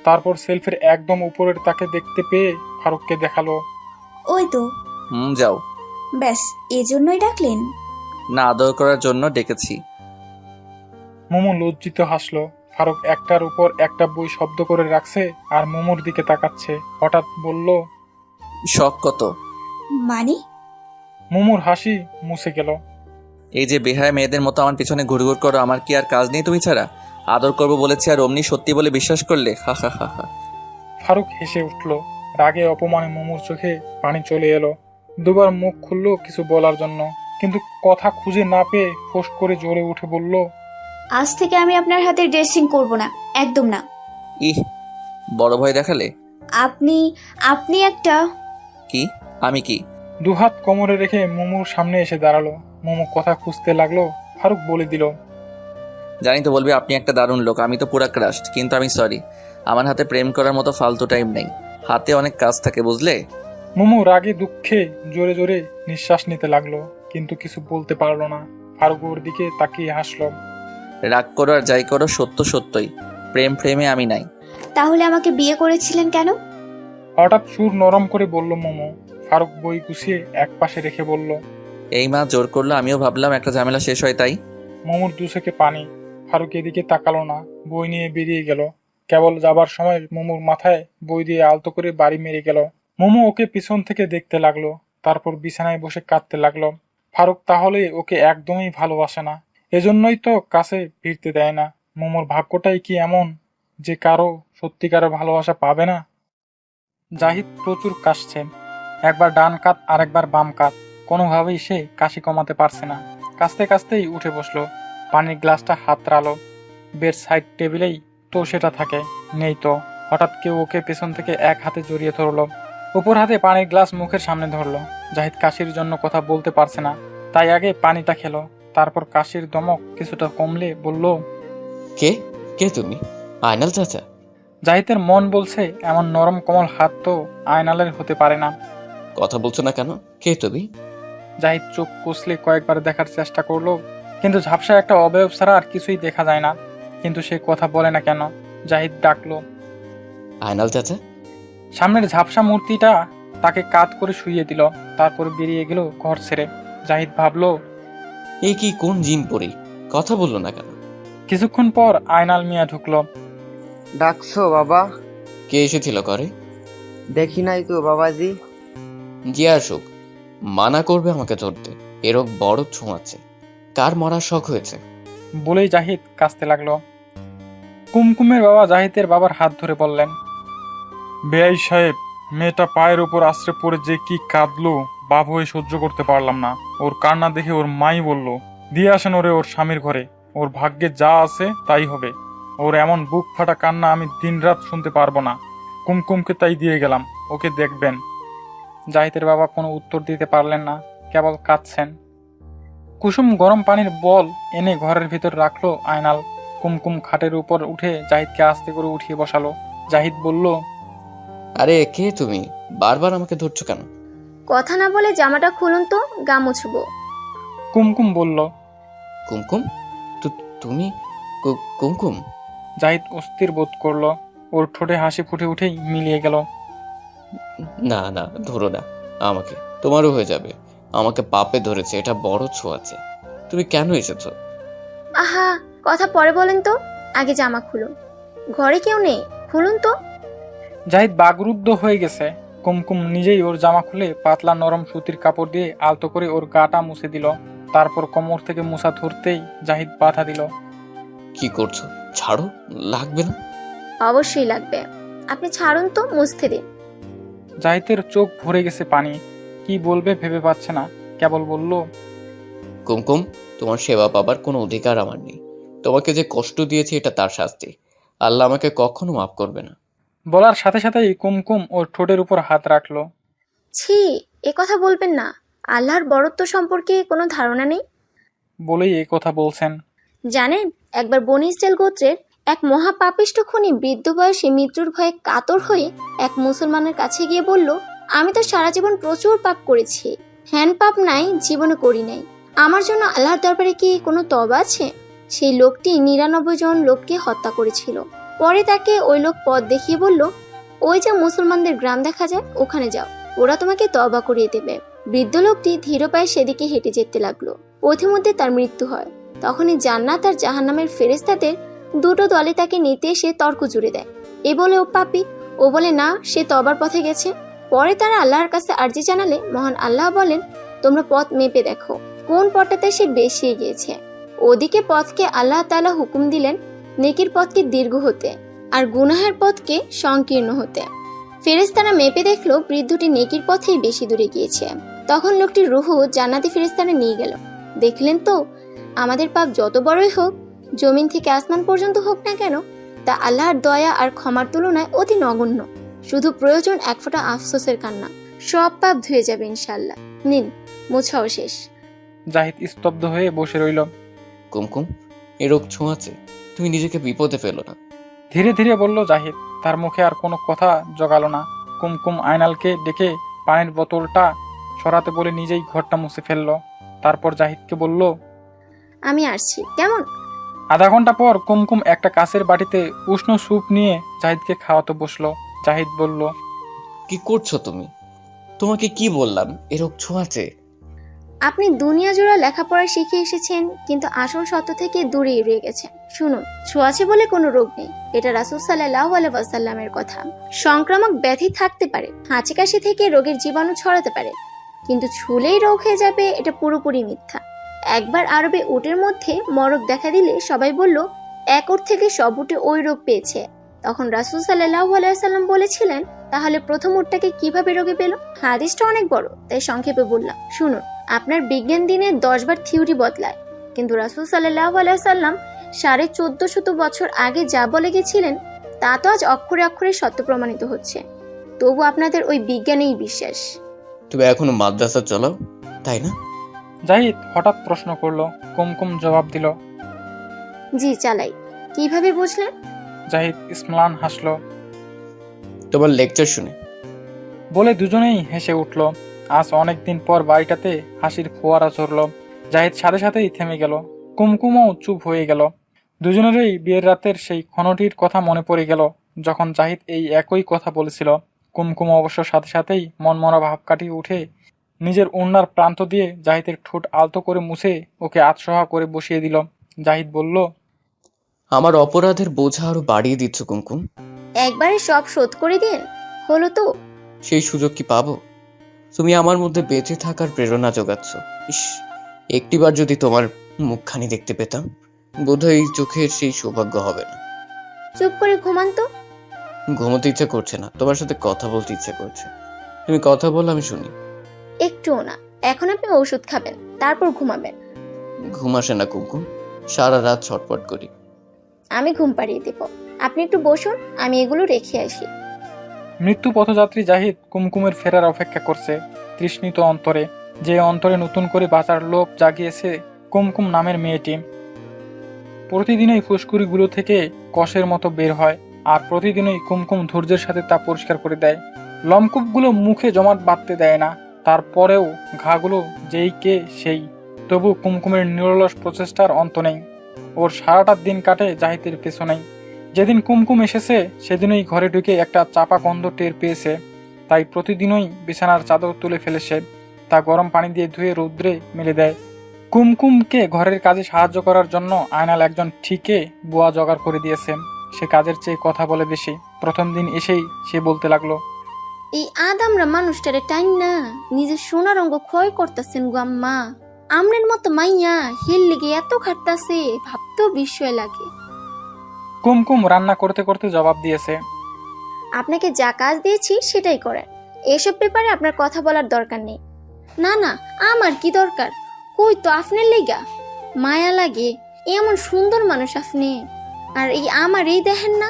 তারপর সেলফের একদম উপরের তাকে দেখতে পেয়ে ফারুককে দেখালো। ওই তো। যাও। ব্যাস, এজন্যই ডাকলেন? না, আদর করার জন্য ডেকেছি। মোমো লজ্জিত হাসলো। ফারুক একটার উপর একটা বই শব্দ করে রাখছে আর মোমোর দিকে তাকাচ্ছে। হঠাৎ বলল, শখ কত? মানে? মোমোর হাসি মুছে গেল। এই যে বেহায়া মেয়েদের মতো আমার পিছনে ঘুরঘুর করো, আমার কি আর কাজ নেই তুমি ছাড়া? আদর করবো বলেছি আর অমনি সত্যি বলে বিশ্বাস করলে? হা হা হা হা। ফারুক হেসে উঠল। রাগে অপমানে মোমোর চোখে পানি চলে এলো। দুবার মুখ খুললো কিছু বলার জন্য, কিন্তু কথা খুঁজে না পেয়ে ফোঁস করে জোরে উঠে বলল, আজ থেকে আমি আপনার হাতে ড্রেসিং করব না, একদম না। ইহ, বড় ভয় দেখালে। আপনি আপনি একটা। কি? আমি কি? দুহাত কোমরে রেখে মোমোর সামনে এসে দাঁড়ালো। মোমো কথা খুঁজতে লাগলো। ফারুক বলে দিল, জানি তো বলবে আপনি একটা দারুণ লোক, আমি তো পুরা ক্রাশড, কিন্তু আমি সরি, আমার হাতে প্রেম করার মতো ফালতু টাইম নেই, হাতে অনেক কাজ থাকে বুঝলে। মোমো রাগে দুঃখে জোরে জোরে নিঃশ্বাস নিতে লাগলো, কিন্তু কিছু বলতে পারলো না। ফারুক ওর দিকে তাকিয়ে হাসলো। রাগ করো আর যাই করো, সত্য সত্যই প্রেমে আমি নাই। তাহলে আমাকে বিয়ে করেছিলেন কেন? হঠাৎ সুর নরম করে বলল মোমো। ফারুক বই গুছিয়ে এক পাশে রেখে বলল, এই মা জোর করলো, আমিও ভাবলাম একটা ঝামেলা শেষ হয় তাই। মোমোর দুচোখে পানি। ফারুক এদিকে তাকালো না, বই নিয়ে বেরিয়ে গেল। কেবল যাবার সময় মোমোর মাথায় বই দিয়ে আলতো করে বাড়ি মেরে গেল। মোমো ওকে পিছন থেকে দেখতে লাগলো, তারপর বিছানায় বসে কাঁদতে লাগলো। ফারুক তাহলে ওকে একদমই ভালোবাসে না, এজন্যই তো কাছে ফিরতে দেয় না। মোমোর ভাগ্যটাই কি এমন যে কারো সত্যিকারের ভালোবাসা পাবে না? জাহিদ প্রচুর কাশছে, একবার ডান কাত আর একবার বাম কাত। কোনোভাবেই সে কাশি কমাতে পারছে না। কাশতে কাশতেই উঠে বসলো। পানির গ্লাসটা হাতড়ালো। বেড সাইড টেবিলেই তো সেটা থাকে, নেই তো। হঠাৎ কেউ ওকে পেছন থেকে এক হাতে জড়িয়ে ধরলো। উপর হাতে পানির গ্লাস মুখের সামনে ধরলো। জাহিদ কাশির জন্য কথা বলতে পারছে না, তাই আগে পানিটা খেলো। তারপর কাশির দমক কিছুটা কমলে বলল, কে কে তুমি? আয়নাল চাচা? জাহিদের মন বলছে এমন নরম কোমল হাত তো আয়নালের হতে পারে না। কথা বলছো না কেন? কে তুমি? জাহিদ চোখ কষলে কয়েকবার দেখার চেষ্টা করলো, কিন্তু ঝাপসা একটা অবয়ব ছাড়া আর কিছুই দেখা যায় না। কিন্তু সে কথা বলে না কেন? জাহিদ ডাকলো, আয়নাল চাচা। সামনের ঝাপসা মূর্তিটা তাকে কাত করে শুইয়ে দিল, তারপর বেরিয়ে গেল ঘর ছেড়ে। জাহিদ ভাবলো, এ কি কোন জিন পড়ি, কথা বললো না কেন? কিছুক্ষণ পর আয়নাল মিয়া ঢুকলো। ডাকছো বাবা? কে এসেছিল ঘরে? দেখি নাই তো বাবাজি। জি আসুক, মানা করবে আমাকে ধরতে? এরক বড় ছোঁয়াচ্ছে, কার মরার শখ হয়েছে? বলেই জাহিদ কাঁদতে লাগলো। কুমকুমের বাবা জাহিদের বাবার হাত ধরে বললেন, বেআই সাহেব, মেয়েটা পায়ের উপর আশ্রে পড়ে যে কি কাঁদলো, বাপ হয়ে সহ্য করতে পারলাম না। ওর কান্না দেখে ওর মাই বলল, দিয়ে আসেন ওরে ওর স্বামীর ঘরে, ওর ভাগ্যে যা আছে তাই হবে। ওর এমন বুক ফাটা কান্না আমি দিনরাত শুনতে পারবো না। কুমকুমকে তাই দিয়ে গেলাম, ওকে দেখবেন। জাহিদের বাবা কোনো উত্তর দিতে পারলেন না, কেবল কাঁদছেন। কুসুম গরম পানির বল এনে ঘরের ভিতর রাখলো আয়নাল। কুমকুম খাটের উপর উঠে জাহিদকে আস্তে করে উঠিয়ে বসালো। জাহিদ বলল, আরে কে তুমি? বারবার আমাকে ধরছো কেন? কথা না বলে জামাটা খুলুন তো, গা মুছবো। কুমকুম বলল। কুমকুম? তুমি কুমকুম? জাহিদ অস্থির বোধ করলো। ওর ঠোঁটে হাসি ফুটে উঠেই মিলিয়ে গেল। না না, ধরো না আমাকে, তোমারও হয়ে যাবে। আমাকে পাপে ধরেছে, এটা বড় ছোঁয়াচ্ছে। তুমি কেন এসেছো? আহা, কথা পরে বলেন তো, আগে জামা খুলুন। ঘরে কেউ নেই, খুলুন তো। জাহিদ বাগরুদ্ধ হয়ে গেছে। কুমকুম নিজেই ওর জামা খুলে পাতলা নরম সুতির কাপড় দিয়ে আলতো করে ওর গাটা মুছে দিল। তারপর কোমর থেকে মুছা ধরতেই জাহিদ বাধা দিল। কি করছো? ছাড়ো, লাগবে না। অবশ্যই লাগবে, আপনি ছাড়ুন তো, মুছতে দিন। জাহিদের চোখ ভরে গেছে পানি, কি বলবে ভেবে পাচ্ছে না, কেবল বলল, কুমকুম, তোমার সেবা পাবার কোনো অধিকার আমার নেই। তোমাকে যে কষ্ট দিয়েছি এটা তার শাস্তি। আল্লাহ আমাকে কখনো মাফ করবে না। বলার সাথে সাথেই কুমকুম ওর ঠোঁটের উপর হাত রাখলো। ছি, এ কথা বলবেন না, আল্লাহর বরত্ব সম্পর্কে কোনো ধারণা নেই। বলেই এই কথা বলছেন। জানেন, একবার বনি ইসরায়েল গোত্রের এক মহাপাপিষ্ঠ খুনি বৃদ্ধ বয়সে মৃত্যুর ভয়ে কাতর হয়ে এক মুসলমানের কাছে গিয়ে বলল, আমি তো সারা জীবন প্রচুর পাপ করেছি, হ্যান পাপ নাই জীবনে করি নাই, আমার জন্য আল্লাহর দরবারে কি কোনো তওবা আছে? সেই লোকটি 99 জন লোককে হত্যা করেছিল। পরে তাকে ওই লোক পথ দেখিয়ে বলল, ওই যে মুসলমানদের গ্রাম দেখা যায়, ওখানে যাও, ওরা তোমাকে তওবা করিয়ে দেবে। বৃদ্ধ লোকটি ধীর পায়ে সেদিকে হেঁটে যেতে লাগলো। পথিমধ্যে তার মৃত্যু হয়। তখনই জান্নাত আর জাহান্নামের ফেরেশতাদের দুটো দলে তাকে নিতে এসে তর্ক জুড়ে দেয়। এ বলে ও পাপী, ও বলে না, সে তওবার পথে গেছে। পরে তারা আল্লাহর কাছে আর্জি জানালে মহান আল্লাহ বলেন, তোমরা পথ মেপে দেখো কোন পথটাতে সে বেশি এগিয়েছে। ওদিকে পথকে আল্লাহ তাআলা হুকুম দিলেন নেকির পথকে দীর্ঘ হতে আর গুনাহের পথকে সংকীর্ণ হতে। ফেরেশতারা মেপে দেখলো বৃদ্ধটি নেকির পথেই বেশি দূরে গিয়েছে। তখন লোকটির রুহু জান্নাতি ফেরেশতারা নিয়ে গেল। দেখলেন তো, আমাদের পাপ যত বড়ই হোক, জমিন থেকে আসমান পর্যন্ত হোক না কেন, তা আল্লাহর দয়া আর ক্ষমার তুলনায় অতি নগণ্য। শুধু প্রয়োজন এক ফোঁটা আফসোসের কান্না, সব পাপ ধুয়ে যাবে ইনশাআল্লাহ। নিন, মোছাও শেষ। জাহিদ স্তব্ধ হয়ে বসে রইল। কুমকুম, এ রোগ ছোঁয়াচ্ছে, তুমি নিজেকে বিপদে ফেলো না। ধীরে ধীরে বলল জাহিদ। তার মুখে আর কোনো কথা জগালো না। কুমকুম আয়নালকে ডেকে পানির বোতলটা সরাতে বলে নিজেই ঘরটা মুছে ফেললো। তারপর জাহিদকে বলল, আমি আসছি, কেমন? আধা ঘন্টা পর কুমকুম একটা কাঁচের বাটিতে উষ্ণ স্যুপ নিয়ে জাহিদকে খাওয়াতে বসলো। জাহিদ বলল, কি করছো তুমি? তোমাকে কি বললাম এ রোগ ছোঁয়াচ্ছে? আপনি দুনিয়া জোড়া লেখাপড়া শিখে এসেছেন, কিন্তু আসল সত্য থেকে দূরে রয়ে গেছেন। শুনুন, ছোঁয়াছে বলে কোনো রোগ নেই, এটা রাসূল সাল্লাল্লাহু আলাইহি ওয়াসাল্লামের কথা। সংক্রামক ব্যাধি থাকতে পারে, হাঁচি কাশি থেকে রোগের জীবাণু ছড়াতে পারে, কিন্তু ছুলেই রোগ হয়ে যাবে এটা পুরোপুরি মিথ্যা। একবার আরবে উটের মধ্যে মরক দেখা দিলে সবাই বলল এক উট থেকে সব উটে ওই রোগ পেয়েছে। তখন রাসূল সাল্লাল্লাহু আলাইহি ওয়াসাল্লাম বলেছিলেন, তাহলে প্রথম উটটাকে কিভাবে রোগে পেল? হাদিসটা অনেক বড়, তাই সংক্ষেপে বললাম। শুনুন, আপনার বিজ্ঞান দিনে 10 বার থিওরি বদলায়, কিন্তু রাসূল সাল্লাল্লাহু আলাইহি ওয়াসাল্লাম 1450 বছর আগে যা বলে গেছিলেন তা তো আজ অক্ষরে অক্ষরে সত্য প্রমাণিত হচ্ছে। তবু আপনাদের ওই বিজ্ঞানেই বিশ্বাস। তুমি এখনো মাদ্রাসা চালাও, তাই না? জাহিদ হঠাৎ প্রশ্ন করলো। কুমকুম জবাব দিল, জি চালাই। কিভাবে বুঝলেন? জাহিদ ইসম্লান হাসলো। তোমার লেকচার শুনে বলে দুজনেই হেসে উঠল। আজ অনেকদিন পর বাড়িটাতে হাসির ফোয়ারা ঝরল। জাহিদ সাথে সাথেই থেমে গেল। কুমকুমও চুপ হয়ে গেল। দুজনেরই বিয়ের রাতের সেই ক্ষণটির কথা মনে পড়ে গেল, যখন জাহিদ এই একই কথা বলেছিল। কুমকুম অবশ্য সাথে সাথেই মনমরা ভাব কাটিয়ে উঠে নিজের ওড়নার প্রান্ত দিয়ে জাহিদের ঠোঁট আলতো করে মুছে ওকে আতসহা করে বসিয়ে দিল। জাহিদ বলল, আমার অপরাধের বোঝা আরো বাড়িয়ে দিচ্ছ কুমকুম। একবারে সব শোধ করে দিন, হলো তো? সেই সুযোগ কি পাবো? তুমি আমার মধ্যে বেঁচে থাকার প্রেরণা যোগাচ্ছ। ইস, একটিবার যদি তোমার মুখখানি দেখতে পেতাম, বোধহয় এই চোখের সেই সৌভাগ্য হবে না। চুপ করে ঘুমান তো। ঘুমোতে ইচ্ছে করছে না, তোমার সাথে কথা বলতে ইচ্ছে করছে। তুমি কথা বল, আমি শুনি। একটুও না, এখন আপনি ওষুধ খাবেন, তারপর ঘুমাবেন। ঘুম আসে না কুমকুম, সারা রাত ছটফট করি। আমি ঘুম পাড়িয়ে দেব, আপনি একটু বসুন, আমি এগুলো রেখে আসি। মৃত্যু পথযাত্রী জাহিদ কুমকুমের ফেরার অপেক্ষা করছে তৃষ্ণিত অন্তরে, যে অন্তরে নতুন করে বাঁচার লোভ জাগিয়েছে কুমকুম নামের মেয়েটি। প্রতিদিনই ফুসকুড়িগুলো থেকে কষের মতো বের হয়, আর প্রতিদিনই কুমকুম ধৈর্যের সাথে তা পরিষ্কার করে দেয়। লমকূপগুলো মুখে জমাট বাঁধতে দেয় না, তারপরেও ঘাগুলো যেই কে সেই। তবু কুমকুমের নিরলস প্রচেষ্টার অন্ত নেই। ওর সারাটা দিন কাটে জাহিদের পেছনেই। যেদিন কুমকুম এসেছে সেদিনই ঘরে ঢুকে একটা চাপা গন্ধ টের পেয়েছে, তাই প্রতিদিনই বিছানার চাদর তুলে ফেলেছে, তা গরম পানি দিয়ে ধুয়ে রৌদ্রে মেলে দেয়। কুমকুমকে ঘরের কাজে সাহায্য করার জন্য আয়নাল একজন ঠিকে বুয়া জোগাড় করে দিয়েছে। সে কাজের চেয়ে কথা বলে বেশি। প্রথম দিন এসেই সে বলতে লাগলো, এই আদামরা মানুষটারে টাইম না নিজের সোনার অঙ্গ ক্ষয় করতেছেন গো আম্মা। আমনের মতো মাইয়া হিল লেগে এত খাটতাছে, ভাবতেও বিস্ময় লাগে। কুমকুম রান্না করতে করতে জবাব দিয়েছে, আপনাকে যা কাজ দিয়েছি সেটাই করেন, এসব ব্যাপারে আপনার কথা বলার দরকার নেই। না না, আমার কি দরকার, কই তো আপনার লেগা মায়া লাগে, এমন সুন্দর মানুষ আপনি। আর এই আমার এই দেখেন না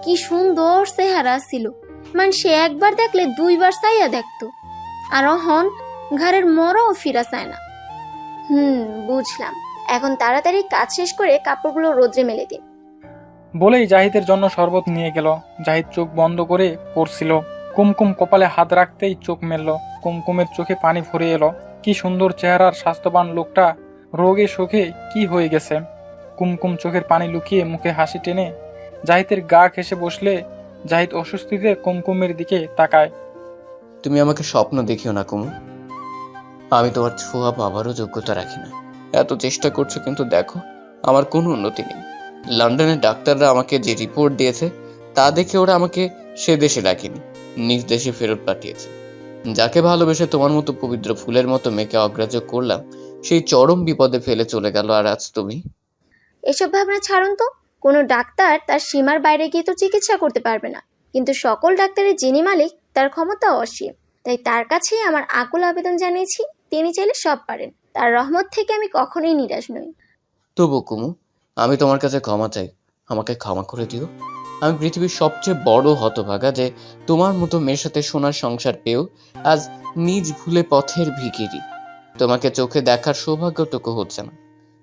কি সুন্দর চেহারা ছিল, সে একবার দেখলে দুইবার চাইয়া দেখতো, আর অহন ঘরের মরাও ফিরা চায় না। বুঝলাম, এখন তাড়াতাড়ি কাজ শেষ করে কাপড়গুলো রোদ্রে মেলে দিন। বলেই জাহিদের জন্য শরবত নিয়ে গেল। জাহিদ চোখ বন্ধ করে পড়ছিল। কুমকুম কপালে হাত রাখতেই চোখ মেলল। কুমকুমের চোখে পানি ভরে এলো। কি সুন্দর চেহারার স্বাস্থ্যবান লোকটা রোগে শোকে কি হয়ে গেছে। কুমকুম চোখের পানি লুকিয়ে মুখে হাসি টেনে জাহিদের গা ঘেঁষে বসলে জাহিদ অস্বস্তিতে কুমকুমের দিকে তাকায়। তুমি আমাকে স্বপ্ন দেখিও না কুমু, আমি তোমার ছোঁয়া পাবারও যোগ্যতা রাখি না। এত চেষ্টা করছো কিন্তু দেখো আমার কোনো উন্নতি নেই। লন্ডনের ডাক্তাররা আমাকে যে রিপোর্ট দিয়েছে তা দেখে ওরা আমাকে সে দেশে রাখেনি, নিজ দেশে ফেরত পাঠিয়েছে। যাকে ভালোবেসে তোমার মতো পবিত্র ফুলের মতো মেয়েকে অগ্রাহ্য করলাম, সেই চরম বিপদে ফেলে চলে গেল। আর আজ তুমি। এসব ভাবনা ছাড়ুন তো। কোনো ডাক্তার তার সীমার বাইরে গিয়ে তো চিকিৎসা করতে পারবে না, কিন্তু সকল ডাক্তারের যিনি মালিক তার ক্ষমতা অসীম। তাই তার কাছেই আমার আকুল আবেদন জানিয়েছি, তিনি চাইলে সব পারেন। তার রহমত থেকে আমি কখনোই নিরাশ নই। তবু কুমু, আমি তোমার কাছে ক্ষমা চাই, আমাকে ক্ষমা করে দিও। আমি পৃথিবীর সবচেয়ে বড় হতভাগা যে তোমার মতো মেয়ের সাথে সোনার সংসার পেয়েও আজ নিজ ভুলে পথের ভিখিরি। তোমাকে চোখে দেখার সৌভাগ্যটুকু হচ্ছে না।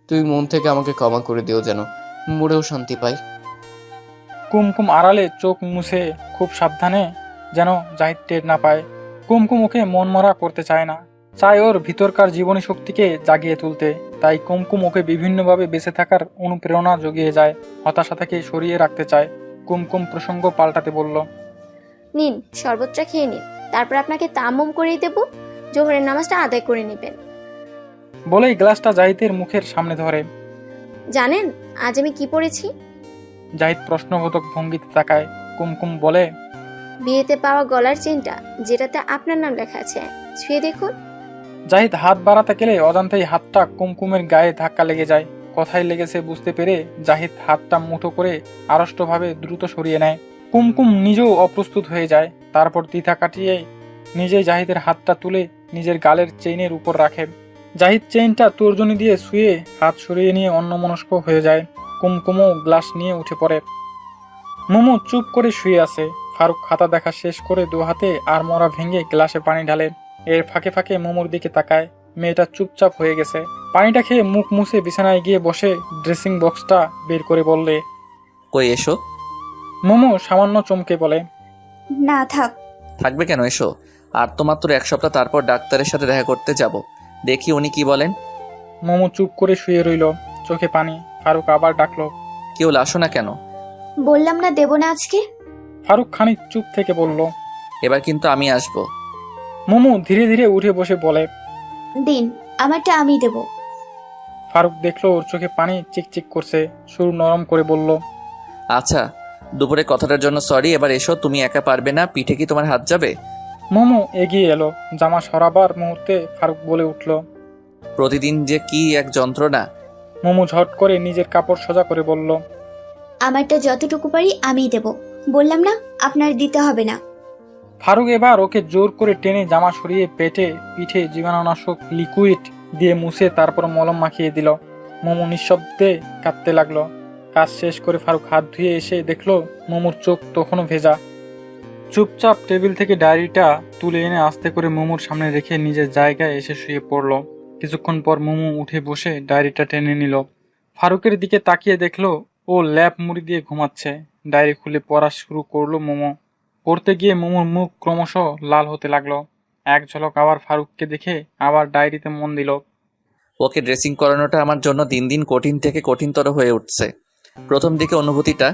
তুমি মন থেকে আমাকে ক্ষমা করে দিও, যেন মরেও শান্তি পাই। কুমকুম আড়ালে চোখ মুছে খুব সাবধানে, যেন জাহিদ টের না পায়। কুমকুম ওকে মন মরা করতে চায় না, চায় ওর ভিতরকার জীবনী শক্তিকে জাগিয়ে তুলতে। তাই কুমকুম ওকে বিভিন্নভাবে বেঁচে থাকার অনুপ্রেরণা জুগিয়ে যায়, হতাশা থেকে সরিয়ে রাখতে চায়। কুমকুম প্রসঙ্গ পাল্টাতে বলল, নিন শরবতটা খেয়ে নিন, তারপর আপনাকে তায়াম্মুম করিয়ে দেব, জোহরের নামাজটা আদায় করে নেবেন। বলেই গ্লাসটা জাহিদের মুখের সামনে ধরে। জানেন আজ আমি কি পড়েছি? জাহিদ প্রশ্নবোধক ভঙ্গিতে তাকায়। কুমকুম বলে, বিয়েতে পাওয়া গলার চেনটা, যেটাতে আপনার নাম লেখা আছে, ছুঁয়ে দেখুন। জাহিদ হাত বাড়াতে গেলে অজান্তেই হাতটা কুমকুমের গায়ে ধাক্কা লেগে যায়। কোথায় লেগেছে বুঝতে পেরে জাহিদ হাতটা মুঠো করে আড়ষ্টভাবে দ্রুত সরিয়ে নেয়। কুমকুম নিজেও অপ্রস্তুত হয়ে যায়। তারপর দ্বিধা কাটিয়ে নিজেই জাহিদের হাতটা তুলে নিজের গালের চেইনের উপর রাখে। জাহিদ চেইনটা তর্জনী দিয়ে শুয়ে হাত সরিয়ে নিয়ে অন্যমনস্ক হয়ে যায়। কুমকুমও গ্লাস নিয়ে উঠে পড়ে। মোমো চুপ করে শুয়ে আছে। ফারুক খাতা দেখা শেষ করে দু হাতে আর মরা ভেঙে গ্লাসে পানি ঢালে। এর ফাঁকে ফাঁকে মোমোর দিকে তাকায়। মেয়েটা চুপচাপ হয়ে গেছে। পানিটা খেয়ে মুখ মুছে বিছানায় গিয়ে বসে ড্রেসিং বক্সটা বের করে বললে, কই এসো। মোমো সামান্য চমকে বলে, না থাক। থাকবে কেন, এসো। আর তো মাত্র এক সপ্তাহ, তারপর ডাক্তারের সাথে দেখা করতে যাব, দেখি উনি কি বলেন। মোমো চুপ করে শুয়ে রইল, চোখে পানি। ফারুক আবার ডাকলো, কেউ আসো না কেন? বললাম না দেব না আজকে। ফারুক খানিক চুপ থেকে বলল, এবার কিন্তু আমি আসবো। মোমো ধীরে ধীরে উঠে বসে বলে, দিন, আমারটা আমি দেব। ফারুক দেখলো ওর চোখে পানি চিকচিক করছে, সুর নরম করে বলল, আচ্ছা, দুপুরে কথাটার জন্য সরি, এবার এসো। তুমি একা পারবে না, পিঠে কি তোমার হাত যাবে? মোমো এগিয়ে এলো। জামা সরাবার মুহূর্তে ফারুক বলে উঠল। প্রতিদিন যে কি এক যন্ত্রণা। মোমো ঝট করে নিজের কাপড় সোজা করে বলল। আমারটা যতটুকু পারি আমিই দেব, বললাম না আপনার দিতে হবে না। ফারুক এবার ওকে জোর করে টেনে জামা সরিয়ে পেটে পিঠে জীবাণুনাশক লিকুইড দিয়ে মুছে তারপর মলম মাখিয়ে দিল। মোমো নিঃশব্দে কাঁদতে লাগলো। কাজ শেষ করে ফারুক হাত ধুয়ে এসে দেখলো মোমোর চোখ তখনও ভেজা। চুপচাপ টেবিল থেকে ডায়েরিটা তুলে এনে আস্তে করে মোমোর সামনে রেখে নিজের জায়গায় এসে শুয়ে পড়লো। কিছুক্ষণ পর মোমো উঠে বসে ডায়েরিটা টেনে নিল। ফারুকের দিকে তাকিয়ে দেখলো ও ল্যাপ মুড়ি দিয়ে ঘুমাচ্ছে। ডায়েরি খুলে পড়া শুরু করলো মোমো। পড়তে গিয়ে মোমোর মুখ ক্রমশ লাল হতে লাগলো। এক ঝলক আবার ফারুককে দেখে আবার ডায়েরিতে মন দিল। ওকে ড্রেসিং করানোটা আমার জন্য দিন দিন কঠিন থেকে কঠিনতর হয়ে উঠছে। প্রথম দিকে অনুভূতিটা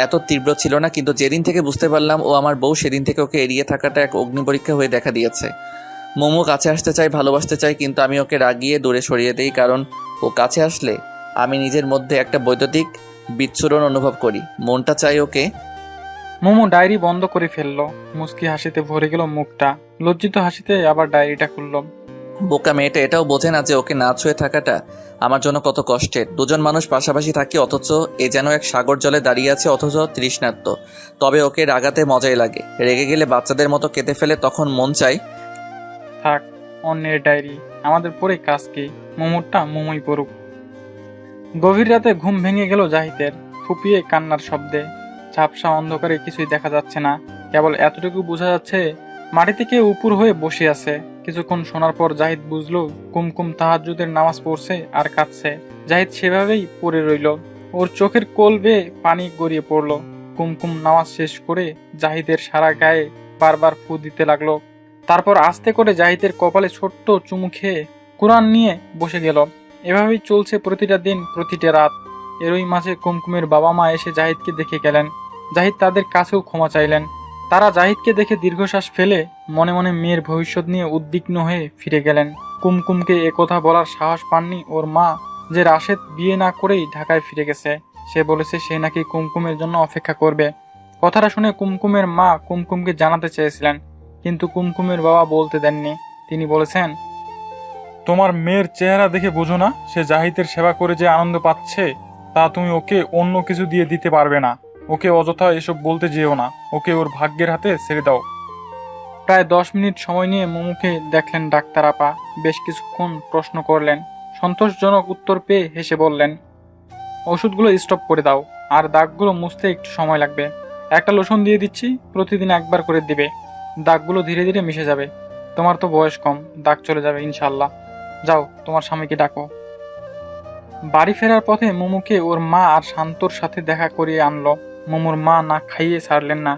এত তীব্র ছিল না, কিন্তু যেদিন থেকে বুঝতে পারলাম ও আমার বউ, সেদিন থেকে ওকে এড়িয়ে থাকাটা এক অগ্নি পরীক্ষা হয়ে দেখা দিয়েছে। মোমো কাছে আসতে চাই, ভালোবাসতে চাই, কিন্তু আমি ওকে রাগিয়ে দূরে সরিয়ে দেই, কারণ ও কাছে আসলে আমি নিজের মধ্যে একটা বৈদ্যুতিক বিচ্ছুরণ অনুভব করি। মনটা চাই ওকে। মোমো ডায়েরি বন্ধ করে ফেললো। মুস্কি হাসিতে ভরে গেল মুখটা। লজ্জিত হাসিতে আবার ডায়েরিটা খুলল। বোকা মেয়েটা এটাও বোঝে না যে ওকে না ছুঁয়ে থাকাটা আমার জন্য কত কষ্টের। দুজন মানুষ পাশাপাশি থাকি, অথচ এ যেন এক সাগর জলে দাঁড়িয়ে আছে, অথচ তৃষ্ণার্ত। তবে ওকে রাগাতে মজাই লাগে। রেগে গেলে বাচ্চাদের মতো কেঁদে ফেলে, তখন মন চাই থাক, অন্যের ডায়েরি, আমাদের পড়ে কাজ কি, মোমোরটা মোমোই পড়ুক। গভীর রাতে ঘুম ভেঙে গেল জাহিদের ফুপিয়ে কান্নার শব্দে। ঝাপসা অন্ধকারে কিছুই দেখা যাচ্ছে না, কেবল এতটুকু বোঝা যাচ্ছে মাটি থেকে উপর হয়ে বসে আছে। কিছুক্ষণ শোনার পর জাহিদ বুঝলো কুমকুম তাহাজ্জুদের নামাজ পড়ছে আর কাঁদছে। জাহিদ সেভাবেই পড়ে রইল। ওর চোখের কোল বেয়ে পানি গড়িয়ে পড়ল। কুমকুম নামাজ শেষ করে জাহিদের সারা গায়ে বারবার ফু দিতে লাগলো। তারপর আস্তে করে জাহিদের কপালে ছোট্ট চুমু খেয়ে কোরআন নিয়ে বসে গেল। এভাবেই চলছে প্রতিটা দিন, প্রতিটা রাত। এরই মাঝে কুমকুমের বাবা মা এসে জাহিদকে দেখে গেলেন। জাহিদ তাদের কাছেও ক্ষমা চাইলেন। তারা জাহিদকে দেখে দীর্ঘশ্বাস ফেলে মনে মনে মেয়ের ভবিষ্যৎ নিয়ে উদ্বিগ্ন হয়ে ফিরে গেলেন। কুমকুমকে একথা বলার সাহস পাননি ওর মা, যে রাশেদ বিয়ে না করেই ঢাকায় ফিরে গেছে। সে বলেছে সে নাকি কুমকুমের জন্য অপেক্ষা করবে। কথাটা শুনে কুমকুমের মা কুমকুমকে জানাতে চেয়েছিলেন, কিন্তু কুমকুমের বাবা বলতে দেননি। তিনি বলেছেন, তোমার মেয়ের চেহারা দেখে বোঝো না সে জাহিদের সেবা করে যে আনন্দ পাচ্ছে, তা তুমি ওকে অন্য কিছু দিয়ে দিতে পারবে না। ওকে অযথা এসব বলতে যেও না, ওকে ওর ভাগ্যের হাতে ছেড়ে দাও। প্রায় 10 মিনিট সময় নিয়ে মোমোকে দেখলেন ডাক্তার আপা। বেশ কিছুক্ষণ প্রশ্ন করলেন। সন্তোষজনক উত্তর পেয়ে হেসে বললেন, ওষুধগুলো স্টপ করে দাও, আর দাগগুলো মুছতে একটু সময় লাগবে। একটা লোশন দিয়ে দিচ্ছি, প্রতিদিন একবার করে দিবে। দাগগুলো ধীরে ধীরে মিশে যাবে। তোমার তো বয়স কম, দাগ চলে যাবে ইনশাল্লাহ। যাও, তোমার স্বামীকে ডাকো। বাড়ি ফেরার পথে মোমোকে ওর মা আর শান্তর সাথে দেখা করিয়ে আনলো। মোমোর মা না খাইয়ে ছাড়লেন না।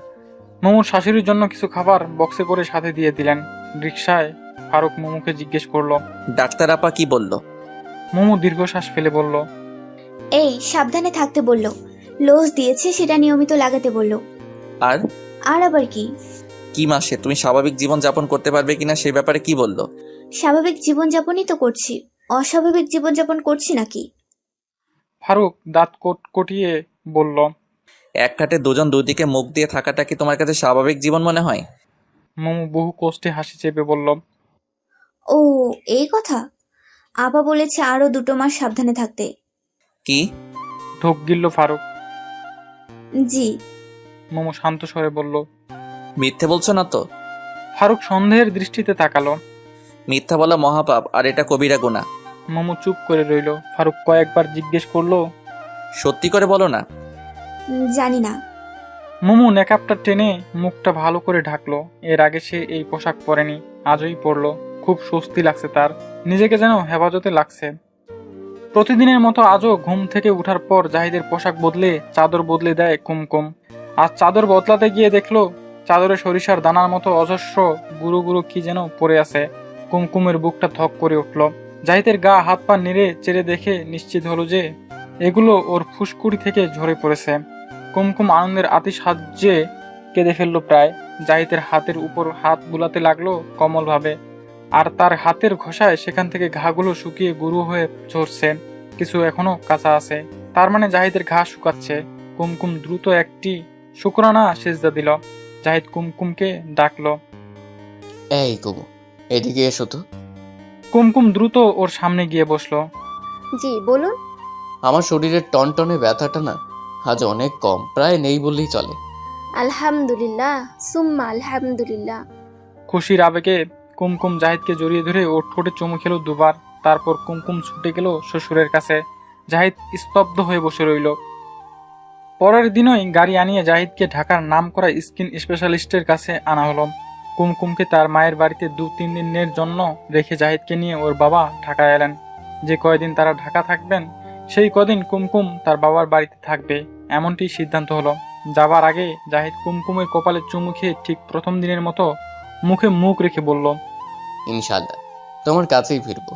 মোমোর শাশুড়ির জন্য কিছু খাবার বক্সে করে সাথে দিয়ে দিলেন। রিকশায় ফারুক মোমোকে জিজ্ঞেস করলো, ডাক্তার আপা কি বলল? মোমো দীর্ঘশ্বাস ফেলে বলল, এই সাবধানে থাকতে বলল, লোজ দিয়েছে সেটা নিয়মিত লাগাতে বলল। আর আর আবার কি? কি মাসে তুমি স্বাভাবিক জীবন যাপন করতে পারবে কিনা সে ব্যাপারে কি বলল? স্বাভাবিক জীবনযাপনই তো করছি, অস্বাভাবিক জীবনযাপন করছি নাকি? ফারুক দাঁত কটিয়ে বলল, এক খাটে দুজন দুদিকে মুখ দিয়ে থাকাটা কি তোমার কাছে স্বাভাবিক জীবন মনে হয়? মোমো বহু কষ্টে হাসি চেপে বলল, ও এই কথা। আপা বলেছে আরো 2 মাস সাবধানে থাকতে। কি? ঢোক গিলল ফারুক। জি। মোমো শান্ত স্বরে বলল, মিথ্যে বলছো না তো? ফারুক সন্দেহের দৃষ্টিতে তাকালো। মিথ্যা বলা মহাপাপ, আর এটা কবিরা গুনাহ। মোমো চুপ করে রইল। ফারুক কয়েকবার জিজ্ঞেস করলো, সত্যি করে বলো না? জানি না। মোমো নেকাপটা টেনে মুখটা ভালো করে ঢাকলো। এর আগে সে এই পোশাক পরেনি, আজই পরলো। খুব স্বস্তি লাগছে তার, নিজেকে যেন হেফাজতে লাগছে। প্রতিদিনের মতো আজও ঘুম থেকে উঠার পর জাহিদের পোশাক বদলে চাদর বদলে দেয় কুমকুম। আজ চাদর বদলাতে গিয়ে দেখলো চাদরে সরিষার দানার মতো অজস্র গুঁড়ো গুঁড়ো কি যেন পড়ে আছে। কুমকুমের বুকটা ধক করে উঠল। জাহিদের গা হাত পা নেড়ে চেড়ে দেখে নিশ্চিত হলো যে এগুলো ওর ফুসকুড়ি থেকে ঝরে পড়েছে। কুমকুম আনন্দের আতিশয্যে কেঁদে ফেললো প্রায়। জাহিদের হাতের উপর হাত বুলাতে লাগলো কমলভাবে, আর তার হাতের ঘষায় সেখান থেকে ঘাগুলো শুকিয়ে গুঁড়ো হয়ে ঝরছে। কিছু এখনো কাঁচা আছে, তার মানে জাহিদের ঘা শুকাচ্ছে। কুমকুম দ্রুত একটি শুকরানা সেজদা দিল। জাহিদ কুমকুমকে ডাকলো, এই কুমু, এদিকে এসো তো। কুমকুম দ্রুত ওর সামনে গিয়ে বসলো। জি বলুন। আমার শরীরের টনটনে ব্যথাটা না আজ অনেক কম, প্রায় নেই বললেই চলে। আলহামদুলিল্লাহ সুম্মা আলহামদুলিল্লাহ। খুশির আবেগে কুমকুম জাহিদকে জড়িয়ে ধরে ওর ঠোঁটে চুমু খেলো দুবার। তারপর কুমকুম ছুটে গেল শ্বশুরের কাছে। জাহিদ স্তব্ধ হয়ে বসে রইল। পরের দিনই গাড়ি আনিয়ে জাহিদকে ঢাকার নামকরা স্কিন স্পেশালিস্টের কাছে আনা হলো। কুমকুমকে তার মায়ের বাড়িতে 2-3 দিনের জন্য রেখে জাহিদকে নিয়ে ওর বাবা ঢাকায় এলেন। যে কয়দিন তারা ঢাকা থাকবেন সেই কদিন কুমকুম তার বাবার বাড়িতে থাকবে, এমনটি সিদ্ধান্ত হলো। যাবার আগে জাহিদ কুমকুমের কপালে চুমু খেয়ে ঠিক প্রথম দিনের মতো মুখে মুখ রেখে বলল, ইনশাআল্লাহ তোমার কাছেই ফিরবো।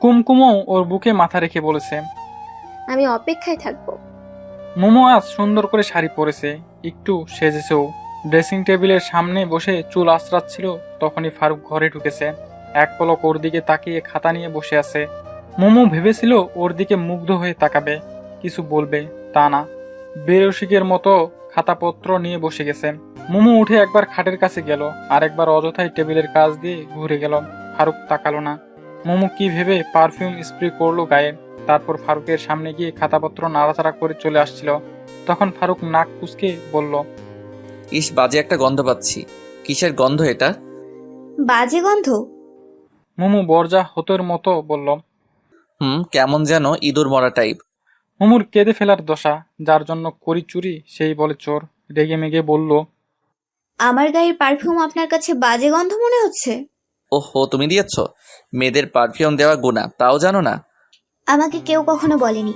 কুমকুমও ওর বুকে মাথা রেখে বলেছে, আমি অপেক্ষায় থাকবো। মোমো আজ সুন্দর করে শাড়ি পরেছে, একটু সেজেছেও। ড্রেসিং টেবিলের সামনে বসে চুল আঁচড়াচ্ছিল, তখনই ফারুক ঘরে ঢুকেছে। এক পলক ওর দিকে তাকিয়ে খাতা নিয়ে বসে আছে। মোমো ভেবেছিল ওর দিকে মুগ্ধ হয়ে তাকাবে, কিছু বলবে, তা না, বেরসিকের মতো খাতাপত্র নিয়ে বসে গেছে। মোমো উঠে একবার খাটের কাছে গেল, আর একবার অযথাই টেবিলের কাছ দিয়ে ঘুরে গেল। ফারুক তাকালো না। মোমো কি ভেবে পারফিউম স্প্রে করলো গায়ে। তারপর ফারুকের সামনে গিয়ে খাতাপত্র নাড়াচাড়া করে চলে আসছিল। তখন ফারুক নাক কুঁচকে বলল, ইস, বাজে একটা গন্ধ পাচ্ছি। কিসের গন্ধ এটা? বাজে গন্ধ? মোমো বরজা হতোর মতো বলল। কেমন যেন ইঁদুর মরা টাইপ। মোমোর কেঁদে ফেলার দশা, যার জন্য করি চুরি সেই বলে চোর। রেগে মেগে বলল, আমার গায়ের পারফিউম আপনার কাছে বাজে গন্ধ মনে হচ্ছে? ওহো, তুমি দিয়েছ? মেয়েদের পারফিউম দেওয়া গুনাহ, তাও জানো না? আমাকে কেউ কখনো বলেনি।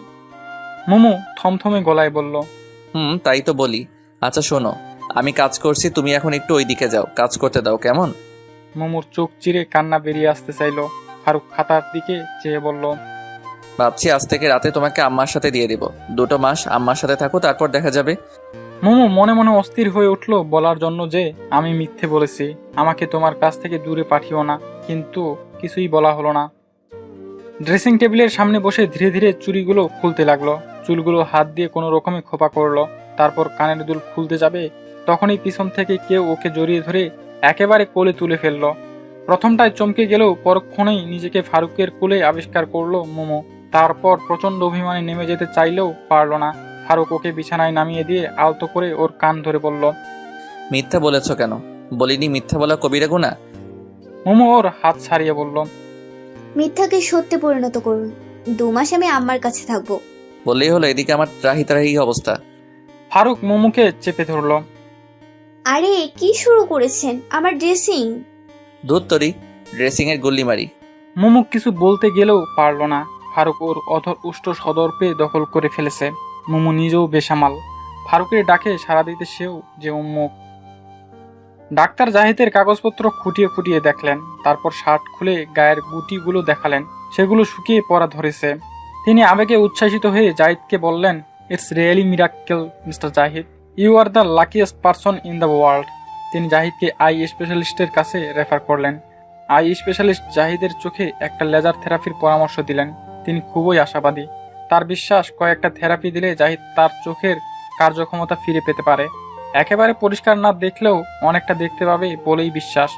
মোমো থমথমে গলায় বলল, তাই তো বলি। আচ্ছা শোনো, আমি কাজ করছি, তুমি এখন একটু ওই দিকে যাও, কাজ করতে দাও, কেমন? মোমোর চোখ চিরে কান্না বেরিয়ে আসতে চাইলো। ফারুক খাতার দিকে চেয়ে বলল, ভাবছি আজ থেকে রাতে তোমাকে আম্মার সাথে দিয়ে দিব। 2 মাস আম্মার সাথে থাকো, তারপর দেখা যাবে। মোমো মনে মনে অস্থির হয়ে উঠল বলার জন্য যে আমি মিথ্যে বলেছি, আমাকে তোমার কাছ থেকে দূরে পাঠিও না, কিন্তু কিছুই বলা হলো না। ড্রেসিং টেবিলের সামনে বসে ধীরে ধীরে চুড়িগুলো খুলতে লাগলো। চুলগুলো হাত দিয়ে কোনো রকমে খোপা করলো। তারপর কানের দুল খুলতে যাবে, তখনই পিছন থেকে কেউ ওকে জড়িয়ে ধরে একেবারে কোলে তুলে ফেললো। প্রথমটায় চমকে গেলেও পরক্ষণেই নিজেকে ফারুকের কোলে আবিষ্কার করলো মোমো। তারপর প্রচন্ড অভিমানে নেমে যেতে চাইলেও পারল না। ফারুক ওকে বিছানায় নামিয়ে দিয়ে আলতো করে ওর কান ধরে বলল, মিথ্যা বলেছ কেন? বলিনি মিথ্যা বলা কবিরা গুনাহ? মোমো ওর হাত ছাড়িয়ে বলল, মিথ্যাকে সত্যে পরিণত করুন। 2 মাস আমি আম্মার কাছে থাকবো। বললেই হলো, এদিকে আমার ত্রাহি ত্রাহি অবস্থা। ফারুক মোমোকে চেপে ধরল। আরে কি শুরু করেছেন? আমার ড্রেসিং। দুধ তরি, ড্রেসিং এর গুল্লি মারি। মোমো কিছু বলতে গেলেও পারল না। ফারুক ওর অধর উষ্ট সদর্পে দখল করে ফেলেছে। মোমো নিজেও বেসামাল। ফারুকের ডাকে সাড়া দিতে সেও যে উন্মুখ। ডাক্তার জাহিদের কাগজপত্র খুঁটিয়ে খুঁটিয়ে দেখলেন। তারপর শার্ট খুলে গায়ের গুটিগুলো দেখালেন, সেগুলো শুকিয়ে পড়া ধরেছে। তিনি আবেগে উচ্ছ্বাসিত হয়ে জাহিদকে বললেন, it's really miracle mister Zahid, you are the luckiest person in the world. তিনি জাহিদকে আই স্পেশালিস্টের কাছে রেফার করলেন। আই স্পেশালিস্ট জাহিদের চোখে একটা লেজার থেরাপির পরামর্শ দিলেন। তিনি খুবই আশাবাদী। তার বিশ্বাস, কয়েকটা থেরাপি দিলে জাহিদ তার চোখের কার্যক্ষমতা ফিরে পেতে পারে। একেবারে পরিষ্কার না দেখলেও অনেকটা দেখতে পাবে বলেই বিশ্বাস।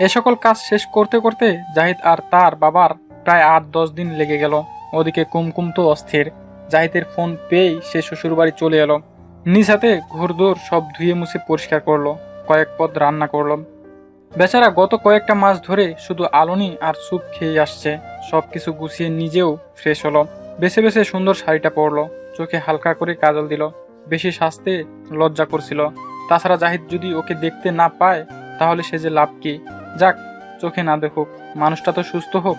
এ সকল কাজ শেষ করতে করতে জাহিদ আর তার বাবার প্রায় 8-10 দিন লেগে গেল। ওদিকে কুমকুম তো অস্থির। জাহিদের ফোন পেয়েই সে শ্বশুরবাড়ি চলে এলো। নিজ হাতে ঘুরদৌড় সব ধুয়ে মুছে পরিষ্কার করলো, কয়েক পদ রান্না করলো। বেচারা গত কয়েকটা মাস ধরে শুধু আলুনি আর স্যুপ খেয়ে আসছে। সবকিছু গুছিয়ে নিজেও ফ্রেশ হলো। বেছে বেছে সুন্দর শাড়িটা পরলো, চোখে হালকা করে কাজল দিল। বেশি সাজতে লজ্জা করছিল। তাছাড়া জাহিদ যদি ওকে দেখতে না পায় তাহলে সে যে লাভ কি? যাক, চোখে না দেখুক, মানুষটা তো সুস্থ হোক।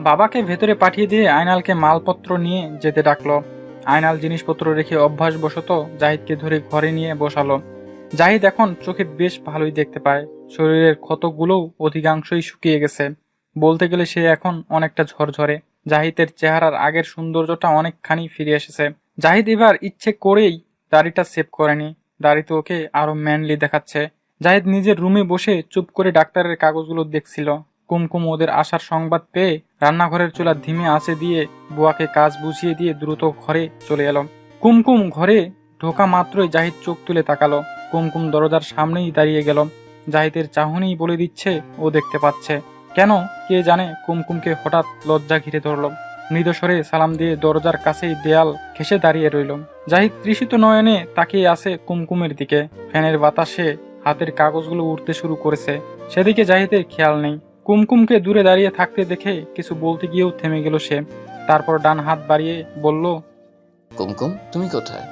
বাবাকে ভেতরে পাঠিয়ে দিয়ে আয়নালকে মালপত্র নিয়ে যেতে ডাকলো। আয়নাল জিনিসপত্র রেখে অভ্যাসবশত জাহিদকে ধরে ঘরে নিয়ে বসালো। জাহিদ এখন চোখে বেশ ভালোই দেখতে পায়। শরীরের ক্ষতগুলোও অধিকাংশই শুকিয়ে গেছে। বলতে গেলে সে এখন অনেকটা ঝরঝরে। জাহিদের চেহারার আগের সৌন্দর্যটা অনেকখানি ফিরে এসেছে। জাহিদ এবার ইচ্ছে করেই দাড়িটা সেভ করেনি। দাড়িতে ওকে আরো ম্যানলি দেখাচ্ছে। জাহিদ নিজের রুমে বসে চুপ করে ডাক্তারের কাগজগুলো দেখছিল। কুমকুম ওদের আসার সংবাদ পেয়ে রান্নাঘরের চুলা ধিমে আঁচে দিয়ে বুয়াকে কাজ বুঝিয়ে দিয়ে দ্রুত ঘরে চলে এলো। কুমকুম ঘরে ঢোকা মাত্রই জাহিদ চোখ তুলে তাকালো। কুমকুম দরজার সামনেই দাঁড়িয়ে গেল। জাহিদের চাহনি বলে দিচ্ছে ও দেখতে পাচ্ছে। কেন কে জানে কুমকুমকে হঠাৎ লজ্জা ঘিরে ধরল। মৃদস্বরে সালাম দিয়ে দরজার কাছেই দেয়াল ঘেঁষে দাঁড়িয়ে রইল। জাহিদ তৃষিত নয়নে তাকিয়ে আছে কুমকুমের দিকে। ফ্যানের বাতাসে হাতের কাগজগুলো উঠতে শুরু করেছে, সেদিকে জাহিদের খেয়াল নেই। কুমকুমকে দূরে দাঁড়িয়ে থাকতে দেখে কিছু বলতে গিয়েও থেমে গেল সে। তারপর ডান হাত বাড়িয়ে বলল, কুমকুম তুমি কোথায়?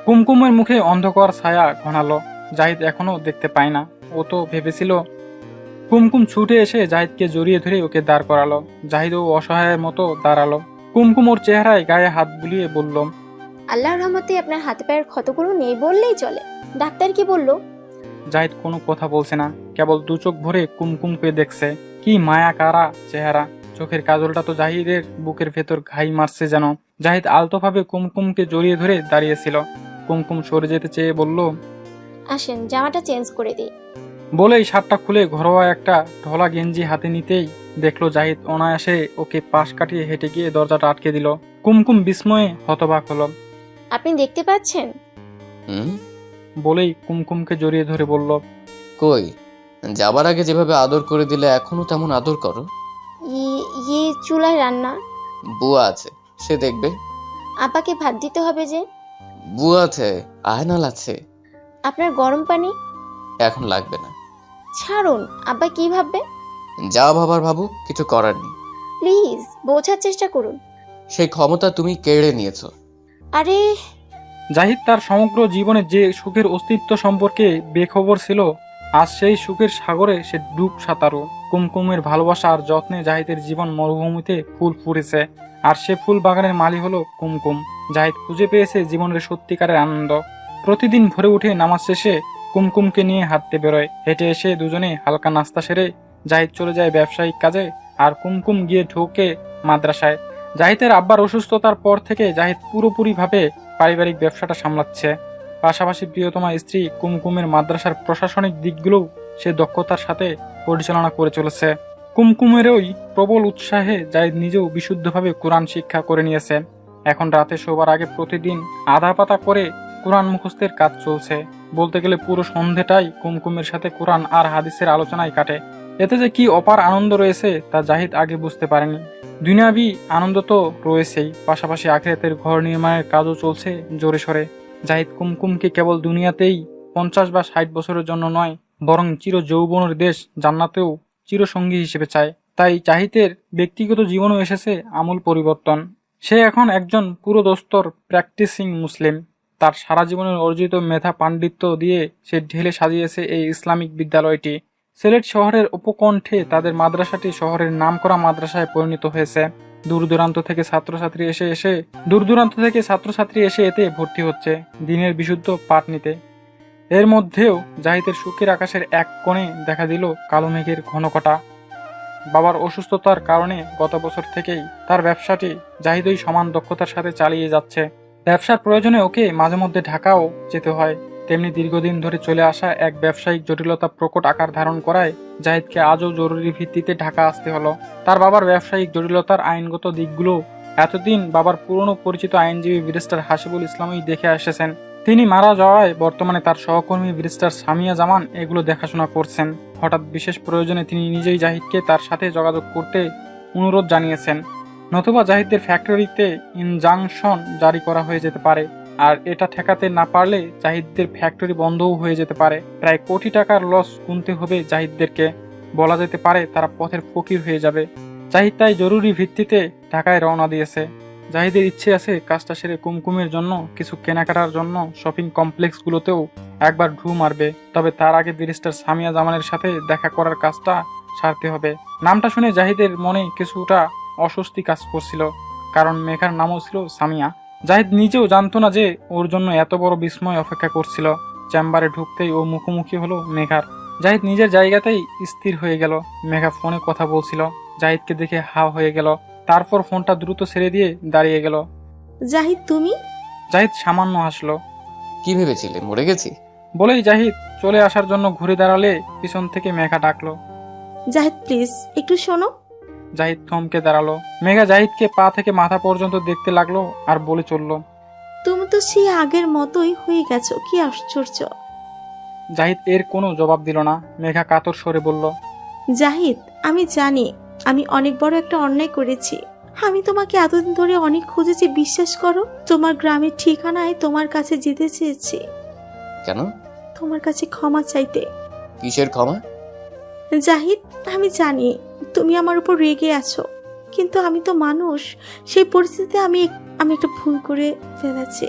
কুমকুমের মুখে অন্ধকার ছায়া ঘনালো। জাহিদ এখনো দেখতে পায় না। ও তো ভেবেছিল। কুমকুম ছুটে এসে জাহিদকে জড়িয়ে ধরে ওকে দাঁড় করালো। জাহিদও অসহায়ের মতো দাঁড়ালো। কুমকুম ওর চেহারায় গায়ে হাত বুলিয়ে বলল, আল্লাহর রহমতে আপনার হাতে পায়ের ক্ষতগুলো নেই বললেই চলে। ডাক্তার কি বলল? জাহিদ কোনো কথা বলছে না, কেবল দু চোখ ভরে কুমকুমকে দেখছে। কি মায়া কারা চেহারা! চোখের কাজলটা তো জাহিদের বুকের ভেতর ঘাই মারছে যেন। জাহিদ আলতোভাবে কুমকুমকে জড়িয়ে ধরে দাঁড়িয়েছিল। কুমকুম সরে যেতে চেয়ে বলল, আসেন জামাটা চেঞ্জ করে দিই। বলেই শার্টটা খুলে ঘরোয়া একটা ঢলা গেঞ্জি হাতে নিতেই দেখলো জাহিদ অনায়াসে ওকে পাশ কাটিয়ে হেঁটে গিয়ে দরজাটা আটকে দিল। কুমকুম বিস্ময়ে হতবাক হলো। আপনি দেখতে পাচ্ছেন? বলেই কুমকুমকে জড়িয়ে ধরে বলল, কই, যাবার আগে যেভাবে আদর করে দিলে এখনো তেমন আদর করো। ইয়ে চুলায় রান্না। বুয়া আছে, সে দেখবে। আপাকে ভাত দিতে হবে যে। বুয়া আছে, আয়নাল আছে। আপনার গরম পানি এখন লাগবে না। ছাড়ুন, আব্বা কি ভাববে? যা ভাবার ভাবুক, কিছু করার নেই। প্লিজ বোঝার চেষ্টা করুন। সেই ক্ষমতা তুমি কেড়ে নিয়েছো। আরে জাহিদ তার সমগ্র জীবনে যে সুখের অস্তিত্ব সম্পর্কে বেখবর ছিল, আজ সেই সুখের সাগরে সে ডুব সাঁতারু। কুমকুমের ভালোবাসা আর যত্নে জাহিদের জীবন মরুভূমিতে ফুল ফুটেছে, আর সে ফুল বাগানের মালি হলো কুমকুম। জাহিদ খুঁজে পেয়েছে জীবনের সত্যিকারের আনন্দ। প্রতিদিন ভোরে উঠে নামাজ শেষে কুমকুমকে নিয়ে হাঁটতে বেরোয়। হেঁটে এসে দুজনে হালকা নাস্তা সেরে জাহিদ চলে যায় ব্যবসায়িক কাজে, আর কুমকুম গিয়ে ঢোকে মাদ্রাসায়। জাহিদের আব্বার অসুস্থতার পর থেকে জাহিদ পুরোপুরিভাবে পারিবারিক ব্যবসাটা সামলাচ্ছে। পাশাপাশি প্রিয়তমা স্ত্রী কুমকুমের মাদ্রাসার প্রশাসনিক দিকগুলোও সে দক্ষতার সাথে পরিচালনা করে চলেছে। কুমকুমের ওই প্রবল উৎসাহে জাহিদ নিজেও বিশুদ্ধভাবে কোরআন শিক্ষা করে নিয়েছে। এখন রাতে শোবার আগে প্রতিদিন আধা পাতা করে কোরআন মুখস্থের কাজ চলছে। বলতে গেলে পুরো সন্ধেটাই কুমকুমের সাথে কোরআন আর হাদিসের আলোচনায় কাটে। এতে যে কি অপার আনন্দ রয়েছে তা জাহিদ আগে বুঝতে পারেনি। দুনিয়াবি আনন্দ তো রয়েছেই, পাশাপাশি আখিরাতের ঘর নির্মাণের কাজও চলছে জোরে সরে। জাহিদ কুমকুমকে কেবল দুনিয়াতেই 50 বা 60 বছরের জন্য নয়, বরং চির যৌবনের দেশ জান্নাতেও চিরসঙ্গী হিসেবে চায়। তাই জাহিদের ব্যক্তিগত জীবনও এসেছে আমূল পরিবর্তন। সে এখন একজন পুরোদস্তর প্র্যাকটিসিং মুসলিম। তার সারা জীবনের অর্জিত মেধা পাণ্ডিত্য দিয়ে সে ঢেলে সাজিয়েছে এই ইসলামিক বিদ্যালয়টি। সিলেট শহরের উপকণ্ঠে তাদের মাদ্রাসাটি শহরের নামকরা মাদ্রাসায় পরিণত হয়েছে। দূর দূরান্ত থেকে ছাত্রছাত্রী এসে এতে ভর্তি হচ্ছে দিনের বিশুদ্ধ পাঠ নিতে। এর মধ্যেও জাহিদের সুখের আকাশের এক কোণে দেখা দিল কালো মেঘের ঘনঘটা। বাবার অসুস্থতার কারণে গত বছর থেকেই তার ব্যবসাটি জাহিদই সমান দক্ষতার সাথে চালিয়ে যাচ্ছে। ব্যবসার প্রয়োজনে ওকে মাঝে মধ্যে ঢাকাও যেতে হয়। তেমনি দীর্ঘদিন ধরে চলে আসা এক ব্যবসায়িক জটিলতা প্রকট আকার ধারণ করায় জাহিদকে আজও জরুরি ভিত্তিতে ঢাকা আসতে হলো। তার বাবার ব্যবসায়িক জটিলতার আইনগত দিকগুলো এতদিন বাবার পুরনো পরিচিত আইনজীবী ব্যারিস্টার হাসিবুল ইসলামই দেখে এসেছেন। তিনি মারা যাওয়ায় বর্তমানে তার সহকর্মী ব্যারিস্টার সামিয়া জামান এগুলো দেখাশোনা করছেন। হঠাৎ বিশেষ প্রয়োজনে তিনি নিজেই জাহিদকে তার সাথে যোগাযোগ করতে অনুরোধ জানিয়েছেন, নতুবা জাহিদের ফ্যাক্টরিতে ইনজাংশন জারি করা হয়ে যেতে পারে। আর এটা ঠেকাতে না পারলে জাহিদদের ফ্যাক্টরি বন্ধও হয়ে যেতে পারে। প্রায় কোটি টাকার লস গুনতে হবে জাহিদদেরকে। বলা যেতে পারে তারা পথের ফকির হয়ে যাবে। জাহিদ তাই জরুরি ভিত্তিতে ঢাকায় রওনা দিয়েছে। জাহিদের ইচ্ছে আছে কাজটা সেরে কুমকুমের জন্য কিছু কেনাকাটার জন্য শপিং কমপ্লেক্সগুলোতেও একবার ঢু মারবে। তবে তার আগে ব্যারিস্টার সামিয়া জামানের সাথে দেখা করার কাজটা সারতে হবে। নামটা শুনে জাহিদের মনে কিছুটা অস্বস্তি কাজ করছিল, কারণ মেঘার নামও ছিল সামিয়া। জাহিদ নিজেও জানতো না যে ওর জন্য এত বড় বিস্ময় অপেক্ষা করছিল। চেম্বারে ঢুকতেই ও মুখোমুখি হলো মেঘার। জাহিদ নিজের জায়গাতেই স্থির হয়ে গেল। মেঘা ফোনে কথা বলছিল। জাহিদকে দেখে হা হয়ে গেল। তারপর ফোনটা দ্রুত ছেড়ে দিয়ে দাঁড়িয়ে গেল। জাহিদ তুমি? জাহিদ সামান্য হাসলো। কি ভেবেছিলে মরে গেছি? বলেই জাহিদ চলে আসার জন্য ঘুরে দাঁড়ালে পিছন থেকে মেঘা ডাকলো, জাহিদ প্লিজ একটু শোনো। জাহিদ থমকে দাঁড়ালো। মেঘা জাহিদকে পা থেকে মাথা পর্যন্ত দেখতে লাগলো আর বলে চলল, তুমি তো সেই আগের মতোই হয়ে গেছো, কি আশ্চর্য। জাহিদ এর কোনো জবাব দিল না। মেঘা কাতর স্বরে বলল, জাহিদ, আমি জানি আমি অনেক বড় একটা অন্যায় করেছি। আমি তোমাকে এতদিন ধরে অনেক খুঁজেছি, বিশ্বাস করো। তোমার গ্রামের ঠিকানায় তোমার কাছে যেতে চেয়েছি, কেন? তোমার কাছে ক্ষমা চাইতে। কিসের ক্ষমা? জাহিদ, আমি জানি তুমি আমার উপর রেগে আছো, কিন্তু আমি তো মানুষ। সেই পরিস্থিতিতে আমি একটা ভুল করে ফেলেছি,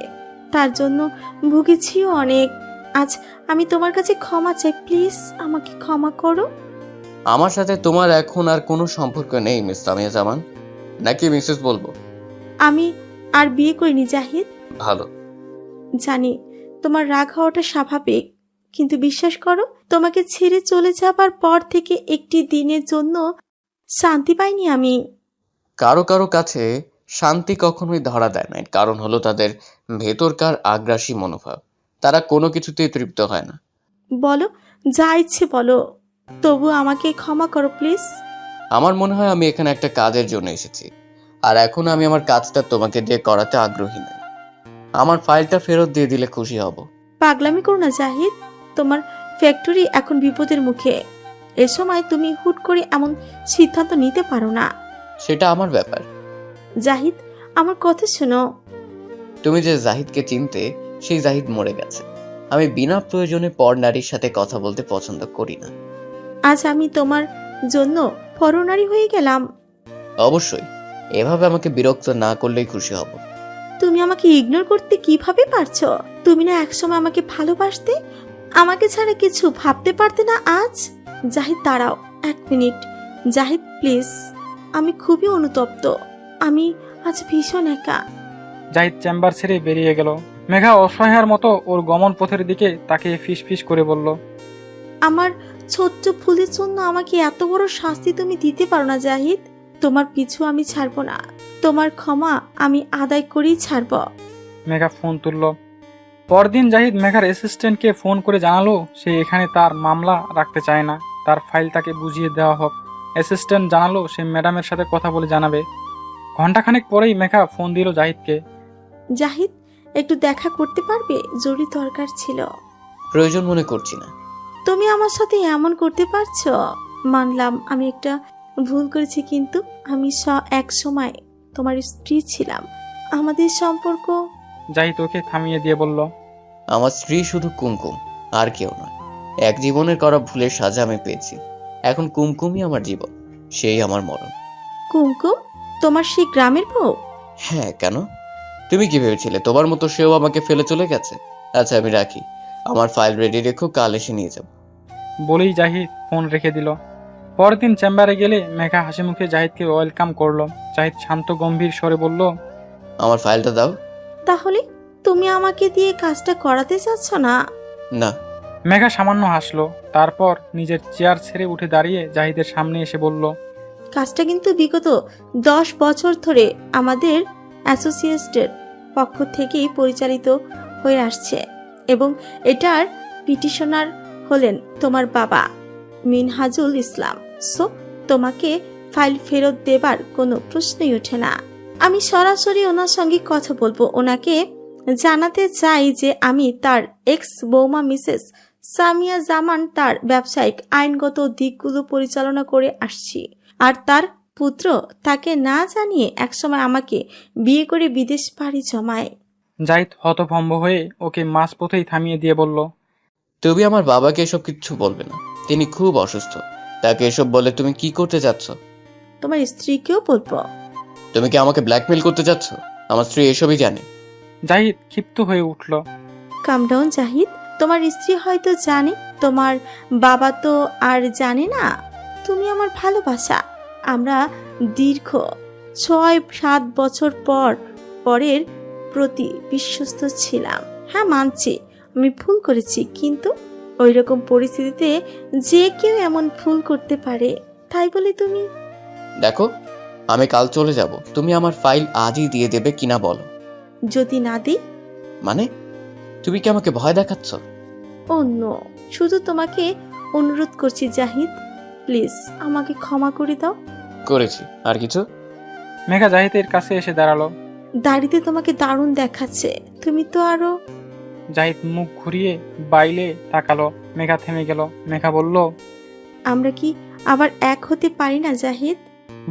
তার জন্য ভুগেছিও অনেক। আজ আমি তোমার কাছে ক্ষমা চাই, প্লিজ আমাকে ক্ষমা করো। আমার সাথে তোমার এখন আর কোনো সম্পর্ক নেই মিস সামিয়া জামান, নাকি মিসেস বলবো? আমি আর বিয়ে করিনি জাহিদ। ভালো। জানি তোমার রাগ হওয়াটা স্বাভাবিক, কিন্তু বিশ্বাস করো, তোমাকে ছেড়ে চলে যাবার পর থেকে একটি দিনের জন্য শান্তি পাইনি আমি। কারো কারো কাছে শান্তি কখনোই ধরা দেয় না, কারণ হলো তাদের ভেতরকার আগ্রাসী মনোভাব। তারা কোনো কিছুতেই তৃপ্ত হয় না। বলো, যা ইচ্ছে বলো, তবু আমাকে ক্ষমা করো প্লিজ। আমার মনে হয় আমি এখানে একটা কাজের জন্য এসেছি, আর এখন আমি আমার কাজটা তোমাকে দিয়ে করাতে আগ্রহী নই। আমার ফাইলটা ফেরত দিয়ে দিলে খুশি হব। পাগলামি করো না জাহিদ, তোমার ফ্যাক্টরি এখন বিপদের মুখে। এ সময় তুমি হুট করে এমন সিদ্ধান্ত নিতে পারো না। সেটা আমার ব্যাপার। জাহিদ, আমার কথা শোনো। তুমি যে জাহিদকে চিনতে, সেই জাহিদ মরে গেছে। আমি বিনা প্রয়োজনে পর নারীর সাথে কথা বলতে পছন্দ করি না। আজ আমি তোমার জন্য পরনারী হয়ে গেলাম। অবশ্যই, এভাবে আমাকে বিরক্ত না করলেই খুশি হব। তুমি আমাকে ইগনোর করতে কিভাবে পারছো? তুমি না একসময় আমাকে ভালোবাসতে, আমাকে ছাড়া কিছু ভাবতে পারতে না আজ? জাহিদ, দাঁড়াও 1 মিনিট। জাহিদ প্লিজ, আমি খুবই অনুতপ্ত। আমি আজ ভীষণ একা। জাহিদ চেম্বার ছেড়ে বেরিয়ে গেল। মেঘা অসহায়ের মতো ওর গমন পথের দিকে তাকিয়ে ফিস ফিস করে বলল, আমার ছোট্ট ভুলের জন্য আমাকে এত বড় শাস্তি তুমি দিতে পারো না জাহিদ। তোমার পিছু আমি ছাড়বো না, তোমার ক্ষমা আমি আদায় করেই ছাড়ব। মেঘা ফোন তুলল। পরদিন জাহিদ মেঘার অ্যাসিস্ট্যান্টকে ফোন করে জানালো সে এখানে তার মামলা রাখতে চায় না, তার ফাইল তাকে বুঝিয়ে দেওয়া হোক। অ্যাসিস্ট্যান্ট জানালো সে ম্যাডামের সাথে কথা বলে জানাবে। ঘন্টাখানেক পরেই মেঘা ফোন দিল জাহিদকে। জাহিদ, একটু দেখা করতে পারবে? জরুরি দরকার ছিল। প্রয়োজন মনে করছি না। তুমি আমার সাথে এমন করতে পারছো? মানলাম আমি একটা ভুল করেছি, কিন্তু আমি এক সময় তোমার স্ত্রী ছিলাম। আমাদের সম্পর্ক। জাহিদ ওকে থামিয়ে দিয়ে বলল, আমার স্ত্রী শুধু কুমকুম, আর কেউ নয়। এক জীবনের করা ভুলের সাজা আমি পেয়েছি, এখন কুমকুমই আমার জীবন, সেই আমার মরণ। কুমকুম তোমার সেই গ্রামের বউ? হ্যাঁ, কেন? তুমি কি ভেবেছিলে তোমার মতো সেও আমাকে ফেলে চলে গেছে? আচ্ছা, আমি রাখি। আমার ফাইল রেডি রেখো, কাল এসে নিয়ে যাব। বলেই জাহিদ ফোন রেখে দিল। পরদিন চেম্বারে গেলে মেঘা হাসি মুখে জাহিদকে ওয়েলকাম করলো। জাহিদ শান্ত গম্ভীর স্বরে বলল, আমার ফাইলটা দাও। তাহলে তুমি আমাকে দিয়ে কাজটা করাতে চাচ্ছ না? না। মেঘা সামান্য হাসলো, তারপর নিজের চেয়ার ছেড়ে উঠে দাঁড়িয়ে জাহিদের সামনে এসে বলল, কাজটা কিন্তু বিগত 10 বছর ধরে আমাদের অ্যাসোসিয়েটের পক্ষ থেকেই পরিচালিত হয়ে আসছে, এবং এটার পিটিশনার হলেন তোমার বাবা মিনহাজুল ইসলাম। সো তোমাকে ফাইল ফেরত দেবার কোনো প্রশ্নই ওঠে না। আমি সরাসরি ওনার সঙ্গে কথা বলবো। ওনাকে জানাতে চাই যে আমি তার এক্স বৌমা মিসেস সামিয়া জামান তার ব্যবসায়িক আইনগত দিকগুলো পরিচালনা করে আসছি, আর তার পুত্র তাকে না জানিয়ে একসময় আমাকে বিয়ে করে বিদেশ পাড়ি জমায়। জাহিদ হতভম্ব হয়ে ওকে মাঝপথেই থামিয়ে দিয়ে বলল, তুমি আমার বাবাকে এসব কিচ্ছু বলবে না, তিনি খুব অসুস্থ। তাকে এসব বলে তুমি কি করতে চাচ্ছ? তোমার স্ত্রীকেও বলবো। তুমি কি আমাকে ব্ল্যাকমেল করতে চাচ্ছ? আমার স্ত্রী এসবই জানে। জাহিদ ক্ষিপ্ত হয়ে উঠল। কাম ডাউন জাহিদ, তোমার স্ত্রী হয়তো জানে, তোমার বাবা তো আর জানে না। তুমি আমার ভালোবাসা। আমরা দীর্ঘ 6-7 বছর পরের প্রতি বিশ্বস্ত ছিলাম। হ্যাঁ, মানছি আমি ভুল করেছি, কিন্তু ওই রকম পরিস্থিতিতে যে কেউ এমন ভুল করতে পারে, তাই বলে তুমি। দেখো, আমি কাল চলে যাব, তুমি আমার ফাইল আজই দিয়ে দেবে কিনা বলো। যদি না দিই? মানে তুমি কি আমাকে ভয় দেখাচ্ছ? ও নো, শুধু তোমাকে অনুরোধ করছি জাহিদ, প্লিজ আমাকে ক্ষমা করে দাও। করেছি, আর কিছু? মেঘা জাহিদের কাছে এসে দাঁড়ালো। দাড়িতে তোমাকে দারুণ দেখাচ্ছে, তুমি তো আরো। জাহিদ মুখ ঘুরিয়ে বাইলে তাকালো। মেঘা থেমে গেল। মেঘা বলল, আমরা কি আবার এক হতে পারি না জাহিদ?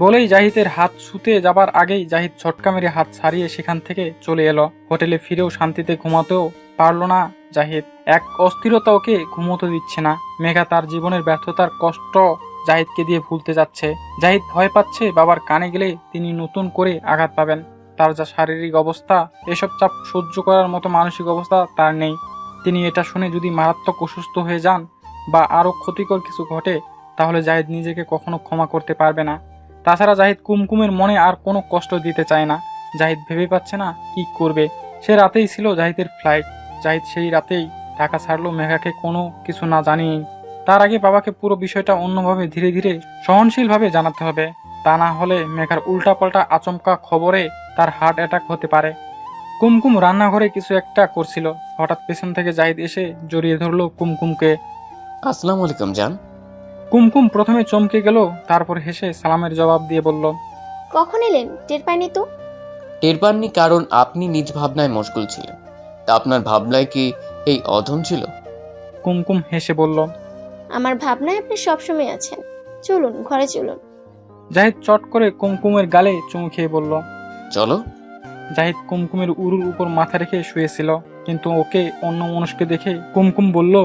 বলেই জাহিদের হাত ছুতে যাবার আগেই জাহিদ ঝটকা মেরে হাত ছাড়িয়ে সেখান থেকে চলে এলো। হোটেলে ফিরেও শান্তিতে ঘুমাতেও পারল না জাহিদ। এক অস্থিরতা ওকে ঘুমোতে দিচ্ছে না। মেঘা তার জীবনের ব্যর্থতার কষ্ট জাহিদকে দিয়ে ভুলতে যাচ্ছে। জাহিদ ভয় পাচ্ছে বাবার কানে গেলে তিনি নতুন করে আঘাত পাবেন। তার যা শারীরিক অবস্থা, এসব চাপ সহ্য করার মতো মানসিক অবস্থা তার নেই। তিনি এটা শুনে যদি মারাত্মক অসুস্থ হয়ে যান বা আরো ক্ষতিকর কিছু ঘটে, তাহলে জাহিদ নিজেকে কখনো ক্ষমা করতে পারবে না। তাছাড়া জাহিদ কুমকুমের মনে আর কোনো কষ্ট দিতে চায় না। জাহিদ ভেবে পাচ্ছে না কি করবে। সে রাতেই ছিল জাহিদের ফ্লাইট। জাহিদ সেই রাতেই ঢাকা ছাড়লো মেঘাকে কোনো কিছু না জানিয়ে। তার আগে বাবাকে পুরো বিষয়টা অন্যভাবে ধীরে ধীরে সহনশীলভাবে জানাতে হবে। তা না হলে মেঘার উল্টাপাল্টা আচমকা খবরে তার হার্ট অ্যাটাক হতে পারে। কুমকুম রান্নাঘরে কিছু একটা করছিল। হঠাৎ পেছন থেকে জাহিদ এসে জড়িয়ে ধরলো কুমকুমকে। আসসালামু আলাইকুম জান। কুমকুম প্রথমে চমকে গেল, তারপর হেসে সালামের জবাব দিয়ে বলল, কখন এলেন টের পাইনি তো। টের পাননি কারণ আপনি নিজ ভাবনায় মশগুল ছিলেন। তা আপনার ভাবনায় কি এই অধম ছিল? কুমকুম হেসে বলল, আমার ভাবনায় আপনি সবসময় আছেন। চলুন ঘরে চলুন। জাহিদ চট করে কুমকুমের গালে চুমু খেয়ে বলল, চলো। জাহিদ কুমকুমের উরুর উপর মাথা রেখে শুয়েছিল, কিন্তু ওকে অন্য মানুষকে দেখে কুমকুম বলল,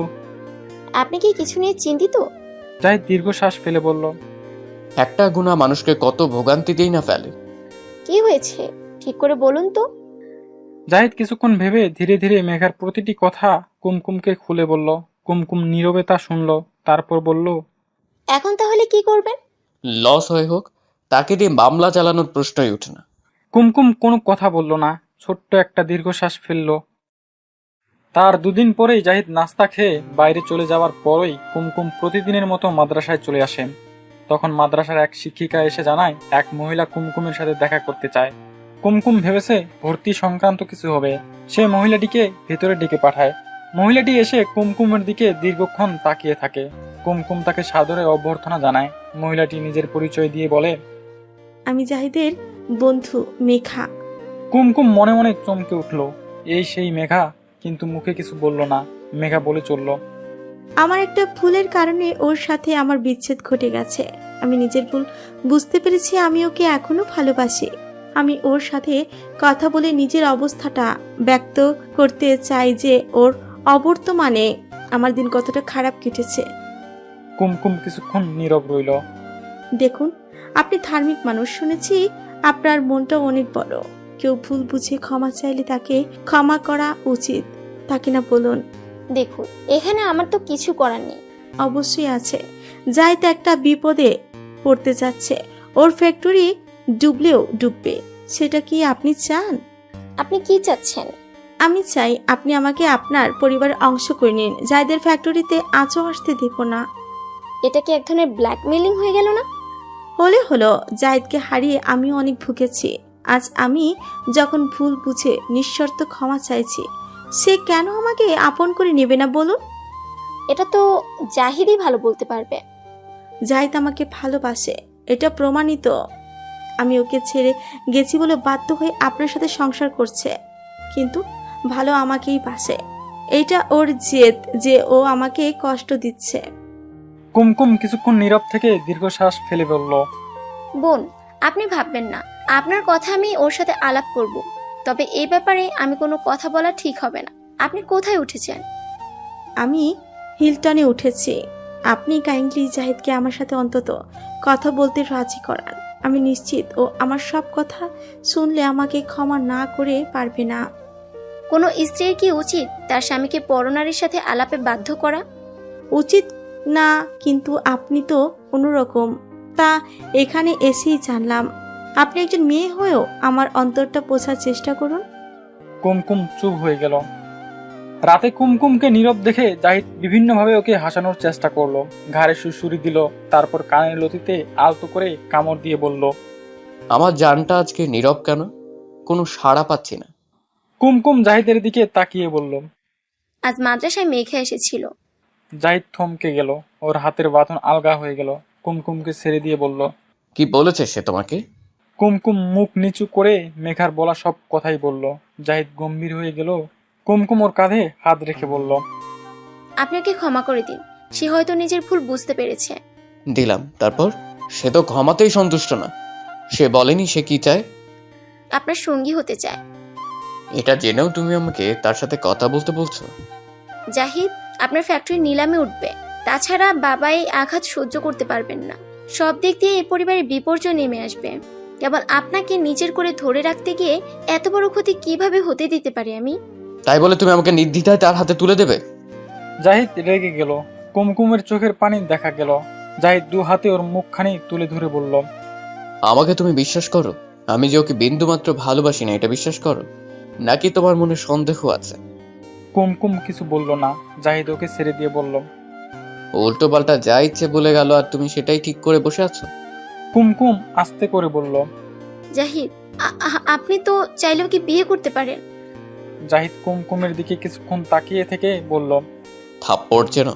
আপনি কি কিছু নিয়ে চিন্তিত? জাহিদ দীর্ঘশ্বাস ফেলে বলল, একটা গুনাহ মানুষকে কত ভোগান্তিতেই না ফেলে। কি হয়েছে ঠিক করে বলুন তো। জাহিদ কিছুক্ষণ ভেবে ধীরে ধীরে মেঘার প্রতিটি কথা কুমকুমকে খুলে বলল। কুমকুম নীরবে তা শুনল, তারপর বলল, এখন তাহলে কি করবেন? লস হয়ে হোক, তাকে দিয়ে মামলা চালানোর প্রশ্নই ওঠে না। কুমকুম কোনো কথা বলল না, ছোট্ট একটা দীর্ঘশ্বাস ফেলল। তার দুদিন পরেই জাহিদ নাস্তা খেয়ে বাইরে চলে যাওয়ার পরই কুমকুম প্রতিদিনের মতো মাদ্রাসায় চলে আসেন। তখন মাদ্রাসার এক শিক্ষিকা এসে জানায় এক মহিলা কুমকুমের সাথে দেখা করতে চায়। কুমকুম ভেবেছে ভর্তি সংক্রান্ত কিছু হবে। সে মহিলাটিকে ভেতরে ডেকে পাঠায়। মহিলাটি এসে কুমকুমের দিকে দীর্ঘক্ষণ তাকিয়ে থাকে। কুমকুম তাকে সাদরে অভ্যর্থনা জানায়। মহিলাটি নিজের পরিচয় দিয়ে বলে, আমি জাহিদের বন্ধু মেঘা। কুমকুম মনে মনে চমকে উঠল, এই সেই মেঘা, কিন্তু মুখে কিছু বলল না। মেঘা বলে চলল, আমার একটা ভুলের কারণে ওর সাথে আমার বিচ্ছেদ ঘটে গেছে। আমি নিজের ভুল বুঝতে পেরেছি, আমি ওকে এখনো ভালোবাসি। আমি ওর সাথে কথা বলে নিজের অবস্থাটা ব্যক্ত করতে চাই যে ওর অবর্তমানে আমার দিন কতটা খারাপ কেটেছে। কুমকুম কিছুক্ষণ নীরব রইল। দেখুন, আপনি ধার্মিক মানুষ, শুনেছি আপনার মনটা অনেক বড়। কেউ ভুল বুঝে ক্ষমা চাইলে তাকে ক্ষমা করা উচিত, তাকে না বলুন। দেখুন, এখানে আমার তো কিছু করার নেই। অবশ্যই আছে। যাই তো একটা বিপদে পড়তে যাচ্ছে, ওর ফ্যাক্টরি ডুবলেও ডুববে। সেটা কি আপনি চান? আপনি কি চাচ্ছেন? আমি চাই আপনি আমাকে আপনার পরিবারের অংশ করে নিন। জায়দের ফ্যাক্টরিতে আঁচও আসতে দেব না। এটা কি এক ধরনের ব্ল্যাকমেলিং হয়ে গেল না? হলে হলো, জাহিদকে হারিয়ে আমিও অনেক ভুগেছি। আজ আমি যখন ভুল বুঝে নিঃশর্ত ক্ষমা চাইছি, সে কেন আমাকে আপন করে নেবে না বলুন? এটা তো জাহিদই ভালো বলতে পারবে। জাহিদ আমাকে ভালোবাসে, এটা প্রমাণিত। আমি ওকে ছেড়ে গেছি বলে বাধ্য হয়ে আপনার সাথে সংসার করছে, কিন্তু ভালো আমাকেই বাসে। এটা ওর জেদ যে ও আমাকে কষ্ট দিচ্ছে। কুমকুম কিছুক্ষণ নীরব থেকে দীর্ঘশ্বাস ফেলে বলল, বোন, আপনি ভাববেন না, আপনার কথা আমি ওর সাথে আলাপ করব। তবে এই ব্যাপারে আমি কোনো কথা বলা ঠিক হবে না। আপনি কোথায় উঠেছেন? আমি হিলটনে উঠেছি। আপনি কাইন্ডলি জাহিদকে আমার সাথে অন্তত কথা বলতে রাজি করান। আমি নিশ্চিত ও আমার সব কথা শুনলে আমাকে ক্ষমা না করে পারবে না। কোনো স্ত্রীর কি উচিত তার স্বামীকে পরনারীর সাথে আলাপে বাধ্য করা? উচিত না, কিন্তু আপনি তো অন্যরকম। তা এখানে এসেই জানলাম। আপনি একজন মেয়ে হয়েও আমার অন্তরটা বোঝার চেষ্টা করুন। কুমকুম চুপ হয়ে গেল। রাতে কুমকুমকে নীরব দেখে জাহিদ বিভিন্নভাবে ওকে হাসানোর চেষ্টা করলো। ঘাড়ে সুড়সুড়ি দিল, তারপর কানের লতিতে আলতো করে কামড় দিয়ে বলল, আমার জানটা আজকে নীরব কেন? কোনো সাড়া পাচ্ছি না। কুমকুম জাহিদের দিকে তাকিয়ে বলল, আজ মাদ্রাসায় মেঘা এসেছিল। জাহিদ থমকে গেল, ওর হাতের বাঁধন আলগা হয়ে গেল। কুমকুমকে ছেড়ে দিয়ে বলল, কি বলেছে সে তোমাকে? কুমকুম মুখ নিচু করে মেঘার বলা সব কথাই বলল। জাহিদ গম্ভীর হয়ে গেল। কুমকুম ওর কাঁধে হাত রেখে বলল, আপনাকে ক্ষমা করে দিন, সে হয়তো নিজের ভুল বুঝতে পেরেছে। দিলাম। তারপর সে তো ক্ষমাতেই সন্তুষ্ট না। সে বলেনি সে কি চায়। আপনার সঙ্গী হতে চায়। এটা জেনেও তুমি আমাকে তার সাথে কথা বলতে বলছো? জাহিদ, আপনার ফ্যাক্টরি নিলামে উঠবে। তাছাড়া বাবা এই আঘাত সহ্য করতে পারবেন না। সব দিক দিয়ে এই পরিবারের বিপর্যয় নেমে আসবে। কেবল আপনাকে নিজের করে ধরে রাখতে গিয়ে এত বড় ক্ষতি কিভাবে হতে দিতে পারি আমি? তাই বলে তুমি আমাকে নির্দ্বিধায় তার হাতে তুলে দেবে? জাহিদ রেগে গেল। কুমকুমের চোখের পানি দেখা গেল। জাহিদ দু হাতে ওর মুখখানি তুলে ধরে বলল, আমাকে তুমি বিশ্বাস করো? আমি যে ওকে বিন্দুমাত্র ভালোবাসি না এটা বিশ্বাস করো, নাকি তোমার মনে সন্দেহ আছে? কুমকুম কিছু বলল না। জাহিদ ওকে ছেড়ে দিয়ে বলল, উল্টো পাল্টা যা ইচ্ছে বলে গেল আর তুমি সেটাই ঠিক করে বসে আছো। কুমকুম আস্তে করে বলল। জাহিদ, আপনি তো চাইলেও কি বিয়ে করতে পারেন? জাহিদ কুমকুমের দিকে কিছুক্ষণ তাকিয়ে থেকে বলল, থাপ্পড় চেন?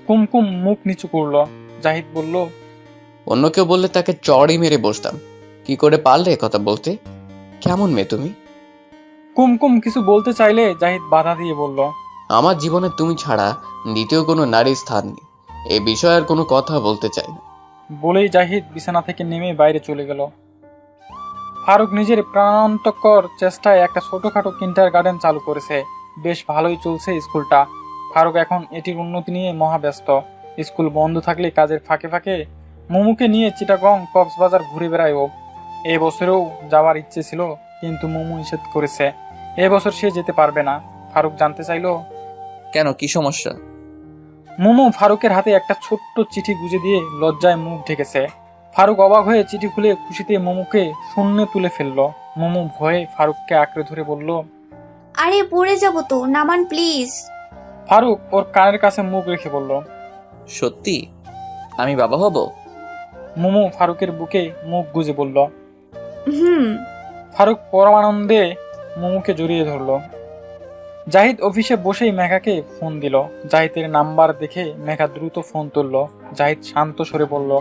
কুমকুম মুখ নিচু করলো। জাহিদ বলল, অন্য কেউ বললে তাকে চড়ই মেরে বসতাম। কি করে পারলে কথা বলতে? কেমন মেয়ে তুমি? কুমকুম কিছু বলতে চাইলে জাহিদ বাধা দিয়ে বলল, আমার জীবনে তুমি ছাড়া দ্বিতীয় কোনো নারীর স্থান নেই। এই বিষয়ে আর কোনো কথা বলতে চাই না। বলেই জাহিদ বিছানা থেকে নেমে বাইরে চলে গেল। ফারুক নিজের প্রাণান্তকর চেষ্টায় একটা ছোটখাটো কিন্ডার গার্ডেন চালু করেছে। বেশ ভালোই চলছে স্কুলটা। ফারুক এখন এটির উন্নতি নিয়ে মহাব্যস্ত। স্কুল বন্ধ থাকলে কাজের ফাঁকে ফাঁকে মোমুকে নিয়ে চিটাগং কক্সবাজার ঘুরে বেড়ায় ও। এবছরেও যাওয়ার ইচ্ছে ছিল, কিন্তু মোমু নিষেধ করেছে। এবছর সে যেতে পারবে না। ফারুক জানতে চাইল, কেন, কি সমস্যা? মোমো ফারুকের হাতে একটা ছোট্ট চিঠি গুজে দিয়ে লজ্জায় মুখ ঢেকেছে। ফারুক অবাক হয়ে চিঠি খুলে খুশিতে মোমোকে শূন্যে তুলে ফেলল। মোমো ভয়ে ফারুককে আঁকড়ে ধরে বলল, আরে পড়ে যাব তো, নামান প্লিজ। ফারুক ওর কানের কাছে মুখ রেখে বলল, সত্যি আমি বাবা হব? মোমো ফারুকের বুকে মুখ গুজে বলল। হুম। ফারুক পরমানন্দে মোমোকে জড়িয়ে ধরল। জাহিদ অফিসে বসেই মেঘাকে ফোন দিল। জাহিদের নাম্বার দেখে মেঘা দ্রুত ফোন তুলল। জাহিদ শান্ত স্বরে বলল,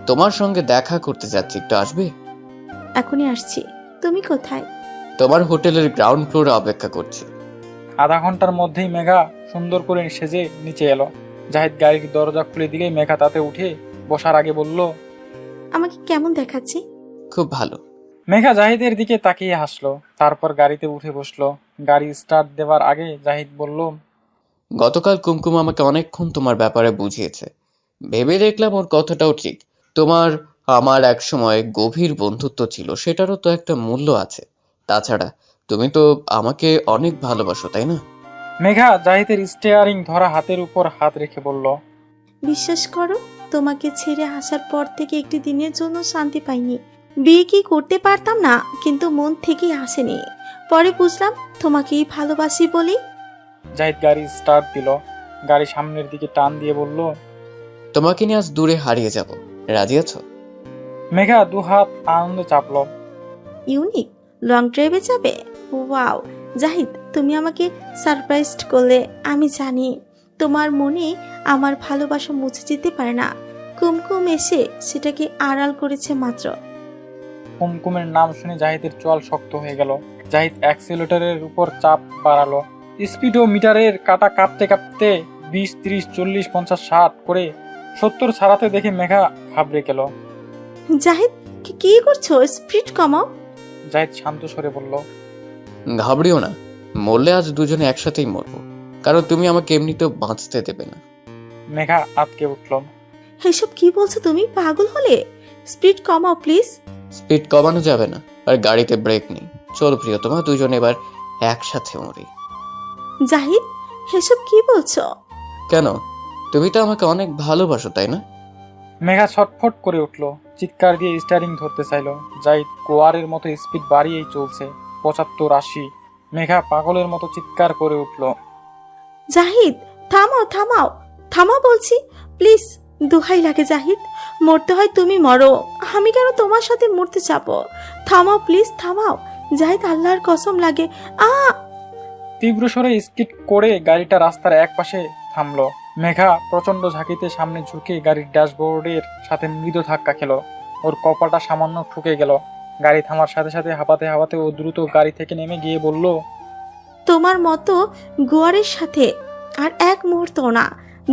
তোমার সঙ্গে দেখা করতে যাচ্ছি, একটু আসবে? এখনই আসছি। তুমি কোথায়? তোমার হোটেলের গ্রাউন্ড ফ্লোরে অপেক্ষা করছি। আধা ঘন্টার মধ্যেই মেঘা সুন্দর করে সেজে নিচে এলো। জাহিদ গাড়ির দরজা খুলে দিলে মেঘা তাতে উঠে বসার আগে বলল, আমাকে কেমন দেখাচ্ছি? খুব ভালো। মেঘা জাহিদের দিকে তাকিয়ে হাসলো। তারপর গাড়িতে উঠে বসলো। গাড়ি স্টার্ট দেওয়ার আগে জাহিদ বলল, গতকাল কুমকুম আমাকে অনেকক্ষণ তোমার ব্যাপারে বুঝিয়েছে। ভেবে দেখলাম ওর কথাটাও ঠিক। তোমার আমার এক সময় গভীর বন্ধুত্ব ছিল, সেটারও তো একটা মূল্য আছে। তাছাড়া তুমি তো আমাকে অনেক ভালোবাসো, তাই না? মেঘা জাহিদের স্টিয়ারিং ধরা হাতের উপর হাত রেখে বলল, বিশ্বাস করো, তোমাকে ছেড়ে আসার পর থেকে একটি দিনের জন্য শান্তি পাইনি। বিয়ে কি করতে পারতাম না, কিন্তু মন থেকেই আসেনি। পরে বুঝলাম তোমাকেই ভালোবাসি বলি। জাহিদ গাড়ি স্টার্ট দিল। গাড়ি সামনের দিকে টান দিয়ে বলল, তোমাকে নিয়ে আজ দূরে হারিয়ে যাব, রাজি আছো? মেঘা দু হাত আনন্দে চাপলো। ইউনিক লং ড্রাইভে যাবে? ওয়াও জাহিদ, তুমি আমাকে সারপ্রাইজ করলে। আমি জানি তোমার মনে আমার ভালোবাসা মুছে যেতে পারে না। কুমকুম এসে সেটাকে আড়াল করেছে মাত্র। কুমকুমের নাম শুনে জাহিদের চোয়াল শক্ত হয়ে গেল। জাহিদ অ্যাক্সিলারেটরের উপর চাপ বাড়ালো। স্পিডোমিটারের কাঁটা কাঁপতে কাঁপতে 20, 30, 40, 50, 60 করে 70 ছাড়াতে দেখে মেঘা ঘাবড়ে গেল। জাহিদ কি করছো? স্পিড কমাও। জাহিদ শান্ত স্বরে বলল, ঘাবড়িও না, মরলে আজ দুজনে একসাথেই মরবো, কারণ তুমি আমাকে এমনিতেও বাঁচতে দেবে না। মেঘা আটকে উঠল। এসব কি বলছো তুমি? পাগল হলে? স্পিড কমাও প্লিজ। স্পিড কমানো যাবে না, আর গাড়িতে ব্রেক নেই। চলো প্রিয়তমা, দুজন এবার একসাথে মরি। জাহিদ এসব কি বলছো? কেন, তুমি তো আমাকে অনেক ভালোবাসো, তাই না? মেঘা ছটফট করে উঠল। চিৎকার দিয়ে স্টিয়ারিং ধরতে চাইল। জাহিদ গোয়ারের মতো স্পিড বাড়িয়েই চলছে, 75, 80। মেঘা পাগলের মতো চিৎকার করে উঠল, জাহিদ থামাও থামাও থামাও বলছি, প্লিজ। দোহাই লাগে জাহিদ, মরতে হয় তুমি মরো, আমি কেন তোমার সাথে মরতে যাবো? থামাও প্লিজ, থামাও জাহিদ, আল্লাহর কসম লাগে। তীব্র স্বরে স্কিড করে গাড়িটা রাস্তার এক পাশে থামলো। মেঘা প্রচন্ড ঝাঁকিতে সামনে ঝুঁকে গাড়ির ড্যাশবোর্ডের সাথে মৃদু ধাক্কা খেল। ওর কপালটা সামান্য ঠুকে গেল। গাড়ি থামার সাথে সাথে হাঁপাতে হাঁপাতে ও দ্রুত গাড়ি থেকে নেমে গিয়ে বলল, তোমার মতো গোয়ারের সাথে আর এক মুহূর্ত না।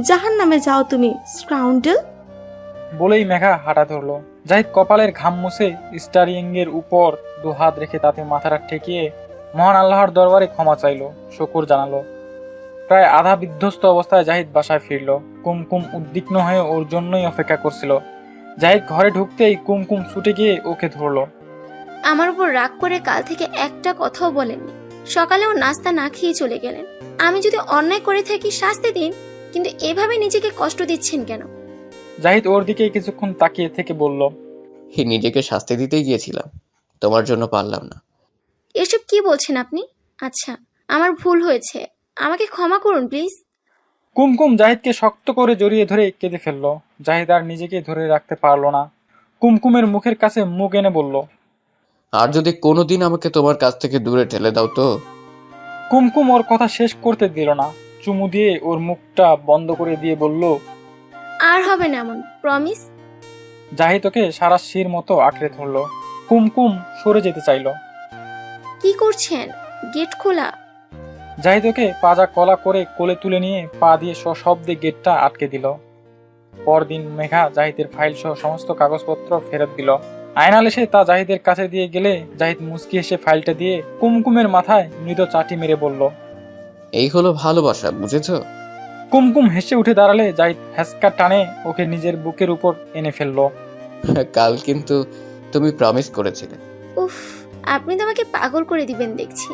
জাহান্নামে যাও তুমি, স্কাউন্ডেল। বলেই মেঘা হাঁটা ধরলো। জাহিদ কপালের ঘাম মুছে স্টারিং এর উপর 2 হাত রেখে তাতে মাথাটা ঠেকিয়ে মহান আল্লাহর দরবারে ক্ষমা চাইলো, শুকর জানালো। প্রায় আধা বিধ্বস্ত অবস্থায় জাহিদ বাসায় ফিরলো। কুমকুম উদ্বিগ্ন হয়ে ওর জন্যই অপেক্ষা করছিল। জাহিদ ঘরে ঢুকতেই কুমকুম ছুটে গিয়ে ওকে ধরলো। আমার উপর রাগ করে কাল থেকে একটা কথাও বলেননি। সকালেও নাস্তা না খেয়ে চলে গেলেন। আমি যদি অন্যায় করে থাকি শাস্তি দিন, কিন্তু এভাবে নিজেকে কষ্ট দিচ্ছেন কেন? জাহিদ ওর দিকে কিছুক্ষণ তাকিয়ে থেকে বলল, নিজেকে শাস্তি দিতেই গিয়েছিলাম, তোমার জন্য পারলাম না। এসব কি বলছেন আপনি? আচ্ছা, আমার ভুল হয়েছে, আমাকে ক্ষমা করুন প্লিজ। কুমকুম জাহিদকে শক্ত করে জড়িয়ে ধরে কেঁদে ফেললো। জাহিদ আর নিজেকে ধরে রাখতে পারলো না। কুমকুমের মুখের কাছে মুখ এনে বলল, আর যদি কোনোদিন আমাকে তোমার কাছ থেকে দূরে ঠেলে দাও তো। কুমকুম ওর কথা শেষ করতে দিল না। চুমু দিয়ে ওর মুখটা বন্ধ করে দিয়ে বলল, আর হবে না এমন, প্রমিস। জাহিদ ওকে সারাশির মতো আঁকড়ে ধরলো। কুমকুম সরে যেতে চাইলো। কি করছেন? গেট খোলা। জাহিদ ওকে পাজা কলা করে কোলে তুলে নিয়ে পা দিয়ে সশব্দে গেটটা আটকে দিল। পরদিন মেঘা জাহিদের ফাইল সহ সমস্ত কাগজপত্র ফেরত দিল। আয়নাল এসে তা জাহিদের কাছে দিয়ে গেলে জাহিদ মুচকি এসে ফাইলটা দিয়ে কুমকুমের মাথায় মৃদু চাটি মেরে বলল, এই হলো ভালোবাসা, বুঝেছো? কুমকুম হেসে উঠে দাঁড়ালে জাহিদ হ্যাসকা টানে ওকে নিজের বুকের উপর এনে ফেললো। কাল কিন্তু তুমি প্রমিস করেছিলে। উফ, আপনি তো আমাকে পাগল করে দিবেন দেখছি।